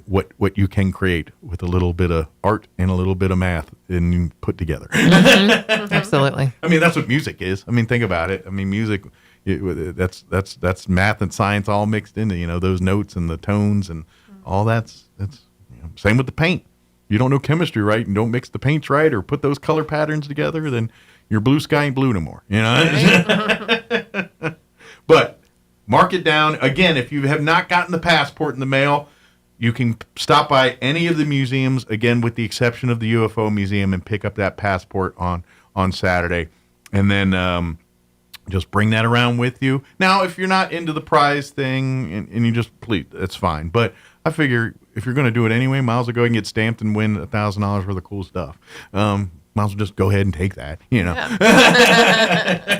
what you can create with a little bit of art and a little bit of math and put together. Absolutely. I mean, that's what music is. I mean, think about it. I mean, music, that's math and science all mixed into, those notes and the tones and all that's same with the paint. You don't know chemistry right and don't mix the paints right or put those color patterns together, then your blue sky ain't blue no more, But mark it down. Again, if you have not gotten the passport in the mail, you can stop by any of the museums, again, with the exception of the UFO Museum, and pick up that passport on Saturday. And then just bring that around with you. Now, if you're not into the prize thing and you just, please, that's fine. But I figure if you're going to do it anyway, might as well go and get stamped and win $1,000 worth of cool stuff. Might as well just go ahead and take that, Yeah.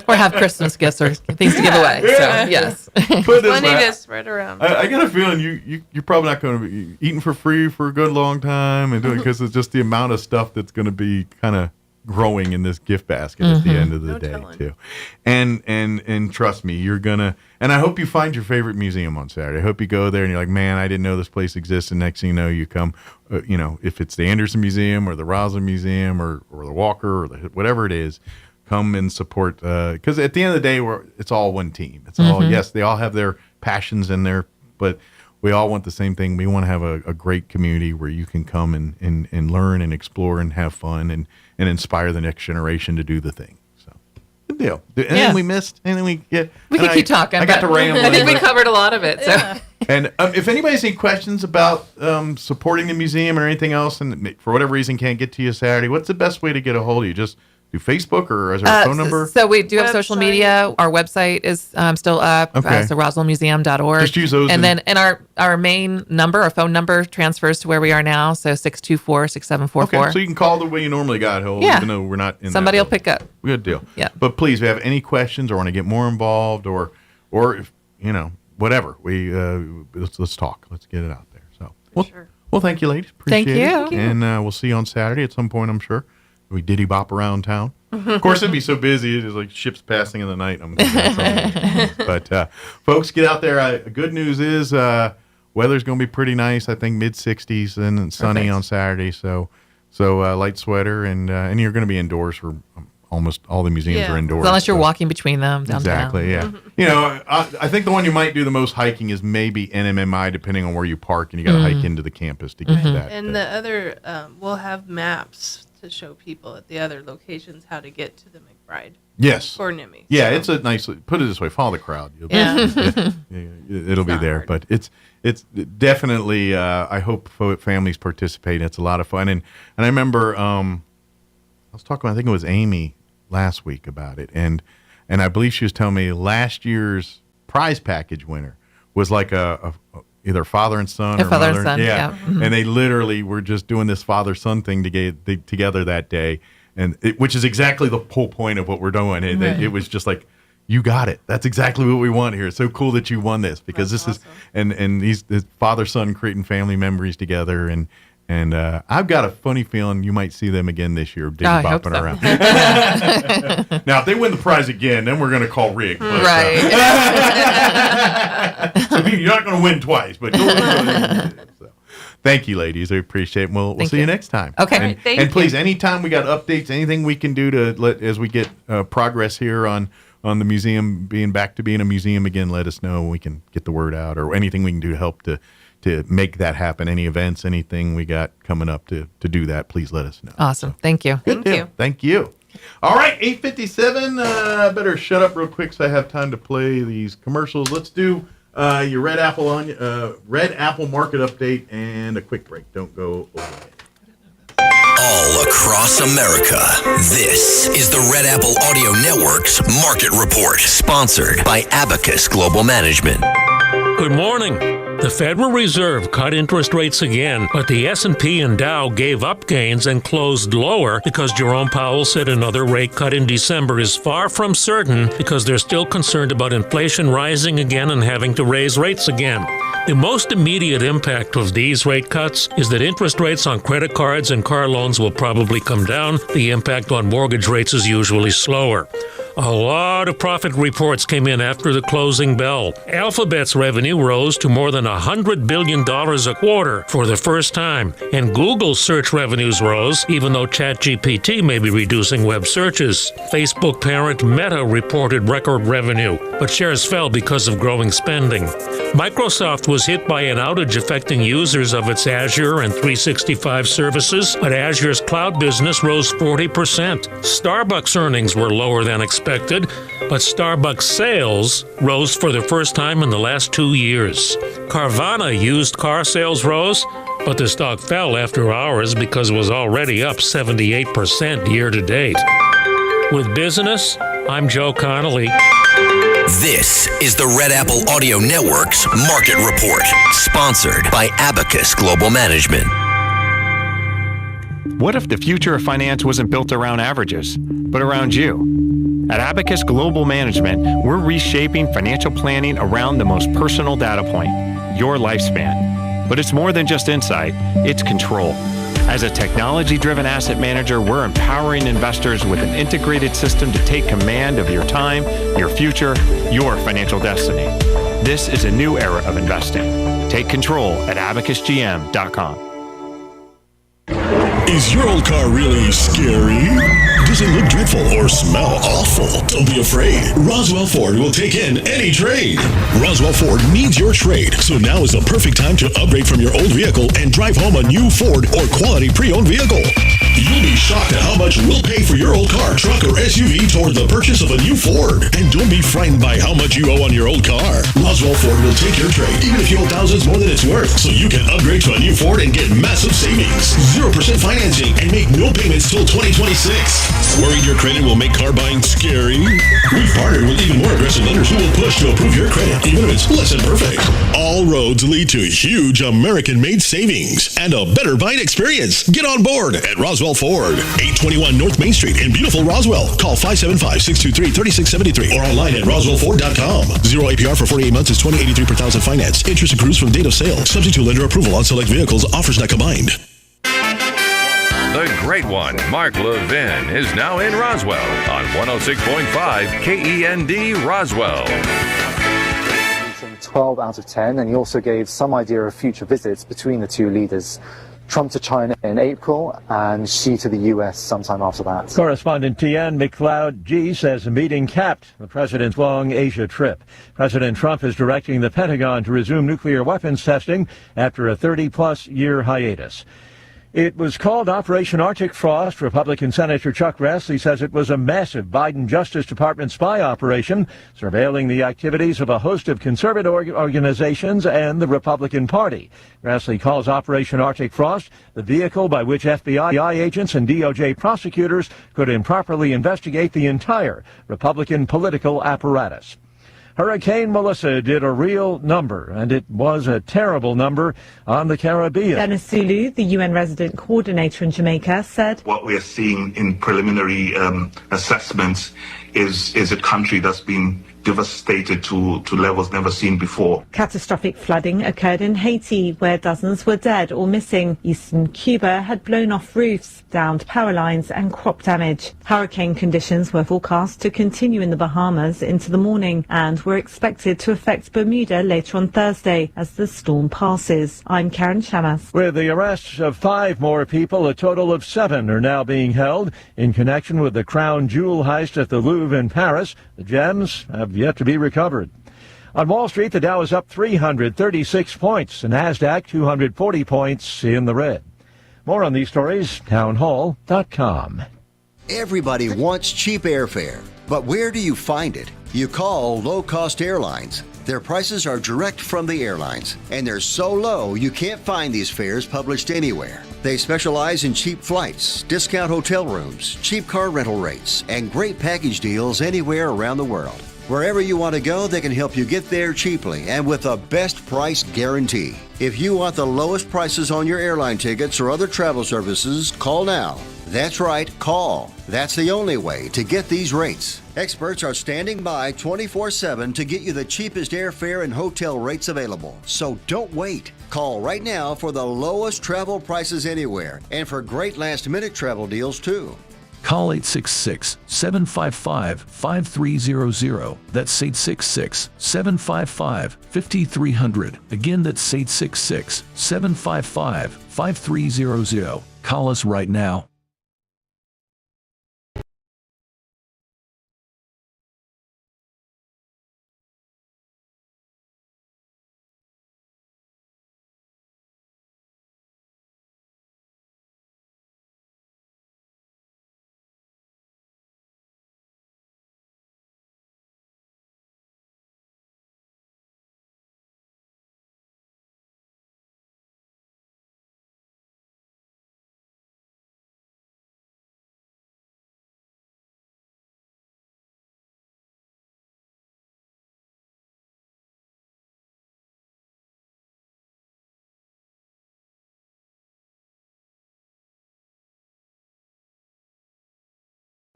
Or have Christmas gifts or things to give away. So, yes. Plenty to spread around. I got a feeling you're probably not going to be eating for free for a good long time and doing because it's just the amount of stuff that's going to be kind of growing in this gift basket at the end of the day too. And trust me, you're gonna, and I hope you find your favorite museum on Saturday. I hope you go there and you're like, man, I didn't know this place exists. And next thing you know, you come, if it's the Anderson Museum or the Roswell Museum or the Walker or whatever it is, come and support, because at the end of the day, it's all one team. It's all, yes, they all have their passions in there, but we all want the same thing. We want to have a great community where you can come and learn and explore and have fun and inspire the next generation to do the thing. So, good deal. Anything we missed? Anything we get? We can keep talking. I got to ramble. I think we covered a lot of it. So. And if anybody has any questions about supporting the museum or anything else, and for whatever reason can't get to you Saturday, what's the best way to get a hold of you? Just do Facebook, or is there a phone number? So we do have social media. Our website is still up. Okay. So roswellmuseum.org. Just use those. And then our main number, our phone number, transfers to where we are now. So 624-6744. Okay, so you can call the way you normally got hold, even though we're not in Somebody will pick up. Good deal. Yeah. But please, if you have any questions or want to get more involved or if, whatever, let's talk. Let's get it out there. So, well, thank you, ladies. Appreciate it. Thank you. And we'll see you on Saturday at some point, I'm sure. We diddy bop around town. Of course, it'd be so busy. It's like ships passing in the night. But folks, get out there. Good news is weather's going to be pretty nice. I think mid-60s and sunny on Saturday. So light sweater and you're going to be indoors for almost all the museums are indoors. Unless you're walking between them downtown. Exactly. Yeah. I think the one you might do the most hiking is maybe NMMI, depending on where you park, and you got to hike into the campus to get to that. And the other, we'll have maps to show people at the other locations how to get to the McBride. Yes. For NIMI. Yeah, it's a nice, put it this way, follow the crowd. It'll be there. But it's definitely, I hope families participate. It's a lot of fun. And I remember, I was talking, I think it was Amy last week about it. And I believe she was telling me last year's prize package winner was like either father and son or father mother. And son, yeah. Mm-hmm. And they literally were just doing this father-son thing together that day, and which is exactly the whole point of what we're doing. It was just like, you got it. That's exactly what we want here. It's so cool that you won this, because this is and these father-son creating family memories together, and I've got a funny feeling you might see them again this year, bopping around. Now, if they win the prize again, then we're going to call Rig. But, right. So you're not going to win twice, but so, thank you, ladies. I appreciate it. We'll see you next time. Okay. And please, anytime we got updates, anything we can do to as we get progress here on the museum being back to being a museum again, let us know. We can get the word out, or anything we can do to help to make that happen. Any events, anything we got coming up to do that, please let us know. Awesome. Thank you. Thank you. All right, 8:57. Better shut up real quick so I have time to play these commercials. Let's do your Red Apple market update and a quick break. Don't go away. All across America, this is the Red Apple Audio Network's Market Report, sponsored by Abacus Global Management. Good morning. The Federal Reserve cut interest rates again, but the S&P and Dow gave up gains and closed lower because Jerome Powell said another rate cut in December is far from certain because they're still concerned about inflation rising again and having to raise rates again. The most immediate impact of these rate cuts is that interest rates on credit cards and car loans will probably come down. The impact on mortgage rates is usually slower. A lot of profit reports came in after the closing bell. Alphabet's revenue rose to more than $100 billion a quarter for the first time, and Google's search revenues rose, even though ChatGPT may be reducing web searches. Facebook parent Meta reported record revenue, but shares fell because of growing spending. Microsoft was hit by an outage affecting users of its Azure and 365 services, but Azure's cloud business rose 40%. Starbucks earnings were lower than expected, expected, but Starbucks sales rose for the first time in the last 2 years. Carvana used car sales rose, but the stock fell after hours because it was already up 78% year to date. With business, I'm Joe Connolly. This is the Red Apple Audio Network's Market Report, sponsored by Abacus Global Management. What if the future of finance wasn't built around averages, but around you? At Abacus Global Management, we're reshaping financial planning around the most personal data point, your lifespan. But it's more than just insight, it's control. As a technology-driven asset manager, we're empowering investors with an integrated system to take command of your time, your future, your financial destiny. This is a new era of investing. Take control at abacusgm.com. Is your old car really scary? Does it look dreadful or smell awful? Don't be afraid. Roswell Ford will take in any trade. Roswell Ford needs your trade, so now is the perfect time to upgrade from your old vehicle and drive home a new Ford or quality pre-owned vehicle. You'll be shocked at how much we'll pay for your old car, truck, or SUV toward the purchase of a new Ford. And don't be frightened by how much you owe on your old car. Roswell Ford will take your trade, even if you owe thousands more than it's worth, so you can upgrade to a new Ford and get massive savings. 0% financing and make no payments till 2026. Worried your credit will make car buying scary? We've partnered with even more aggressive lenders who will push to approve your credit, even if it's less than perfect. All roads lead to huge American-made savings and a better buying experience. Get on board at Roswell Ford, 821 North Main Street in beautiful Roswell. Call 575-623-3673 or online at roswellford.com. 0 APR for 48 months is $20.83 per thousand finance. Interest accrues from date of sale. Subject to lender approval on select vehicles. Offers not combined. The great one, Mark Levin, is now in Roswell on 106.5 KEND Roswell. 12 out of 10, and he also gave some idea of future visits between the two leaders. Trump to China in April and Xi to the U.S. sometime after that. Correspondent Tian McLeod-G says the meeting capped the president's long Asia trip. President Trump is directing the Pentagon to resume nuclear weapons testing after a 30-plus year hiatus. It was called Operation Arctic Frost. Republican Senator Chuck Grassley says it was a massive Biden Justice Department spy operation surveilling the activities of a host of conservative organizations and the Republican Party. Grassley calls Operation Arctic Frost the vehicle by which FBI agents and DOJ prosecutors could improperly investigate the entire Republican political apparatus. Hurricane Melissa did a real number, and it was a terrible number on the Caribbean. Dennis Sulu, the UN resident coordinator in Jamaica, said, "What we are seeing in preliminary assessments is a country that's been devastated to levels never seen before." Catastrophic flooding occurred in Haiti, where dozens were dead or missing. Eastern Cuba had blown off roofs, downed power lines and crop damage. Hurricane conditions were forecast to continue in the Bahamas into the morning and were expected to affect Bermuda later on Thursday as the storm passes. I'm Karen Chamas. With the arrests of 5 more people, a total of 7 are now being held in connection with the crown jewel heist at the Louvre in Paris. The gems have yet to be recovered. On Wall Street, the Dow is up 336 points, the Nasdaq 240 points in the red. More on these stories, townhall.com. Everybody wants cheap airfare, but where do you find it? You call low-cost airlines. Their prices are direct from the airlines, and they're so low you can't find these fares published anywhere. They specialize in cheap flights, discount hotel rooms, cheap car rental rates, and great package deals anywhere around the world. Wherever you want to go, they can help you get there cheaply and with a best price guarantee. If you want the lowest prices on your airline tickets or other travel services, call now. That's right, call. That's the only way to get these rates. Experts are standing by 24/7 to get you the cheapest airfare and hotel rates available. So don't wait. Call right now for the lowest travel prices anywhere and for great last-minute travel deals too. Call 866-755-5300. That's 866-755-5300. Again, that's 866-755-5300. Call us right now.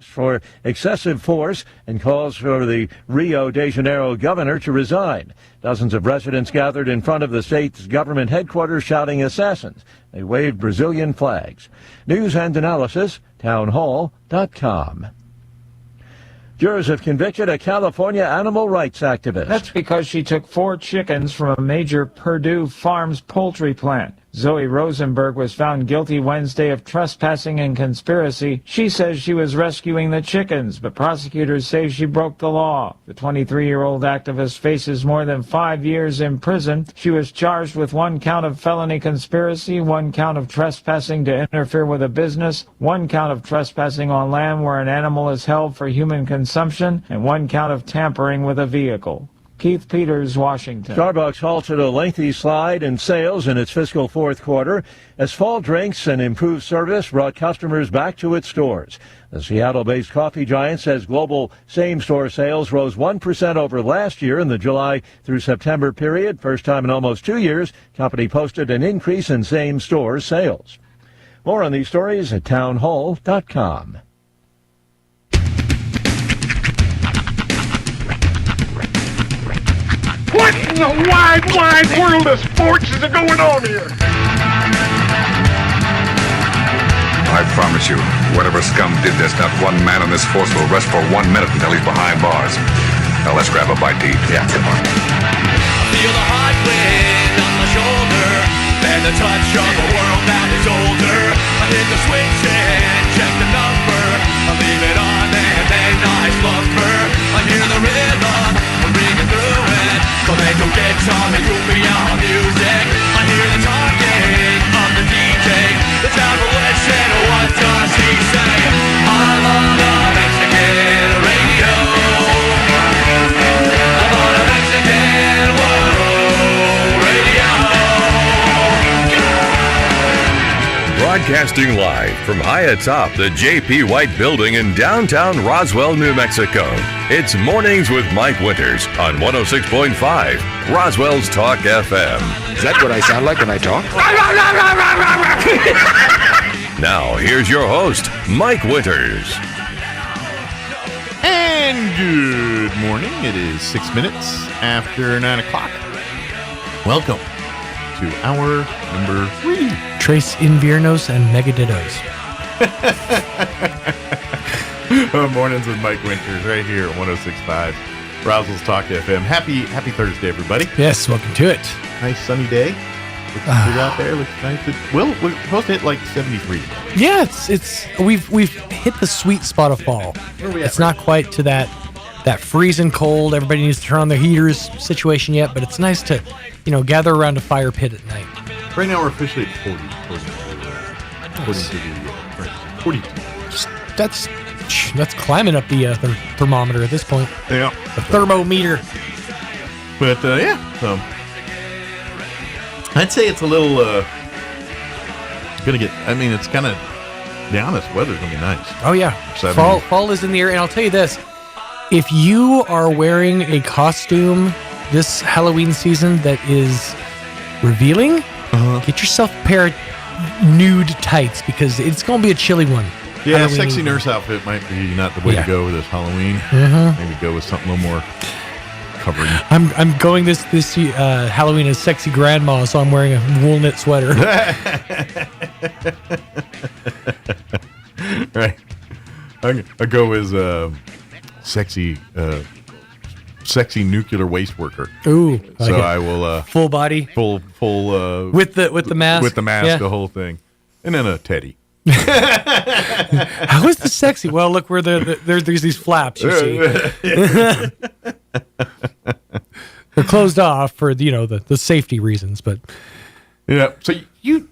for excessive force and calls for the Rio de Janeiro governor to resign. Dozens of residents gathered in front of the state's government headquarters shouting assassins. They waved Brazilian flags. News and analysis, townhall.com. Jurors have convicted a California animal rights activist. That's because she took 4 chickens from a major Purdue Farms poultry plant. Zoe Rosenberg was found guilty Wednesday of trespassing and conspiracy. She says she was rescuing the chickens, but prosecutors say she broke the law. The 23-year-old activist faces more than 5 years in prison. She was charged with 1 count of felony conspiracy, 1 count of trespassing to interfere with a business, 1 count of trespassing on land where an animal is held for human consumption, and 1 count of tampering with a vehicle. Keith Peters, Washington. Starbucks halted a lengthy slide in sales in its fiscal fourth quarter as fall drinks and improved service brought customers back to its stores. The Seattle-based coffee giant says global same-store sales rose 1% over last year in the July through September period. First time in almost 2 years, company posted an increase in same-store sales. More on these stories at townhall.com. What in the wide, wide world of sports is going on here? I promise you, whatever scum did this, not one man on this force will rest for 1 minute until he's behind bars. Now let's grab a bite to eat. Yeah, come on. I feel the hot wind on my shoulder and the touch of a world that is older. I hit the switch and check the number. I leave it on and then I slumber. I hear the rhythm, I'm ringing through it. Flamenco guitar and cumbia music. I hear the talking of the DJ. The tablet and what does he say? I'm on a Mexican radio. I'm on a Mexican radio. Broadcasting live from high atop the J.P. White Building in downtown Roswell, New Mexico. It's Mornings with Mike Winters on 106.5 Roswell's Talk FM. Is that what I sound like when I talk? Now, here's your host, Mike Winters. And good morning. It is 6 minutes after 9 o'clock. Welcome to hour number 3. Trace Inviernos and Megadittos. Mornings with Mike Winters right here at 106.5 Roswell's Talk FM. Happy Thursday, everybody. Yes, welcome to it. Nice sunny day. Looks good out there. Looks nice. We're supposed to hit like 73. Yeah, we've hit the sweet spot of fall. It's not quite to that freezing cold. Everybody needs to turn on their heaters situation yet, but it's nice to gather around a fire pit at night. Right now we're officially at 40. 42. That's climbing up the thermometer at this point. Yeah. The thermometer. But so I'd say it's a little it's kind of the honest weather's gonna be nice. Oh yeah. Fall is in the air, and I'll tell you this. If you are wearing a costume this Halloween season that is revealing, get yourself a pair of nude tights because it's going to be a chilly one. Yeah, Halloween. Sexy nurse outfit might be not the way to go this Halloween. Maybe go with something a little more covering. I'm going this Halloween as sexy grandma, so I'm wearing a wool knit sweater. Right. I go as sexy nuclear waste worker. Ooh. So I will full body. Full with the mask. With the mask, the whole thing. And then a teddy. How is the sexy? Well, look where there's these flaps, you see. They're closed off for the safety reasons, but yeah. So you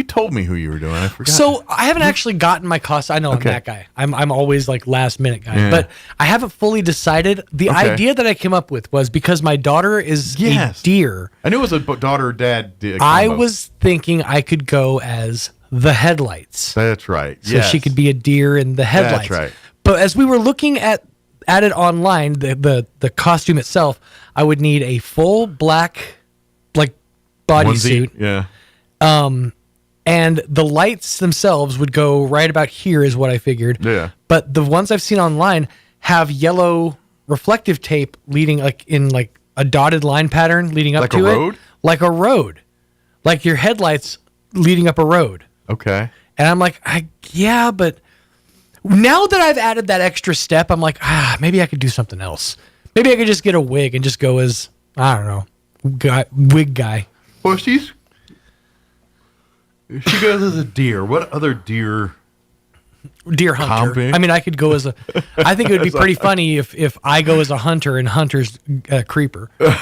told me who you were doing. I forgot. So I haven't actually gotten my costume. I know I'm that guy. I'm always like last minute guy, but I haven't fully decided. The idea that I came up with was because my daughter is a deer. I knew it was a daughter dad. I was thinking I could go as the headlights. That's right. So she could be a deer in the headlights. That's right. But as we were looking at it online, the costume itself, I would need a full black bodysuit. Yeah. And the lights themselves would go right about here is what I figured. Yeah. But the ones I've seen online have yellow reflective tape leading in a dotted line pattern leading up like to a it. road? Like a road. Like your headlights leading up a road. Okay. And I'm like, yeah, but now that I've added that extra step, I'm like, maybe I could do something else. Maybe I could just get a wig and just go as, I don't know, wig guy. Well, she goes as a deer. What other deer? Deer hunter. Comping? I mean, I could go as I think it would be pretty funny if I go as a hunter and Hunter's a creeper. Well,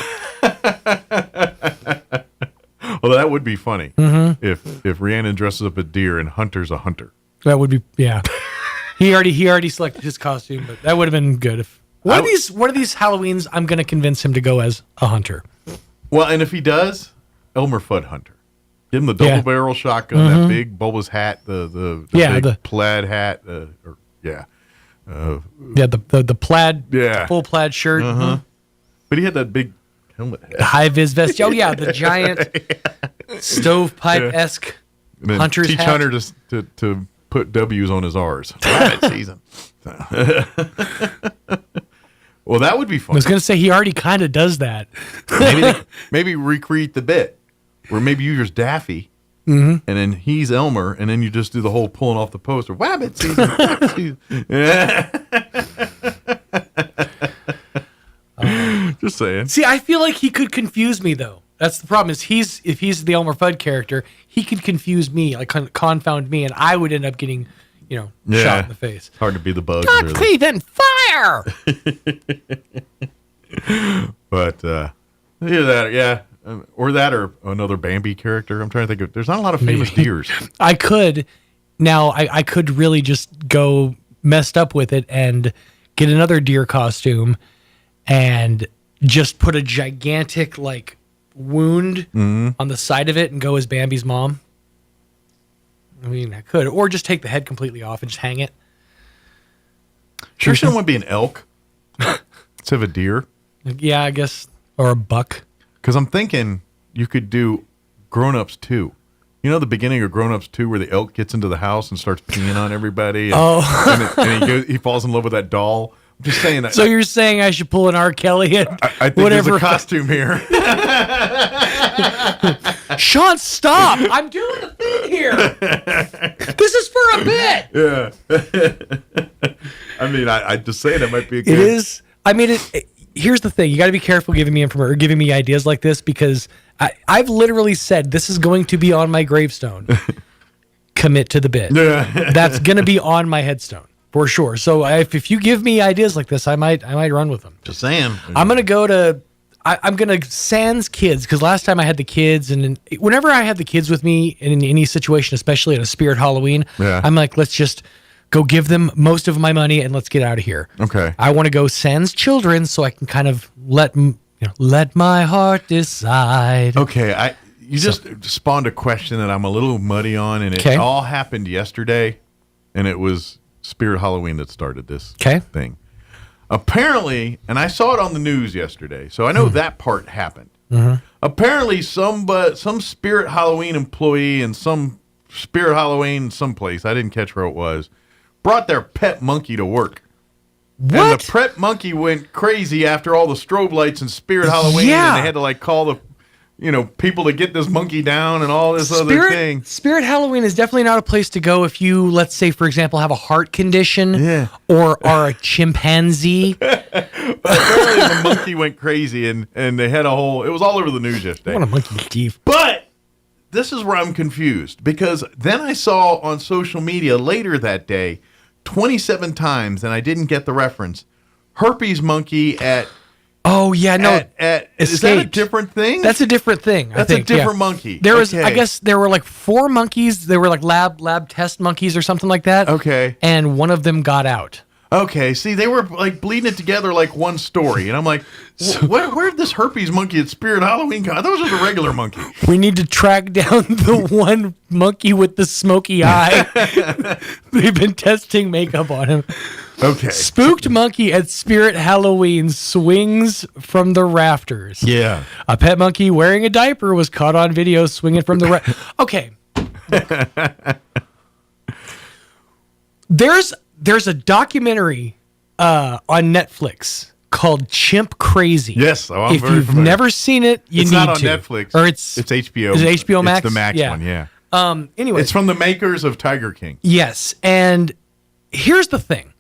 that would be funny if Rhiannon dresses up a deer and Hunter's a hunter. That would be, yeah. He already selected his costume, but that would have been good. If one of these Halloweens, I'm going to convince him to go as a hunter. Well, and if he does, Elmer Fudd Hunter. Give him the double barrel shotgun, that big bulbous hat, the big plaid hat, the plaid, full plaid shirt. But he had that big helmet head. The high vis vest. Oh yeah, the giant stovepipe-esque hunter's teach hat. Hunter to put W's on his R's. Rabbit season. Well, that would be fun. I was going to say he already kind of does that. maybe recreate the bit where maybe you're just Daffy, and then he's Elmer, and then you just do the whole pulling off the poster. Rabbit season. Rabbit season. Just saying. See, I feel like he could confuse me though. That's the problem. Is if he's the Elmer Fudd character, he could confuse me, like confound me, and I would end up getting, shot in the face. Hard to be the bug. God, breathing fire. But or another Bambi character. I'm trying to think of. There's not a lot of famous deers. I could really just go messed up with it and get another deer costume and just put a gigantic wound on the side of it and go as Bambi's mom. I mean, I could, or just take the head completely off and just hang it. Sure, shouldn't one be an elk instead of a deer? Yeah, I guess, or a buck. Because I'm thinking you could do Grown Ups 2. You know the beginning of Grown Ups 2 where the elk gets into the house and starts peeing on everybody? And he falls in love with that doll? I'm just saying that. So you're saying I should pull an R. Kelly and I think there's a costume here. Sean, stop! I'm doing a thing here. This is for a bit. Yeah. I mean, I just say that might be a good... It is. I mean, here's the thing. You got to be careful giving me information or giving me ideas like this because I've literally said this is going to be on my gravestone. Commit to the bit. That's going to be on my headstone for sure. So if you give me ideas like this, I might run with them. Just saying. I'm going to go to... I'm going to sans kids because last time I had the kids and whenever I have the kids with me in any situation, especially at a Spirit Halloween, I'm like, let's just go give them most of my money and let's get out of here. Okay. I want to go sans children so I can kind of let my heart decide. Okay. You just spawned a question that I'm a little muddy on, and it all happened yesterday, and it was Spirit Halloween that started this thing. Apparently, and I saw it on the news yesterday, so I know that part happened. Apparently, some Spirit Halloween employee in some Spirit Halloween someplace, I didn't catch where it was, brought their pet monkey to work. What? And the pet monkey went crazy after all the strobe lights and Spirit Halloween, and they had to call the people to get this monkey down and all this other thing. Spirit Halloween is definitely not a place to go if you, let's say, for example, have a heart condition or are a chimpanzee. Apparently the monkey went crazy and they had a whole... It was all over the news yesterday. What a monkey, Steve. But this is where I'm confused because then I saw on social media later that day 27 times, and I didn't get the reference, herpes monkey at... Oh yeah, no. Is that a different thing? That's a different thing. That's I think, a different monkey. There was, I guess, there were 4 monkeys. They were lab test monkeys or something like that. Okay. And one of them got out. Okay. See, they were bleeding it together like one story, and I'm like, where did this herpes monkey at Spirit Halloween come? I thought it was just a regular monkey. We need to track down the one monkey with the smoky eye. They've been testing makeup on him. Okay. Spooked monkey at Spirit Halloween swings from the rafters. Yeah. A pet monkey wearing a diaper was caught on video swinging from the Okay. Facebook. There's a documentary on Netflix called Chimp Crazy. Yes, I'm if very you've familiar. never seen it, you it's need not on to. Netflix, or it's HBO. Is it HBO Max? It's the Max one, yeah. Anyway, it's from the makers of Tiger King. Yes, and here's the thing: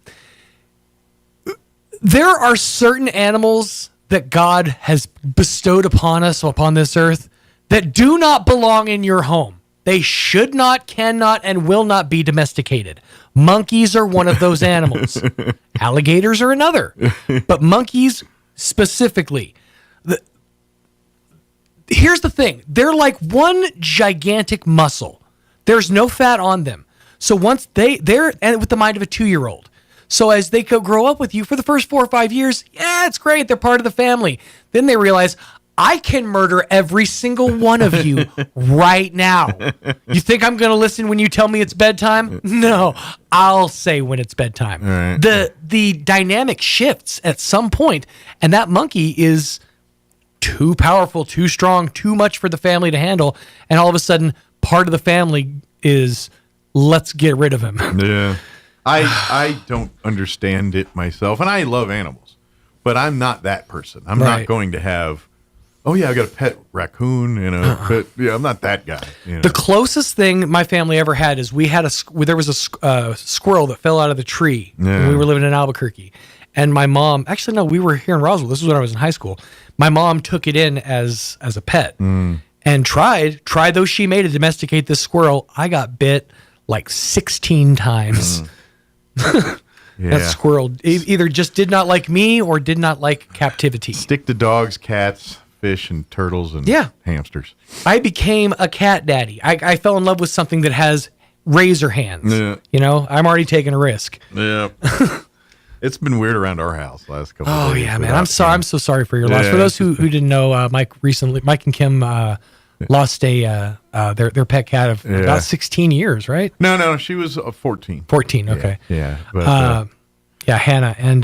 there are certain animals that God has bestowed upon us, upon this earth, that do not belong in your home. They should not, cannot, and will not be domesticated. Monkeys are one of those animals. Alligators are another. But monkeys specifically. Here's the thing. They're like one gigantic muscle. There's no fat on them. So once they're and with the mind of a 2-year-old. So as they grow up with you for the first 4 or 5 years, yeah, it's great. They're part of the family. Then they realize, I can murder every single one of you right now. You think I'm going to listen when you tell me it's bedtime? No, I'll say when it's bedtime. Right. The dynamic shifts at some point, and that monkey is too powerful, too strong, too much for the family to handle, and all of a sudden, part of the family is, let's get rid of him. Yeah. I don't understand it myself, and I love animals, but I'm not that person. I'm not going to have, oh yeah, I got a pet raccoon, but yeah, I'm not that guy. The closest thing my family ever had is there was a squirrel that fell out of the tree when we were living in Albuquerque, and my mom, actually no, we were here in Roswell. This was when I was in high school. My mom took it in as a pet and tried though she may to domesticate this squirrel. I got bit like 16 times. That squirrel either just did not like me or did not like captivity. Stick to dogs, cats, fish, and turtles, and hamsters. I became a cat daddy. I fell in love with something that has razor hands. Yeah. I'm already taking a risk. Yeah. It's been weird around our house last couple of days. Oh yeah, man. I'm sorry. I'm so sorry for your loss. For those who didn't know, Mike and Kim lost their pet cat of about 16 years, right? No, she was 14. 14, okay. Yeah. But, Hannah, and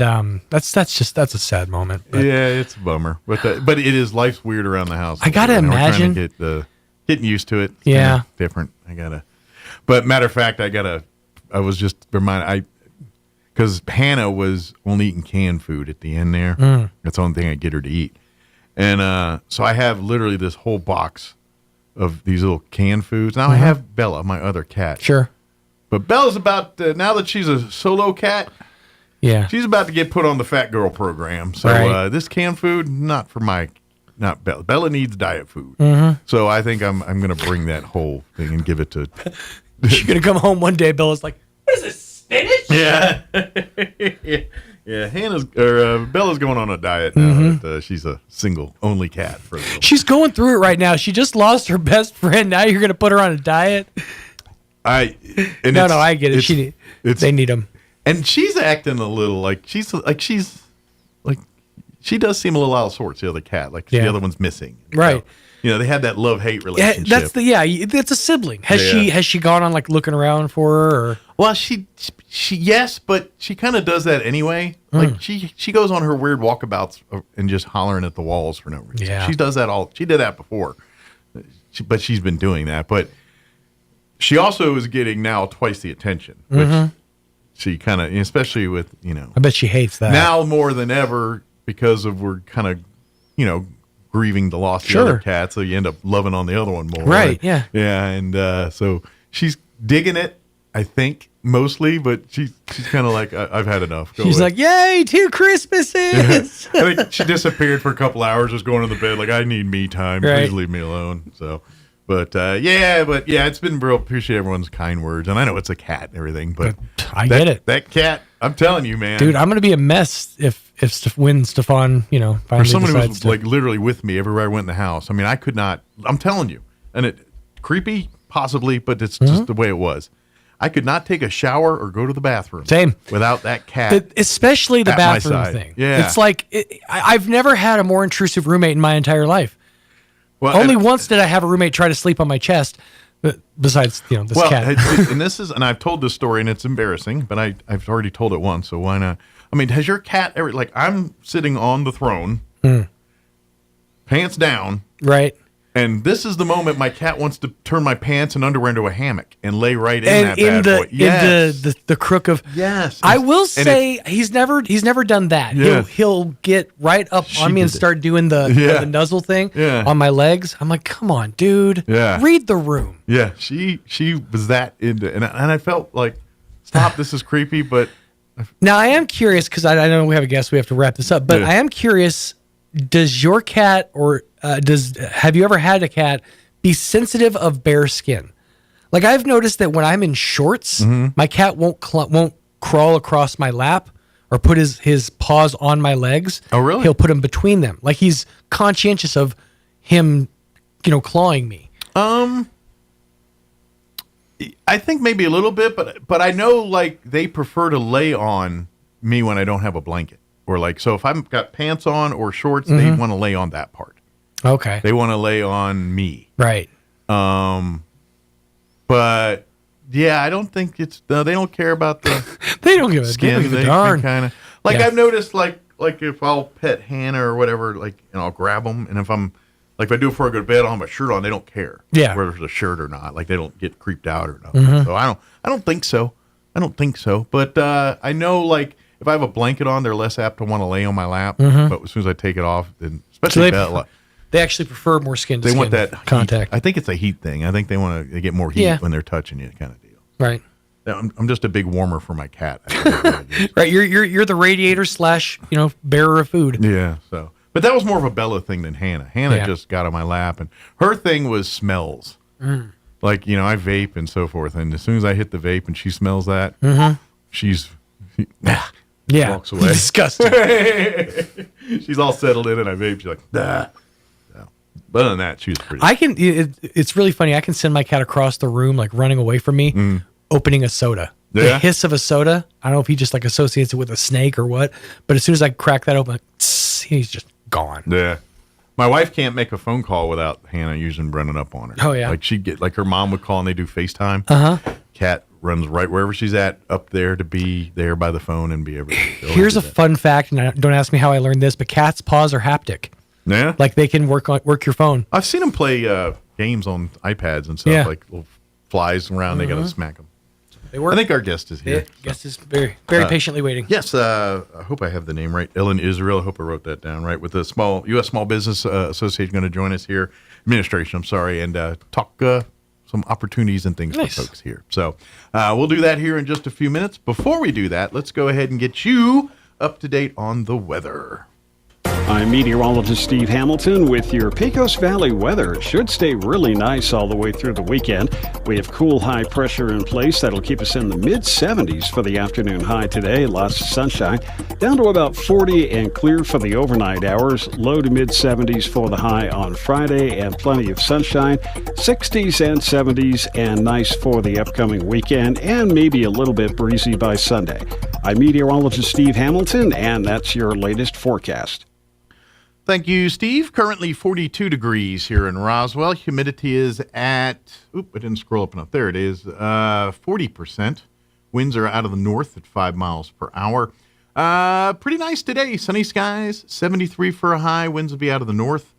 that's a sad moment. But. Yeah, it's a bummer. But it is, life's weird around the house. I gotta imagine we're trying to getting used to it. It's different. But matter of fact, I was just reminded because Hannah was only eating canned food at the end there. That's the only thing I get her to eat, and so I have literally this whole box of these little canned foods. Now I have Bella, my other cat. Sure. But Bella's about, now that she's a solo cat, she's about to get put on the fat girl program. So this canned food, not Bella. Bella needs diet food. So I think I'm going to bring that whole thing and give it to. She's going to come home one day, Bella's like, what is this, spinach? Yeah. Yeah, Bella's going on a diet now. That, she's a only cat. She's going through it right now. She just lost her best friend. Now you're going to put her on a diet? I get it. They need them. And she's acting a little like she does seem a little out of sorts, the other cat. Like the other one's missing. Right. So, they had that love-hate relationship. That's a sibling. Has she gone on like looking around for her? Or? Well, she yes, but she kind of does that anyway. Like she goes on her weird walkabouts and just hollering at the walls for no reason. Yeah. She does that she did that before. But she's been doing that. But she also is getting now twice the attention, which she kind of, especially with, I bet she hates that. Now more than ever because we're kind of, grieving the loss of the other cat, so you end up loving on the other one more. Right, yeah. Yeah, and so she's digging it, I think, mostly, but she's kind of like, I've had enough. She's like, yay, 2 Christmases! I think she disappeared for a couple hours, just going to the bed, like, I need me time, please leave me alone, so... But it's been real. Appreciate everyone's kind words, and I know it's a cat and everything, but get it. That cat, I'm telling you, man, dude, I'm gonna be a mess when Stefan, finally for someone who was to... like literally with me everywhere I went in the house. I mean, I could not. I'm telling you, and it creepy possibly, but it's just the way it was. I could not take a shower or go to the bathroom. Same. Without that cat, especially the bathroom thing. Yeah, it's like I've never had a more intrusive roommate in my entire life. Well, only once did I have a roommate try to sleep on my chest, besides this cat. And I've told this story, and it's embarrassing, but I've already told it once, so why not? I mean, has your cat ever, like, I'm sitting on the throne, pants down, right, And this is the moment my cat wants to turn my pants and underwear into a hammock and lay right in that bad boy. Yes. In the crook of. Yes. I will say he's never done that. Yeah. He'll get right up on me and start doing the nuzzle thing on my legs. I'm like, come on, dude. Yeah. Read the room. Yeah. She was that into, and I felt like, stop, this is creepy, but. Now I am curious because I know we have a guest. We have to wrap this up, but I am curious. Does your cat or have you ever had a cat be sensitive of bare skin? Like I've noticed that when I'm in shorts, my cat won't crawl across my lap or put his paws on my legs. Oh, really? He'll put them between them. Like he's conscientious of him, clawing me. I think maybe a little bit, but I know like they prefer to lay on me when I don't have a blanket. Or like, so if I've got pants on or shorts, they want to lay on that part. Okay. They want to lay on me. Right. But yeah, I don't think they don't care about the they don't give a skin. They darn. Kind of like I've noticed like if I'll pet Hannah or whatever, like, and I'll grab them. And if I'm like, if I do it before I go to bed, I'll have my shirt on. They don't care. Yeah. Whether it's a shirt or not. Like they don't get creeped out or nothing. So I don't think so. But I know like, if I have a blanket on, they're less apt to want to lay on my lap. But as soon as I take it off, then especially they actually prefer more skin to they skin want that contact. Heat. I think it's a heat thing. I think they get more heat when they're touching you, kind of deal. Right. I'm just a big warmer for my cat. Right. You're the radiator / bearer of food. Yeah. So, but that was more of a Bella thing than Hannah. Hannah just got on my lap, and her thing was smells. Like I vape and so forth, and as soon as I hit the vape and she smells that, she's. Walks away. Disgusting. She's all settled in, and I vape. She's like, nah. So, but other than that, she was pretty. It's really funny. I can send my cat across the room, like running away from me, opening a soda. Yeah. The hiss of a soda. I don't know if he just like associates it with a snake or what, but as soon as I crack that open, he's just gone. Yeah. My wife can't make a phone call without Hannah using running up on her. Oh yeah. Like she'd get like her mom would call and they do FaceTime. Cat runs right wherever she's at up there to be there by the phone and be everything. Here's a fun fact, and don't ask me how I learned this, but cats' paws are haptic. Yeah. Like they can work your phone. I've seen them play games on iPads and stuff, like little flies around. They got to smack them. They work. I think our guest is here. Guest is very, very patiently waiting. Yes, I hope I have the name right. Ellen Israel. I hope I wrote that down right. With the U.S. Small Business Association going to join us here, administration. I'm sorry, and talk some opportunities and things for folks here. So we'll do that here in just a few minutes. Before we do that, let's go ahead and get you up to date on the weather. I'm meteorologist Steve Hamilton with your Pecos Valley weather. It should stay really nice all the way through the weekend. We have cool high pressure in place that'll keep us in the mid-70s for the afternoon high today. Lots of sunshine. Down to about 40 and clear for the overnight hours. Low to mid-70s for the high on Friday and plenty of sunshine. 60s and 70s and nice for the upcoming weekend and maybe a little bit breezy by Sunday. I'm meteorologist Steve Hamilton, and that's your latest forecast. Thank you, Steve. Currently 42 degrees here in Roswell. Humidity is at, I didn't scroll up enough. There it is, 40%. Winds are out of the north at 5 miles per hour. Pretty nice today. Sunny skies, 73 for a high. Winds will be out of the north,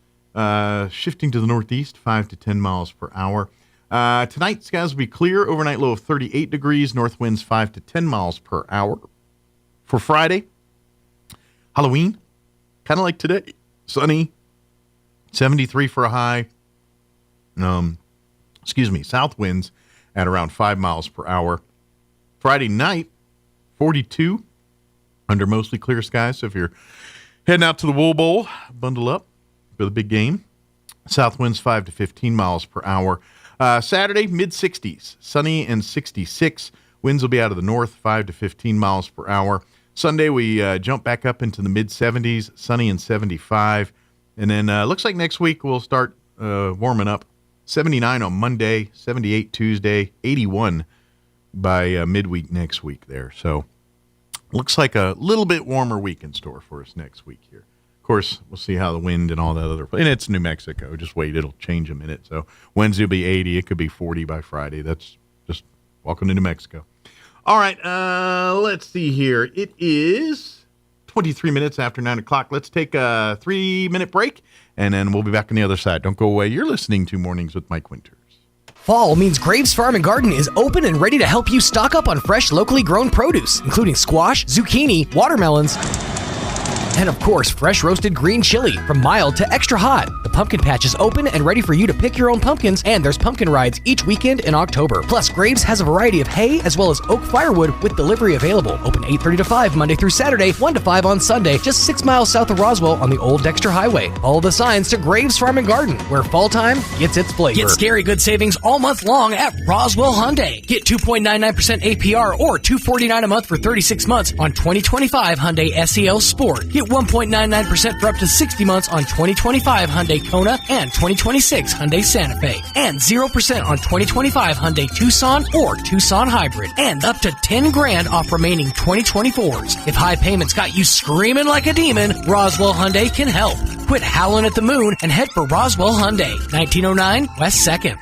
shifting to the northeast, 5 to 10 miles per hour. Tonight, skies will be clear. Overnight low of 38 degrees. North winds 5 to 10 miles per hour. For Friday, Halloween, kind of like today. Sunny, 73 for a high. South winds at around 5 miles per hour. Friday night, 42 under mostly clear skies. So if you're heading out to the Wool Bowl, bundle up for the big game. South winds 5 to 15 miles per hour. Saturday, mid-60s, sunny and 66. Winds will be out of the north, 5 to 15 miles per hour. Sunday, we jump back up into the mid-70s, sunny and 75. And then looks like next week we'll start warming up. 79 on Monday, 78 Tuesday, 81 by midweek next week there. So looks like a little bit warmer week in store for us next week here. Of course, we'll see how the wind and all that other... And it's New Mexico. Just wait. It'll change a minute. So Wednesday will be 80. It could be 40 by Friday. That's just welcome to New Mexico. All right, let's see here. It is 23 minutes after 9 o'clock. Let's take a 3-minute break, and then we'll be back on the other side. Don't go away. You're listening to Mornings with Mike Winters. Fall means Graves Farm and Garden is open and ready to help you stock up on fresh, locally grown produce, including squash, zucchini, watermelons, and of course, fresh roasted green chili, from mild to extra hot. The pumpkin patch is open and ready for you to pick your own pumpkins, and there's pumpkin rides each weekend in October. Plus, Graves has a variety of hay as well as oak firewood with delivery available. Open 8:30 to 5 Monday through Saturday, 1 to 5 on Sunday, just 6 miles south of Roswell on the Old Dexter Highway. Follow the signs to Graves Farm and Garden, where fall time gets its flavor. Get scary good savings all month long at Roswell Hyundai. Get 2.99% APR or $249 a month for 36 months on 2025 Hyundai SEL Sport. Get 1.99% for up to 60 months on 2025 Hyundai Kona and 2026 Hyundai Santa Fe. And 0% on 2025 Hyundai Tucson or Tucson Hybrid. And up to $10,000 off remaining 2024s. If high payments got you screaming like a demon, Roswell Hyundai can help. Quit howling at the moon and head for Roswell Hyundai, 1909 West 2nd.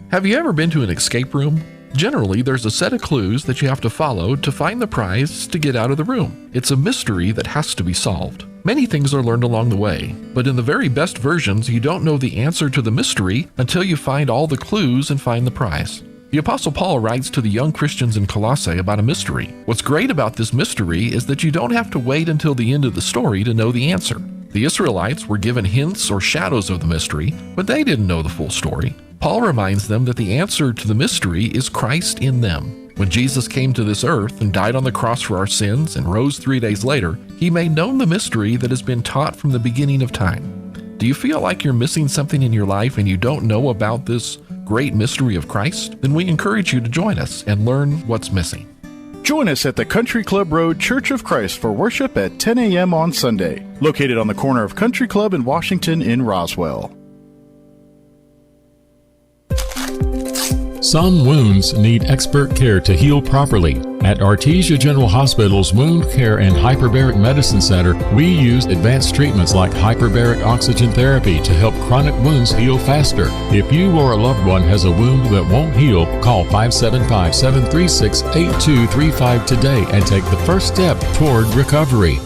Have you ever been to an escape room? Generally, there's a set of clues that you have to follow to find the prize to get out of the room. It's a mystery that has to be solved. Many things are learned along the way, but in the very best versions, you don't know the answer to the mystery until you find all the clues and find the prize. The Apostle Paul writes to the young Christians in Colossae about a mystery. What's great about this mystery is that you don't have to wait until the end of the story to know the answer. The Israelites were given hints or shadows of the mystery, but they didn't know the full story. Paul reminds them that the answer to the mystery is Christ in them. When Jesus came to this earth and died on the cross for our sins and rose 3 days later, he made known the mystery that has been taught from the beginning of time. Do you feel like you're missing something in your life and you don't know about this great mystery of Christ? Then we encourage you to join us and learn what's missing. Join us at the Country Club Road Church of Christ for worship at 10 a.m. on Sunday, located on the corner of Country Club and Washington in Roswell. Some wounds need expert care to heal properly. At Artesia General Hospital's Wound Care and Hyperbaric Medicine Center, we use advanced treatments like hyperbaric oxygen therapy to help chronic wounds heal faster. If you or a loved one has a wound that won't heal, call 575-736-8235 today and take the first step toward recovery.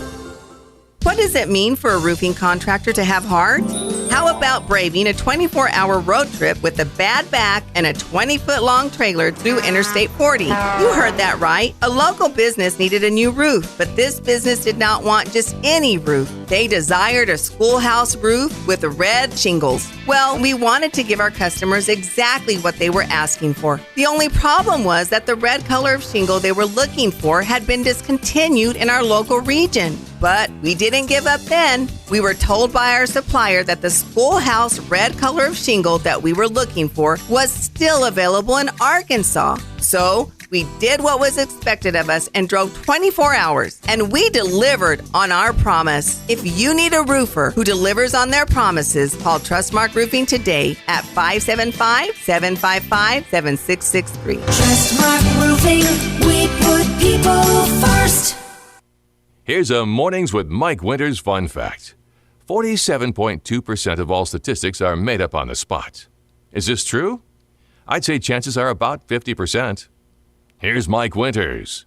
What does it mean for a roofing contractor to have heart? How about braving a 24-hour road trip with a bad back and a 20-foot-long trailer through Interstate 40? You heard that right. A local business needed a new roof, but this business did not want just any roof. They desired a schoolhouse roof with red shingles. Well, we wanted to give our customers exactly what they were asking for. The only problem was that the red color of shingle they were looking for had been discontinued in our local region. But we didn't give up then. We were told by our supplier that the schoolhouse red color of shingle that we were looking for was still available in Arkansas. So we did what was expected of us and drove 24 hours, and we delivered on our promise. If you need a roofer who delivers on their promises, call Trustmark Roofing today at 575-755-7663. Trustmark Roofing, we put people first. Here's a Mornings with Mike Winters fun fact. 47.2% of all statistics are made up on the spot. Is this true? I'd say chances are about 50%. Here's Mike Winters.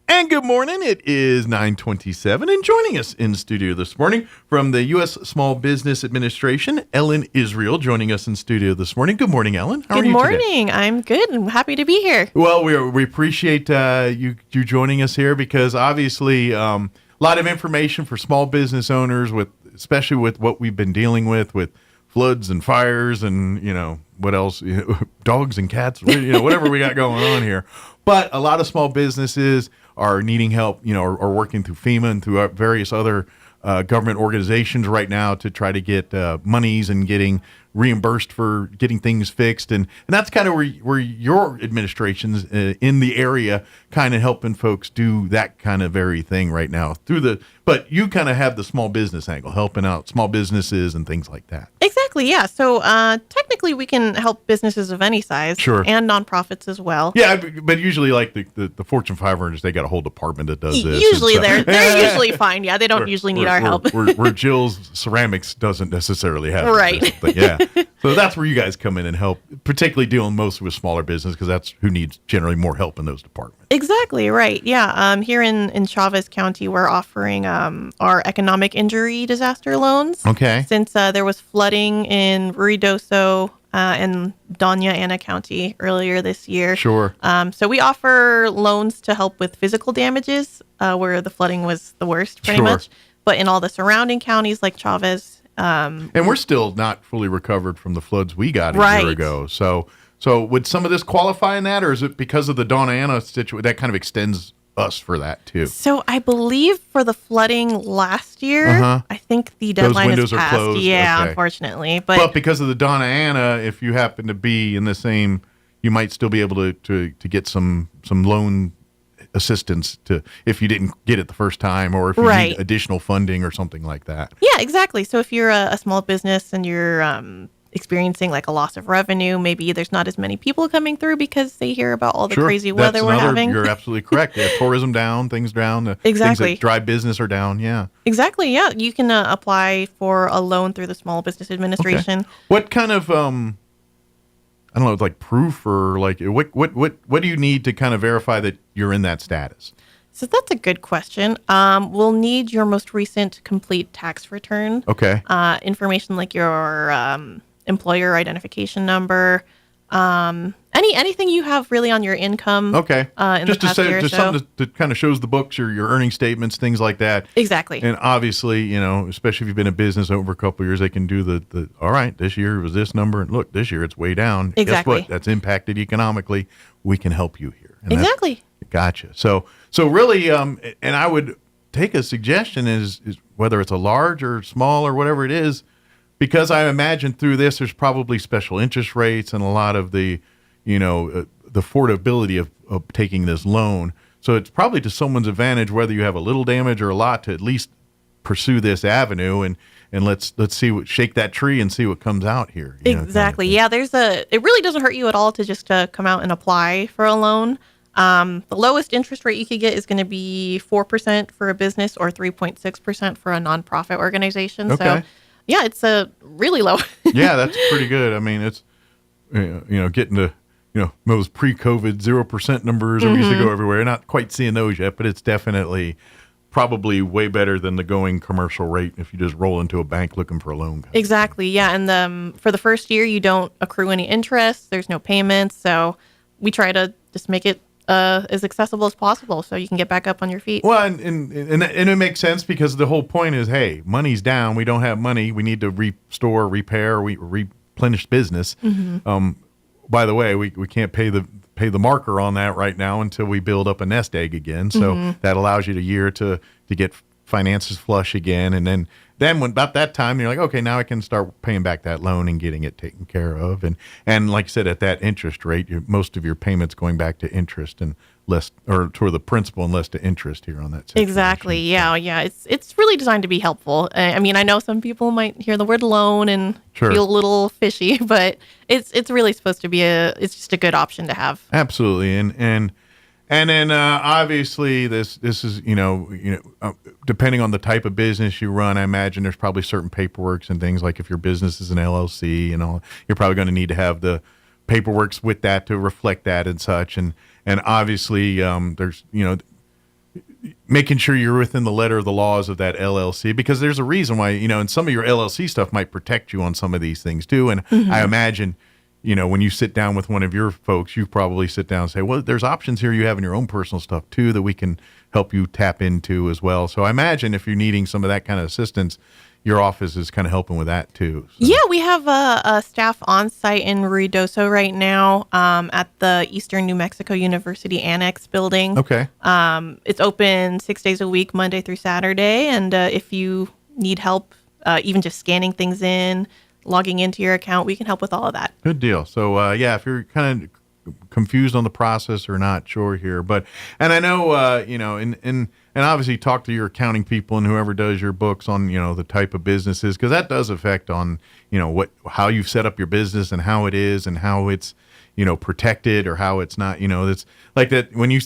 And good morning. It is 9:27, and joining us in studio this morning from the U.S. Small Business Administration, Ellen Israel, joining us in studio this morning. Good morning, Ellen. How are you today? Good morning. I'm good. I'm happy to be here. Well, we appreciate you joining us here because obviously a lot of information for small business owners, especially with what we've been dealing with floods and fires and, what else, dogs and cats, whatever we got going on here. But a lot of small businesses are needing help, are working through FEMA and through various other government organizations right now to try to get monies and getting reimbursed for getting things fixed. And that's kind of where your administration's in the area kind of helping folks do that kind of very thing right now but you kind of have the small business angle, helping out small businesses and things like that. Exactly, yeah. So technically we can help businesses of any size. Sure. And nonprofits as well. Yeah, but usually like the Fortune 500, they got a whole department that does this. Usually they're usually fine. Yeah, they don't usually need our help. where Jill's Ceramics doesn't necessarily have right. But yeah. So that's where you guys come in and help, particularly dealing mostly with smaller business, because that's who needs generally more help in those departments. Exactly, right. Yeah. Here in Chavez County, we're offering our economic injury disaster loans. Okay. Since there was flooding in Ruidoso and Doña Ana County earlier this year. Sure. So we offer loans to help with physical damages where the flooding was the worst, pretty much. But in all the surrounding counties like Chavez. And we're still not fully recovered from the floods we got a year ago. So would some of this qualify in that, or is it because of the Doña Ana situation that kind of extends us for that too? So I believe for the flooding last year, I think the deadline is passed. Are closed. Yeah, okay. Unfortunately. But because of the Doña Ana, if you happen to be in the same, you might still be able to get some loan assistance to if you didn't get it the first time, or if you need additional funding or something like that. Yeah, exactly. So if you're a small business and you're experiencing like a loss of revenue, maybe there's not as many people coming through because they hear about all the crazy weather we're having. You're absolutely correct. Yeah, tourism down, things down. Exactly. Things that drive business are down. Yeah. Exactly. Yeah, you can apply for a loan through the Small Business Administration. Okay. What kind of I don't know, like proof or like what do you need to kind of verify that you're in that status? So that's a good question. We'll need your most recent complete tax return. Okay. Information like your employer identification number, anything you have really on your income. Okay. In just the past year or so. Something that kind of shows the books, your earning statements, things like that. Exactly. And obviously, especially if you've been in business over a couple of years, they can do the all right, this year was this number, and look, this year it's way down. Exactly. Guess what? That's impacted economically. We can help you here. And exactly. Gotcha. So really, and I would take a suggestion is whether it's a large or small or whatever it is, because I imagine through this there's probably special interest rates and a lot of the, the affordability of taking this loan. So it's probably to someone's advantage whether you have a little damage or a lot to at least pursue this avenue and let's shake that tree and see what comes out here. Exactly. Yeah. It really doesn't hurt you at all to just come out and apply for a loan. The lowest interest rate you could get is going to be 4% for a business or 3.6% for a nonprofit organization. Okay. So yeah, it's really low. Yeah, that's pretty good. I mean, it's, getting to, those pre-COVID 0% numbers that we used to go everywhere. Not quite seeing those yet, but it's definitely probably way better than the going commercial rate if you just roll into a bank looking for a loan. Exactly. Yeah. And for the first year, you don't accrue any interest. There's no payments. So we try to just make it as accessible as possible so you can get back up on your feet. Well, and it makes sense because the whole point is, hey, money's down. We don't have money. We need to restore, repair, replenish business. By the way, we can't pay the marker on that right now until we build up a nest egg again. So that allows you a year to get finances flush again. And then when about that time, you're like, okay, now I can start paying back that loan and getting it taken care of. And like I said, at that interest rate, most of your payments going back to interest and less, or toward the principal and less to interest here on that situation. Exactly. Yeah. It's really designed to be helpful. I mean, I know some people might hear the word loan and feel a little fishy, but it's really supposed to be it's just a good option to have. Absolutely. And then obviously this is depending on the type of business you run, I imagine there's probably certain paperworks and things like if your business is an LLC and all, you're probably going to need to have the paperworks with that to reflect that and such. And obviously there's making sure you're within the letter of the laws of that LLC, because there's a reason why and some of your LLC stuff might protect you on some of these things too. And I imagine. When you sit down with one of your folks, you probably sit down and say, well, there's options here you have in your own personal stuff, too, that we can help you tap into as well. So I imagine if you're needing some of that kind of assistance, your office is kind of helping with that, too. So. Yeah, we have a staff on site in Ruidoso right now at the Eastern New Mexico University Annex building. Okay. It's open 6 days a week, Monday through Saturday. And if you need help, even just scanning things in, logging into your account, we can help with all of that. Good deal. So, if you're kind of confused on the process or not sure here, and I know, and obviously talk to your accounting people and whoever does your books on, the type of businesses, because that does affect on, how you've set up your business and how it is and how it's, protected or how it's not, it's like that when you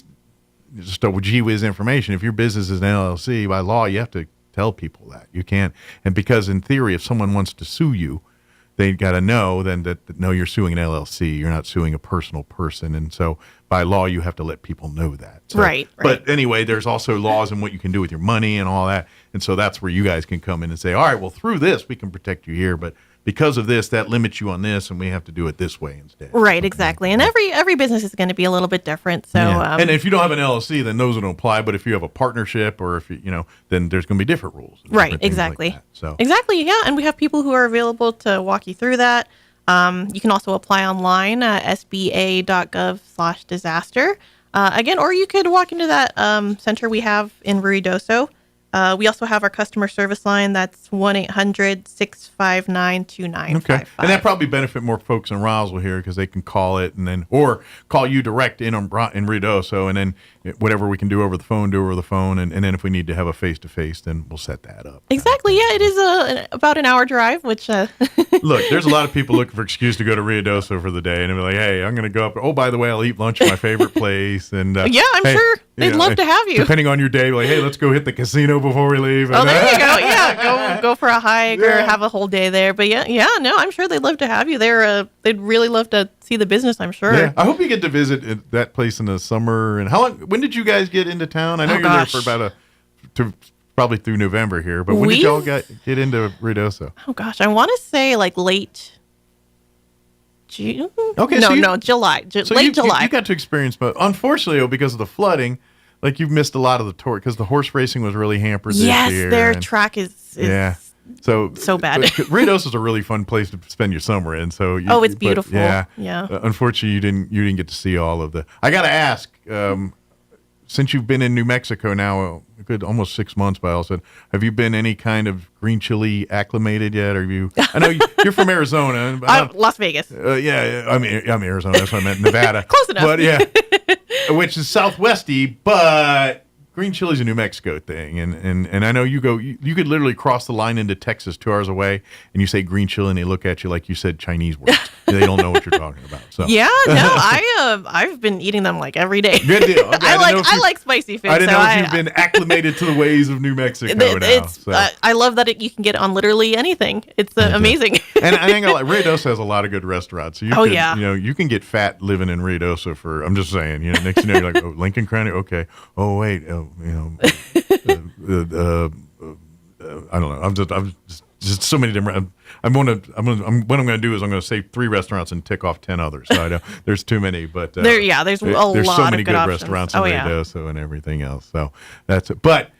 just gee whiz information, if your business is an LLC, by law, you have to tell people that you can't. And because in theory, if someone wants to sue you, they got to know then that no, you're suing an LLC. You're not suing a personal person. And so by law, you have to let people know that. So, right. But anyway, there's also laws and what you can do with your money and all that. And so that's where you guys can come in and say, all right, well, through this, we can protect you here. But because of this, that limits you on this, and we have to do it this way instead. Right, exactly. And every business is going to be a little bit different. So, and if you don't have an LLC, then those don't apply. But if you have a partnership, or if you know, then there's going to be different rules. Right, exactly. Like so exactly, yeah. And we have people who are available to walk you through that. You can also apply online at sba.gov/disaster. Again, or you could walk into that center we have in Ruidoso. We also have our customer service line. That's 1-800-659-2955. Okay, and that probably benefit more folks in Roswell here because they can call it and then, or call you direct in Ruidoso, and then whatever we can do over the phone, and then if we need to have a face-to-face, then we'll set that up. Exactly, yeah, it is about an hour drive, which... Look, there's a lot of people looking for excuse to go to Ruidoso for the day, and they'll be like, hey, I'm going to go up, oh, by the way, I'll eat lunch at my favorite place, and... yeah, I'm sure they'd love to have you. Depending on your day, like, hey, let's go hit the casino before we leave. Oh, there you go. Yeah, go for a hike or have a whole day there. But no, I'm sure they'd love to have you there. They'd really love to see the business, I'm sure. Yeah, I hope you get to visit that place in the summer. And when did you guys get into town? I know you're there for probably through November here, but when did y'all get into Ruidoso? Oh gosh, I want to say like late June. Okay, no, July. Late July. You got to experience, but unfortunately, because of the flooding, like you've missed a lot of the tour because the horse racing was really hampered this year. Yes, their track is so bad. Ruidoso is a really fun place to spend your summer in. So it's beautiful. Yeah. Unfortunately, you didn't get to see all of the. I got to ask, since you've been in New Mexico now, a good almost 6 months by all said, have you been any kind of green chili acclimated yet? Or you? I know you're from Arizona. Las Vegas. I'm Arizona. That's what I meant. Nevada. Close enough. But yeah. Which is southwesty, but green chili is a New Mexico thing, and I know you could literally cross the line into Texas 2 hours away, and you say green chili, and they look at you like you said Chinese words. They don't know what you're talking about. So I've been eating them like every day. Good deal. Okay, I like spicy food. I didn't know if you've been acclimated to the ways of New Mexico now. I love that you can get on literally anything. It's amazing. And I ain't gonna lie, Ruidoso has a lot of good restaurants. So you can get fat living in Ruidoso for. I'm just saying. Next thing you're like, oh, Lincoln County, okay. Oh wait, I don't know. I'm just so many different. What I'm going to do is I'm going to say 3 restaurants and tick off 10 others. So I know there's too many, but there's so many good restaurants in Ruidoso and everything else. So that's it. But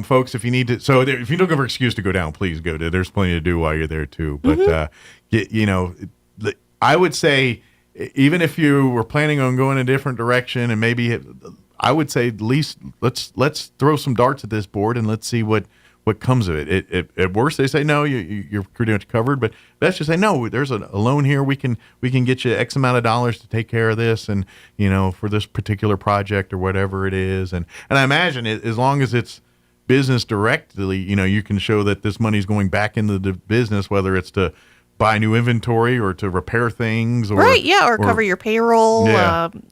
folks, if you need to, if you don't have an excuse to go down, please go to. There's plenty to do while you're there too. But I would say even if you were planning on going a different direction and maybe. I would say at least let's throw some darts at this board and let's see what comes of it. At worst, they say no, you're pretty much covered. But let's just say no. There's a loan here. We can get you X amount of dollars to take care of this, and for this particular project or whatever it is. And I imagine as long as it's business directly, you can show that this money's going back into the business, whether it's to buy new inventory or to repair things or cover your payroll,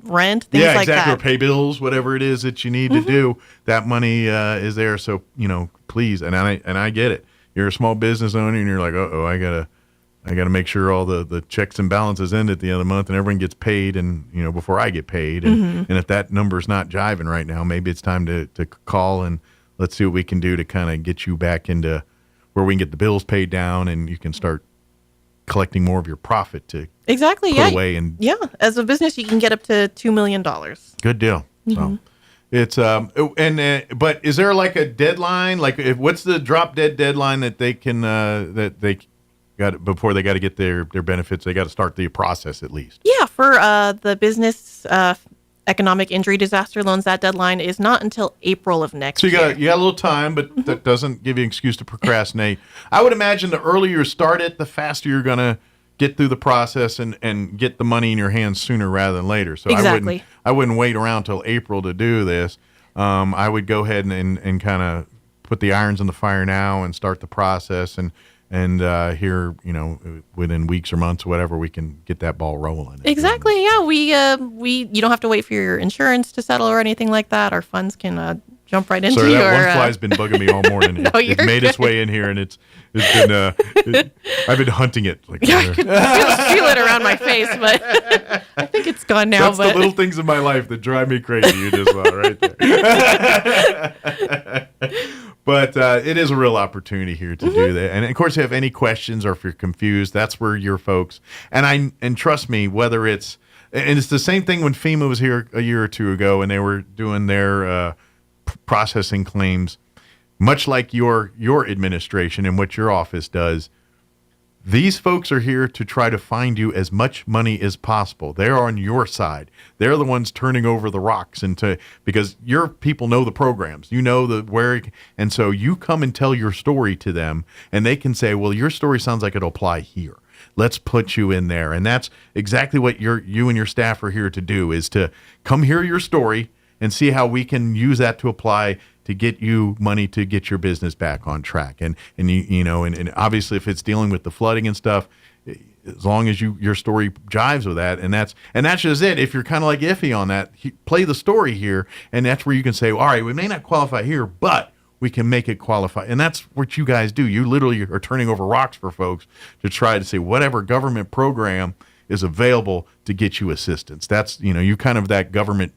rent, things like that. Or pay bills, whatever it is that you need to do. That money is there. So, please. And I get it. You're a small business owner and you're like, I gotta make sure all the checks and balances end at the end of the month and everyone gets paid and, before I get paid. And if that number's not jiving right now, maybe it's time to call and let's see what we can do to kind of get you back into where we can get the bills paid down and you can start collecting more of your profit to put away. And as a business, you can get up to $2 million. Good deal. So it's but is there like a deadline? Like, what's the drop dead deadline that they can that they got before they got to get their benefits? They got to start the process at least. Yeah, for the business economic injury disaster loans, that deadline is not until April of next year. So you got a little time, but that doesn't give you an excuse to procrastinate. I would imagine the earlier you start it, the faster you're going to get through the process and get the money in your hands sooner rather than later. So exactly. I wouldn't wait around till April to do this. I would go ahead and kind of put the irons in the fire now and start the process and here, within weeks or months or whatever, we can get that ball rolling. Exactly. Yeah. We you don't have to wait for your insurance to settle or anything like that. Our funds can jump right into Sorry, your... that one fly's been bugging me all morning. It's made its way in here, and it's been I've been hunting it. Like, yeah, I could feel it around my face, but I think it's gone now. That's the little things in my life that drive me crazy. You just saw right there. But it is a real opportunity here to do that. And of course, if you have any questions or if you're confused, that's where your folks. And trust me, whether it's the same thing when FEMA was here a year or two ago and they were doing their processing claims, much like your administration and what your office does. These folks are here to try to find you as much money as possible. They're on your side. They're the ones turning over the rocks because your people know the programs. You know and so you come and tell your story to them, and they can say, "Well, your story sounds like it'll apply here. Let's put you in there." And that's exactly what you and your staff are here to do: is to come hear your story and see how we can use that to apply to get you money to get your business back on track. And obviously if it's dealing with the flooding and stuff, as long as your story jives with that, and that's just it. If you're kind of like iffy on that, play the story here, and that's where you can say, all right, we may not qualify here, but we can make it qualify. And that's what you guys do. You literally are turning over rocks for folks to try to say whatever government program is available to get you assistance. That's, you kind of that government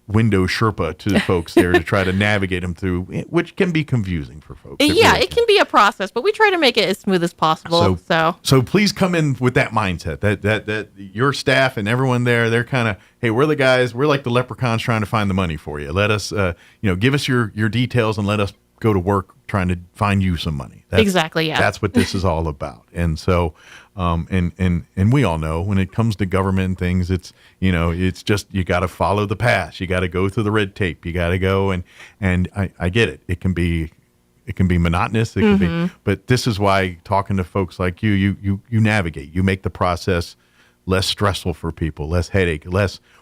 window Sherpa to the folks there to try to navigate them through, which can be confusing for folks. It can be a process, but we try to make it as smooth as possible. So please come in with that mindset that your staff and everyone there, they're kind of, hey, we're the guys, we're like the leprechauns trying to find the money for you. Let us, give us your details and let us go to work trying to find you some money. Exactly. Yeah. That's what this is all about. And so, and we all know when it comes to government and things, it's, it's just, you got to follow the path. You got to go through the red tape. You got to go and I get it. It can be monotonous. It can be, but this is why talking to folks like you navigate, you make the process less stressful for people, less headache,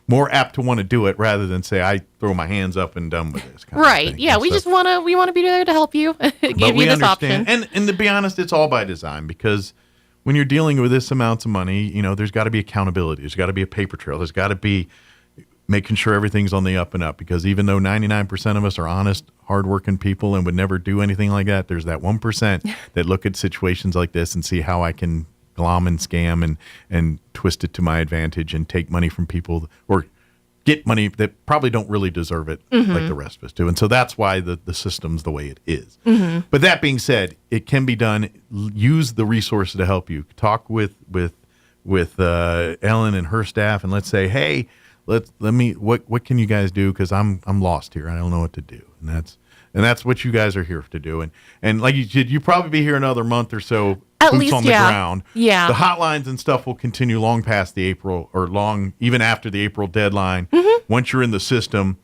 more apt to want to do it rather than say, I throw my hands up and done with this. Right. Yeah. We want to be there to help you, give you this option. And to be honest, it's all by design, because when you're dealing with this amounts of money, there's got to be accountability. There's got to be a paper trail. There's got to be making sure everything's on the up and up, because even though 99% of us are honest, hardworking people and would never do anything like that, there's that 1% that look at situations like this and see how I can glom and scam and twist it to my advantage and take money from people or get money that probably don't really deserve it like the rest of us do. And so that's why the system's the way it is. But that being said, it can be done. Use the resources to help you. Talk with Ellen and her staff, and let's say, hey, what can you guys do? Because I'm lost here. I don't know what to do. And that's what you guys are here to do. And like you said, you probably be here another month or so. At boots least, on the ground. Yeah. The hotlines and stuff will continue long past the April, or even after the April deadline. Once you're in the system,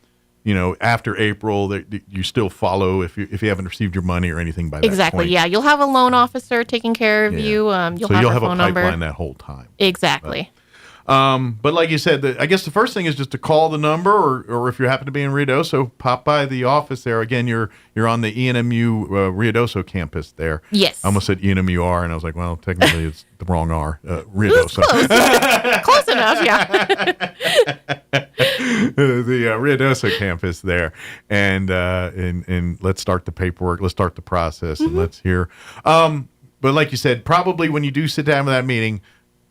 after April, you still follow if you haven't received your money or anything by that point. Exactly. Yeah. You'll have a loan officer taking care of you. You'll have a pipeline number that whole time. Exactly. But like you said, I guess the first thing is just to call the number, or if you happen to be in Ruidoso, pop by the office there. Again, you're on the ENMU Ruidoso campus there. Yes. I almost said ENMUR, and I was like, well, technically it's the wrong R. Ruidoso. Close enough, yeah. The Ruidoso campus there, and let's start the paperwork. Let's start the process, and let's hear. But like you said, probably when you do sit down with that meeting,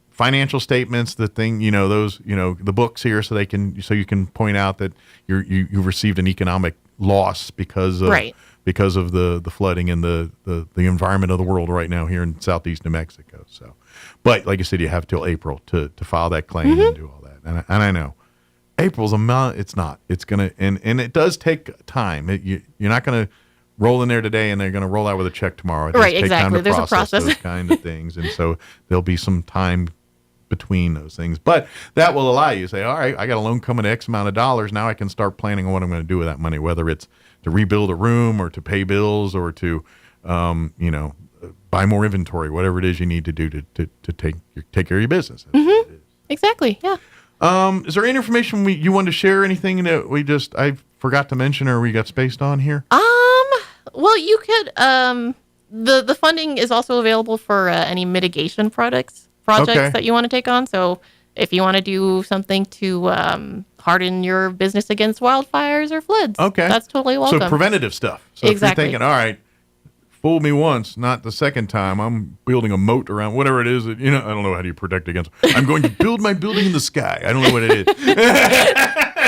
financial statements, the thing, those, the books here, so you can point out that you've received an economic loss because of the flooding and the environment of the world right now here in southeast New Mexico. So, but like I said, you have till April to file that claim and do all that. And I know April's a month. It's not. It's gonna and it does take time. You're not gonna roll in there today and they're going to roll out with a check tomorrow. It does take time to There's a process. those kind of things, and so there'll be some time between those things. But that will allow you to say, all right, I got a loan coming to X amount of dollars. Now I can start planning on what I'm going to do with that money, whether it's to rebuild a room or to pay bills or to, buy more inventory, whatever it is you need to do to take care of your business. Exactly. Yeah. Is there any information you wanted to share? Anything that I forgot to mention or we got spaced on here? Well, you could, the funding is also available for any mitigation projects that you want to take on. So if you want to do something to harden your business against wildfires or floods. Okay. That's totally welcome. So preventative stuff. So exactly. if you're thinking, all right, fool me once, not the second time. I'm building a moat around whatever it is that, I don't know how do you protect against. I'm going to build my building in the sky. I don't know what it is.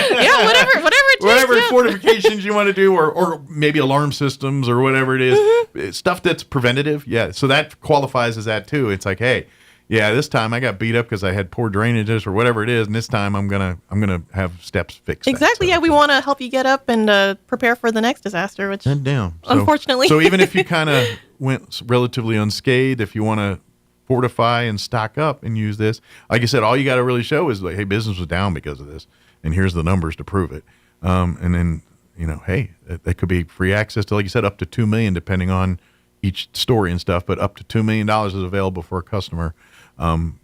Yeah, whatever it takes. Whatever fortifications you want to do, or maybe alarm systems or whatever it is. Stuff that's preventative. Yeah. So that qualifies as that too. It's like, hey, yeah, this time I got beat up because I had poor drainages or whatever it is, and this time I'm gonna have steps fixed. Exactly. Yeah, we want to help you get up and prepare for the next disaster, which unfortunately. So even if you kind of went relatively unscathed, if you want to fortify and stock up and use this, like I said, all you got to really show is like, hey, business was down because of this, and here's the numbers to prove it. And then hey, that could be free access to, like you said, up to $2 million depending on each story and stuff, but up to $2 million is available for a customer.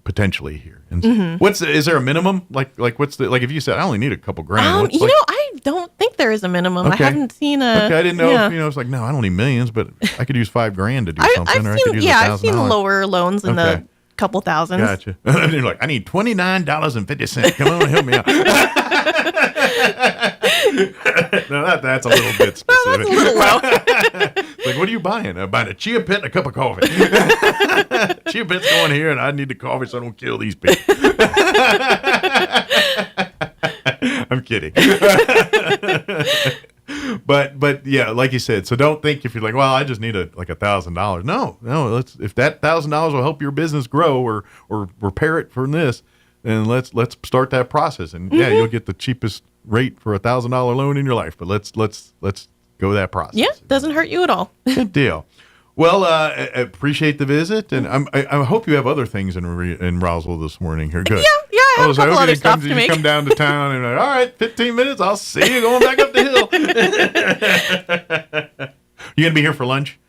Potentially here. And is there a minimum? Like what's the, like if you said I only need a couple grand? I don't think there is a minimum. Okay. I haven't seen a. Okay, I didn't know. If, it's like no, I don't need millions, but I could use $5,000 to do something. I've seen lower loans in the couple thousands. Gotcha. And you're like, I need $29.50. Come on, help me out. No, that's a little bit specific. Well, that's a little low. Like, what are you buying? I'm buying a chia pet and a cup of coffee. Chia pet's going here, and I need the coffee so I don't kill these people. I'm kidding. But yeah, like you said, so don't think if you're like, well, I just need $1,000. No, if that $1,000 will help your business grow or repair it from this, then let's start that process. And yeah, you'll get the cheapest rate for $1,000 loan in your life. But let's go that process. Yeah, doesn't hurt you at all. Good deal. Well, I appreciate the visit, and I hope you have other things in Roswell this morning here. Good. Yeah, I have a couple other stops to make. You come down to town and like, all right, 15 minutes, I'll see you going back up the hill. You gonna be here for lunch?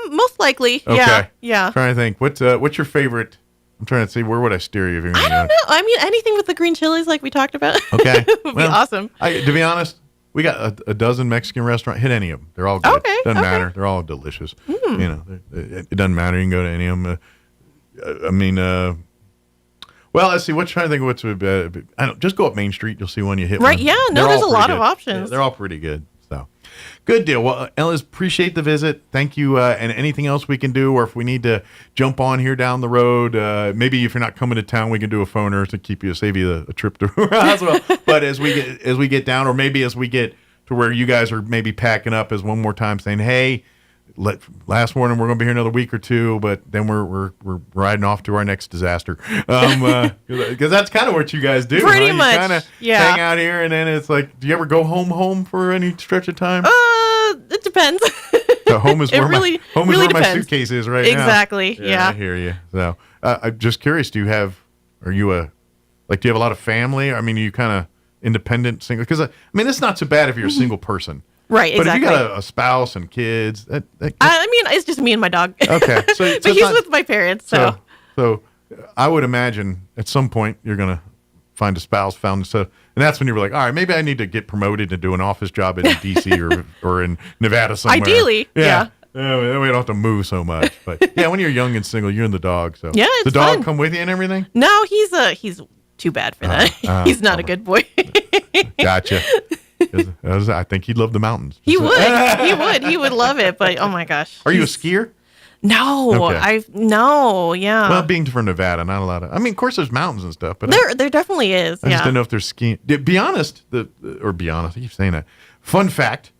Most likely. Okay. Yeah. Trying to think, what's your favorite? I'm trying to see, where would I steer you? I don't know. I mean, anything with the green chilies, like we talked about. Okay, would be awesome. To be honest, we got a dozen Mexican restaurants. Hit any of them; they're all good. Okay, doesn't matter. They're all delicious. It doesn't matter. You can go to any of them. Well, let's see. What's trying to think of what's I don't just go up Main Street. You'll see one you hit. Right? One. Yeah. No, there's a lot of options. Yeah, they're all pretty good. So, good deal. Well, Ellis, appreciate the visit. Thank you. And anything else we can do, or if we need to jump on here down the road, maybe if you're not coming to town, we can do a phoner to save you a trip to Roswell. But as we get down, or maybe as we get to where you guys are maybe packing up, as one more time saying, hey, last warning, we're going to be here another week or two, but then we're riding off to our next disaster. Because that's kind of what you guys do. Pretty much. You kind of hang out here, and then it's like, do you ever go home for any stretch of time? It depends. So home is where really my suitcase is right now. Exactly. Yeah. I hear you. So I'm just curious. Do you have a lot of family? I mean, are you kind of independent, single? Because it's not so bad if you're a single person. Right, but exactly. if you got a spouse and kids, it's just me and my dog. Okay, so but he's with my parents, so I would imagine at some point you're gonna find a spouse, and that's when you're like, all right, maybe I need to get promoted to do an office job in DC or in Nevada somewhere. Ideally, yeah. We don't have to move so much, but yeah, when you're young and single, you and the dog. So yeah, it's the dog fun. Come with you and everything. No, he's too bad for that. He's not a good boy. Gotcha. I think he'd love the mountains. He would. He would love it. But oh my gosh. Are you a skier? No, okay. Yeah. Well, being from Nevada, not a lot of. Of course, there's mountains and stuff, but there definitely is. I just don't know if there's skiing. Be honest. I keep saying that. Fun fact: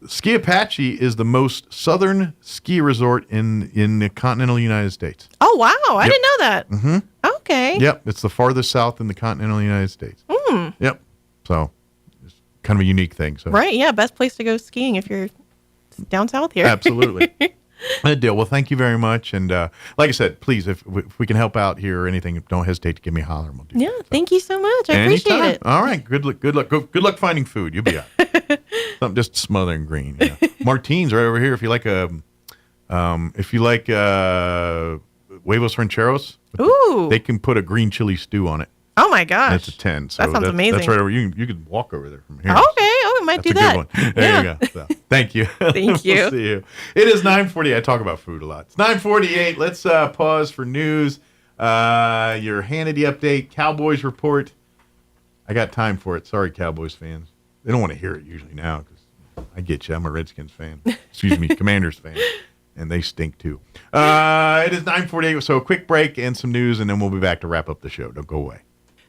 Ski Apache is the most southern ski resort in the continental United States. Oh wow! I didn't know that. Mm-hmm. Okay. Yep, it's the farthest south in the continental United States. Yep. So. Kind of a unique thing. So right, yeah, best place to go skiing if you're down south here. Absolutely. Good deal. Well, thank you very much, and like I said, please, if we can help out here or anything, don't hesitate to give me a holler. And we'll do thank you so much. I appreciate it. All right, good luck finding food. You'll be out. Something just smothering green. Martine's right over here. If you like huevos rancheros, ooh, they can put a green chili stew on it. Oh my gosh, that's a 10. So that sounds amazing. That's right over. You could walk over there from here. Okay, we might do that. Good one. There you go. So, thank you. Thank you. We'll see you. It is 9:40. I talk about food a lot. It's 9:48. Let's pause for news. Your Hannity update, Cowboys report. I got time for it. Sorry, Cowboys fans. They don't want to hear it usually now because I get you. I'm a Redskins fan. Excuse me, Commanders fan. And they stink too. It is 9:48, so a quick break and some news, and then we'll be back to wrap up the show. Don't go away.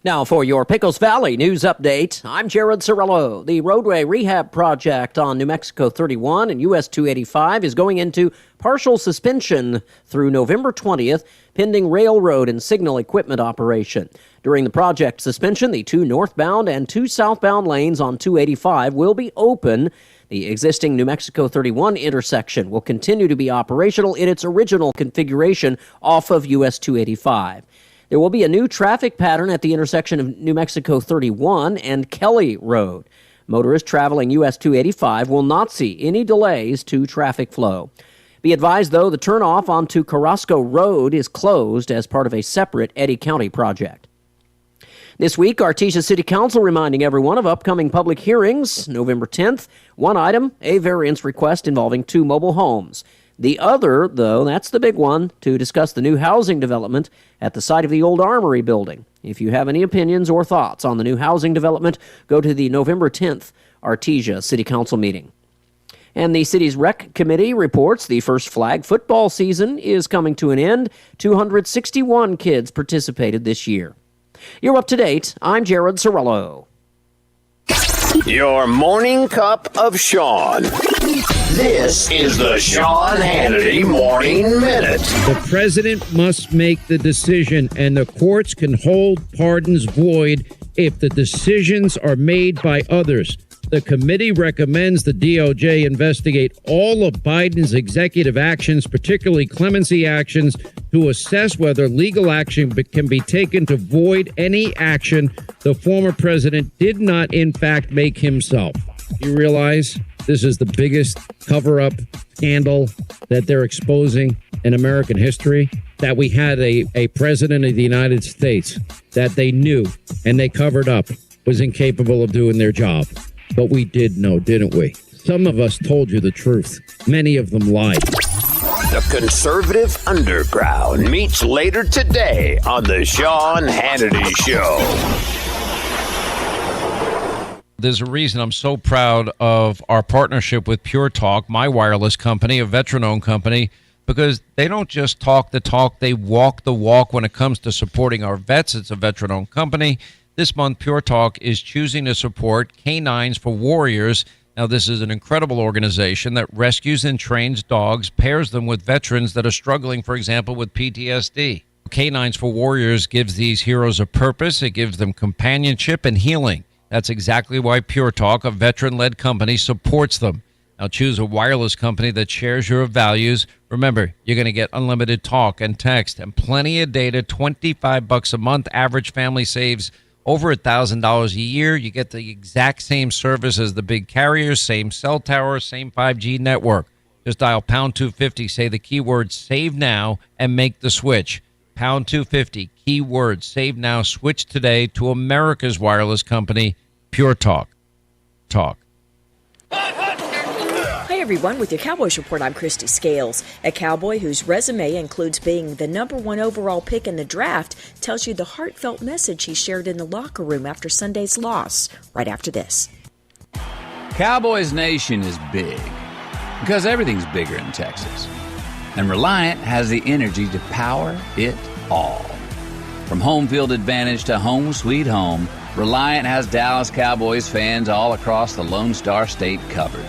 Now for your Pecos Valley news update, I'm Jared Cirillo. The roadway rehab project on New Mexico 31 and US 285 is going into partial suspension through November 20th, pending railroad and signal equipment operation. During the project suspension, the 2 northbound and 2 southbound lanes on 285 will be open. The existing New Mexico 31 intersection will continue to be operational in its original configuration off of US 285. There will be a new traffic pattern at the intersection of New Mexico 31 and Kelly Road. Motorists traveling US 285 will not see any delays to traffic flow. Be advised, though, the turnoff onto Carrasco Road is closed as part of a separate Eddy County project. This week, Artesia City Council reminding everyone of upcoming public hearings. November 10th, one item, a variance request involving 2 mobile homes. The other, though, that's the big one, to discuss the new housing development at the site of the old Armory building. If you have any opinions or thoughts on the new housing development, go to the November 10th Artesia City Council meeting. And the city's rec committee reports the first flag football season is coming to an end. 261 kids participated this year. You're up to date. I'm Jared Cirillo. Your morning cup of Sean. This is the Sean Hannity Morning Minute. The president must make the decision, and the courts can hold pardons void if the decisions are made by others. The committee recommends the DOJ investigate all of Biden's executive actions, particularly clemency actions, to assess whether legal action can be taken to void any action the former president did not, in fact, make himself. You realize this is the biggest cover-up scandal that they're exposing in American history? That we had a president of the United States that they knew and they covered up was incapable of doing their job. But we did know, didn't we? Some of us told you the truth. Many of them lied. The conservative underground meets later today on the Sean Hannity Show. There's a reason I'm so proud of our partnership with Pure Talk, my wireless company, a veteran-owned company, because they don't just talk the talk, they walk the walk when it comes to supporting our vets. It's a veteran-owned company. This month, Pure Talk is choosing to support Canines for Warriors. Now, this is an incredible organization that rescues and trains dogs, pairs them with veterans that are struggling, for example, with PTSD. Canines for Warriors gives these heroes a purpose. It gives them companionship and healing. That's exactly why Pure Talk, a veteran-led company, supports them. Now, choose a wireless company that shares your values. Remember, you're going to get unlimited talk and text and plenty of data, $25 a month. Average family saves over $1,000 a year. You get the exact same service as the big carriers, same cell tower, same 5G network. Just dial pound 250, say the keyword save now, and make the switch. Pound 250, keyword save now, switch today to America's wireless company, Pure Talk. Talk. Hi, everyone. With your Cowboys Report, I'm Christy Scales. A Cowboy whose resume includes being the #1 overall pick in the draft tells you the heartfelt message he shared in the locker room after Sunday's loss, right after this. Cowboys Nation is big because everything's bigger in Texas. And Reliant has the energy to power it all. From home field advantage to home sweet home, Reliant has Dallas Cowboys fans all across the Lone Star State covered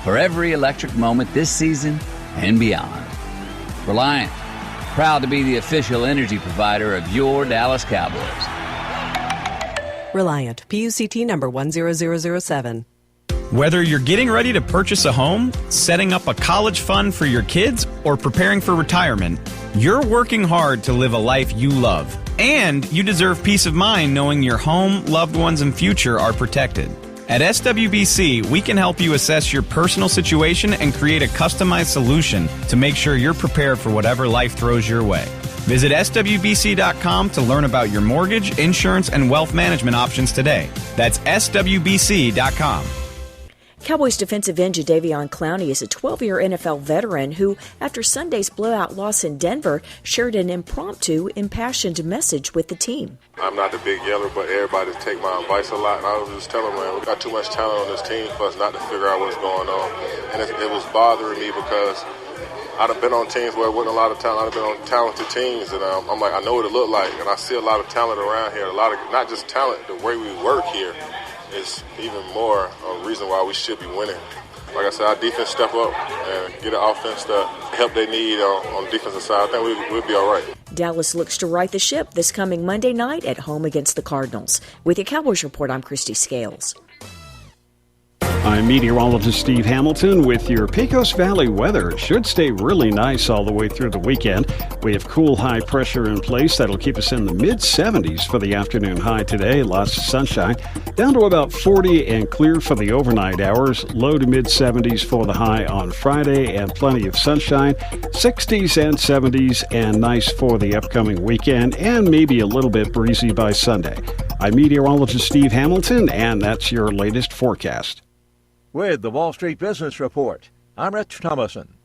for every electric moment this season and beyond. Reliant, proud to be the official energy provider of your Dallas Cowboys. Reliant, PUCT number 10007. Whether you're getting ready to purchase a home, setting up a college fund for your kids, or preparing for retirement, you're working hard to live a life you love. And you deserve peace of mind knowing your home, loved ones, and future are protected. At SWBC, we can help you assess your personal situation and create a customized solution to make sure you're prepared for whatever life throws your way. Visit SWBC.com to learn about your mortgage, insurance, and wealth management options today. That's SWBC.com. Cowboys defensive end Jadeveon Clowney is a 12-year NFL veteran who, after Sunday's blowout loss in Denver, shared an impromptu, impassioned message with the team. I'm not the big yeller, but everybody take my advice a lot, and I was just telling them, man, we got too much talent on this team for us not to figure out what's going on. And it was bothering me because I'd have been on teams where there wasn't a lot of talent. I'd have been on talented teams, and I'm like, I know what it looked like, and I see a lot of talent around here. A lot of, not just talent, the way we work here is even more a reason why we should be winning. Like I said, our defense step up and get an offense that help they need on the defensive side. I think we'll be all right. Dallas looks to right the ship this coming Monday night at home against the Cardinals. With your Cowboys Report, I'm Christy Scales. I'm meteorologist Steve Hamilton with your Pecos Valley weather. It should stay really nice all the way through the weekend. We have cool high pressure in place that'll keep us in the mid-70s for the afternoon high today. Lots of sunshine. Down to about 40 and clear for the overnight hours. Low to mid-70s for the high on Friday and plenty of sunshine. 60s and 70s and nice for the upcoming weekend and maybe a little bit breezy by Sunday. I'm meteorologist Steve Hamilton, and that's your latest forecast. With the Wall Street Business Report, I'm Rich Thomason.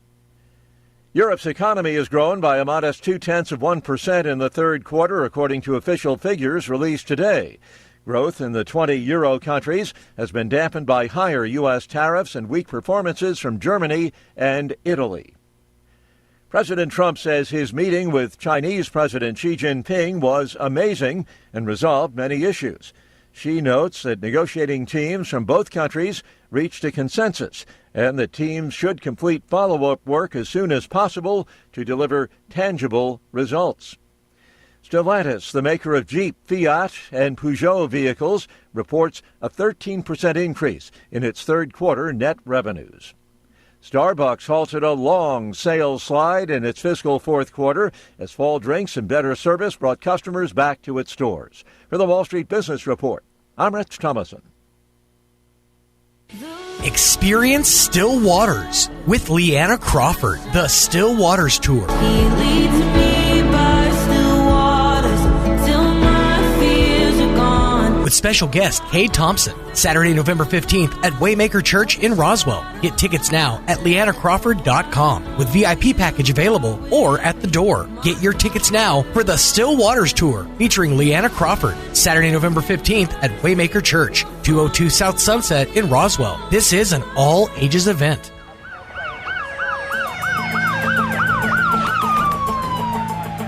Europe's economy has grown by a modest 0.2% in the third quarter, according to official figures released today. Growth in the 20 euro countries has been dampened by higher U.S. tariffs and weak performances from Germany and Italy. President Trump says his meeting with Chinese President Xi Jinping was amazing and resolved many issues. She notes that negotiating teams from both countries reached a consensus and that teams should complete follow-up work as soon as possible to deliver tangible results. Stellantis, the maker of Jeep, Fiat, and Peugeot vehicles, reports a 13% increase in its third quarter net revenues. Starbucks halted a long sales slide in its fiscal fourth quarter as fall drinks and better service brought customers back to its stores. For the Wall Street Business Report, I'm Rich Thomason. Experience Still Waters with Leanna Crawford, the Still Waters Tour. He leads me by still waters till my fears are gone. With special guest Cade Thompson, Saturday, November 15th at Waymaker Church in Roswell. Get tickets now at leannacrawford.com with VIP package available or at the door. Get your tickets now for the Still Waters Tour featuring Leanna Crawford, Saturday, November 15th at Waymaker Church, 202 South Sunset in Roswell. This is an all-ages event.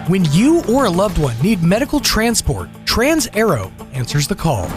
When you or a loved one need medical transport, TransAero answers the call.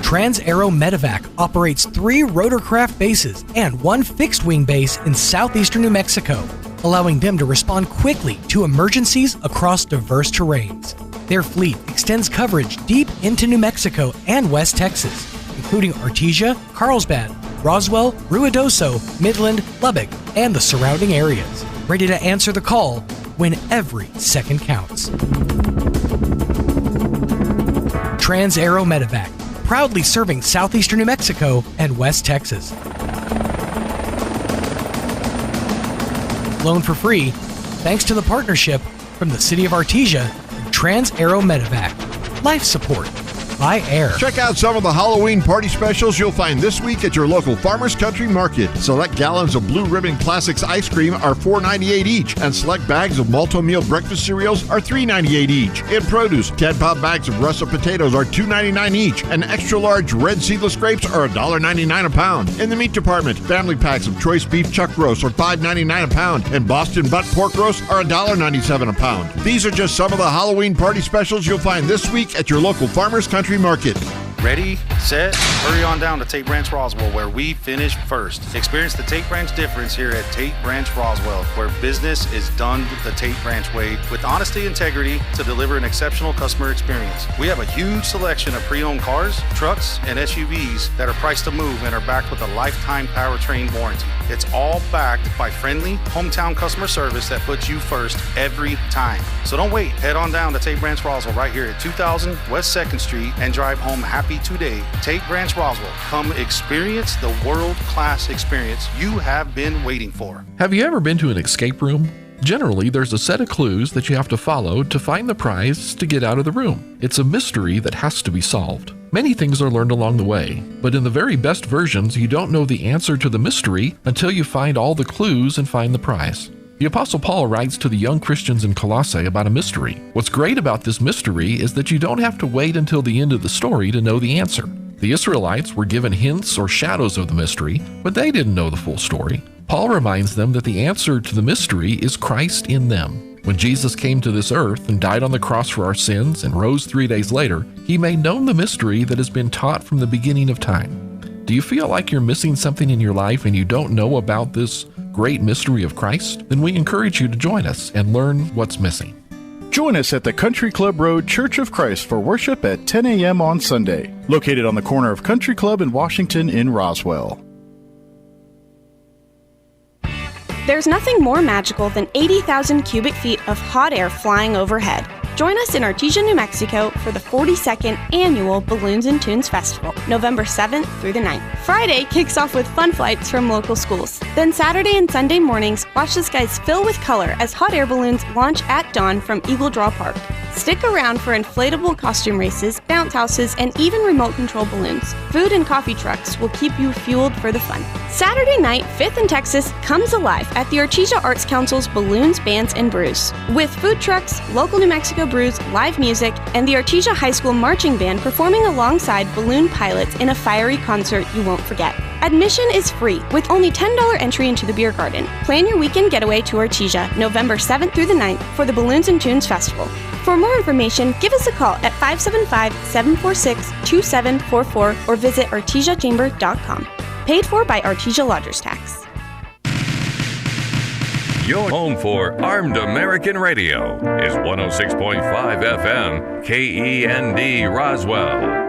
TransAero Medevac operates 3 rotorcraft bases and 1 fixed-wing base in southeastern New Mexico, allowing them to respond quickly to emergencies across diverse terrains. Their fleet extends coverage deep into New Mexico and West Texas, including Artesia, Carlsbad, Roswell, Ruidoso, Midland, Lubbock, and the surrounding areas. Ready to answer the call when every second counts. TransAero Medevac, proudly serving southeastern New Mexico and West Texas. Loan for free, thanks to the partnership from the City of Artesia and TransAero Medevac. Life support by air. Check out some of the Halloween party specials you'll find this week at your local Farmers Country Market. Select gallons of Blue Ribbon Classics ice cream are $4.98 each, and select bags of Malto Meal breakfast cereals are $3.98 each. In produce, 10-pound bags of russet potatoes are $2.99 each, and extra-large red seedless grapes are $1.99 a pound. In the meat department, family packs of choice beef chuck roast are $5.99 a pound, and Boston butt pork roast are $1.97 a pound. These are just some of the Halloween party specials you'll find this week at your local Farmers Country Market. Ready, set, hurry on down to Tate Branch Roswell, where we finish first. Experience the Tate Branch difference here at Tate Branch Roswell, where business is done the Tate Branch way with honesty and integrity to deliver an exceptional customer experience. We have a huge selection of pre-owned cars, trucks, and SUVs that are priced to move and are backed with a lifetime powertrain warranty. It's all backed by friendly, hometown customer service that puts you first every time. So don't wait. Head on down to Tate Branch Roswell right here at 2000 West 2nd Street and drive home happy today. Tate Branch Roswell. Come experience the world-class experience you have been waiting for. Have you ever been to an escape room? Generally, there's a set of clues that you have to follow to find the prize to get out of the room. It's a mystery that has to be solved. Many things are learned along the way, but in the very best versions, you don't know the answer to the mystery until you find all the clues and find the prize. The Apostle Paul writes to the young Christians in Colossae about a mystery. What's great about this mystery is that you don't have to wait until the end of the story to know the answer. The Israelites were given hints or shadows of the mystery, but they didn't know the full story. Paul reminds them that the answer to the mystery is Christ in them. When Jesus came to this earth and died on the cross for our sins and rose 3 days later, he made known the mystery that has been taught from the beginning of time. Do you feel like you're missing something in your life and you don't know about this great mystery of Christ? Then we encourage you to join us and learn what's missing. Join us at the Country Club Road Church of Christ for worship at 10 a.m. on Sunday, located on the corner of Country Club and Washington in Roswell. There's nothing more magical than 80,000 cubic feet of hot air flying overhead. Join us in Artesia, New Mexico for the 42nd Annual Balloons and Tunes Festival, November 7th through the 9th. Friday kicks off with fun flights from local schools. Then Saturday and Sunday mornings, watch the skies fill with color as hot air balloons launch at dawn from Eagle Draw Park. Stick around for inflatable costume races, bounce houses, and even remote-control balloons. Food and coffee trucks will keep you fueled for the fun. Saturday night, 5th and Texas comes alive at the Artesia Arts Council's Balloons, Bands, and Brews. With food trucks, local New Mexico brews, live music, and the Artesia High School Marching Band performing alongside balloon pilots in a fiery concert you won't forget. Admission is free, with only $10 entry into the beer garden. Plan your weekend getaway to Artesia, November 7th through the 9th for the Balloons and Tunes Festival. For more information, give us a call at 575-746-2744 or visit artesiachamber.com. Paid for by Artesia Lodgers Tax. Your home for Armed American Radio is 106.5 FM, KEND Roswell.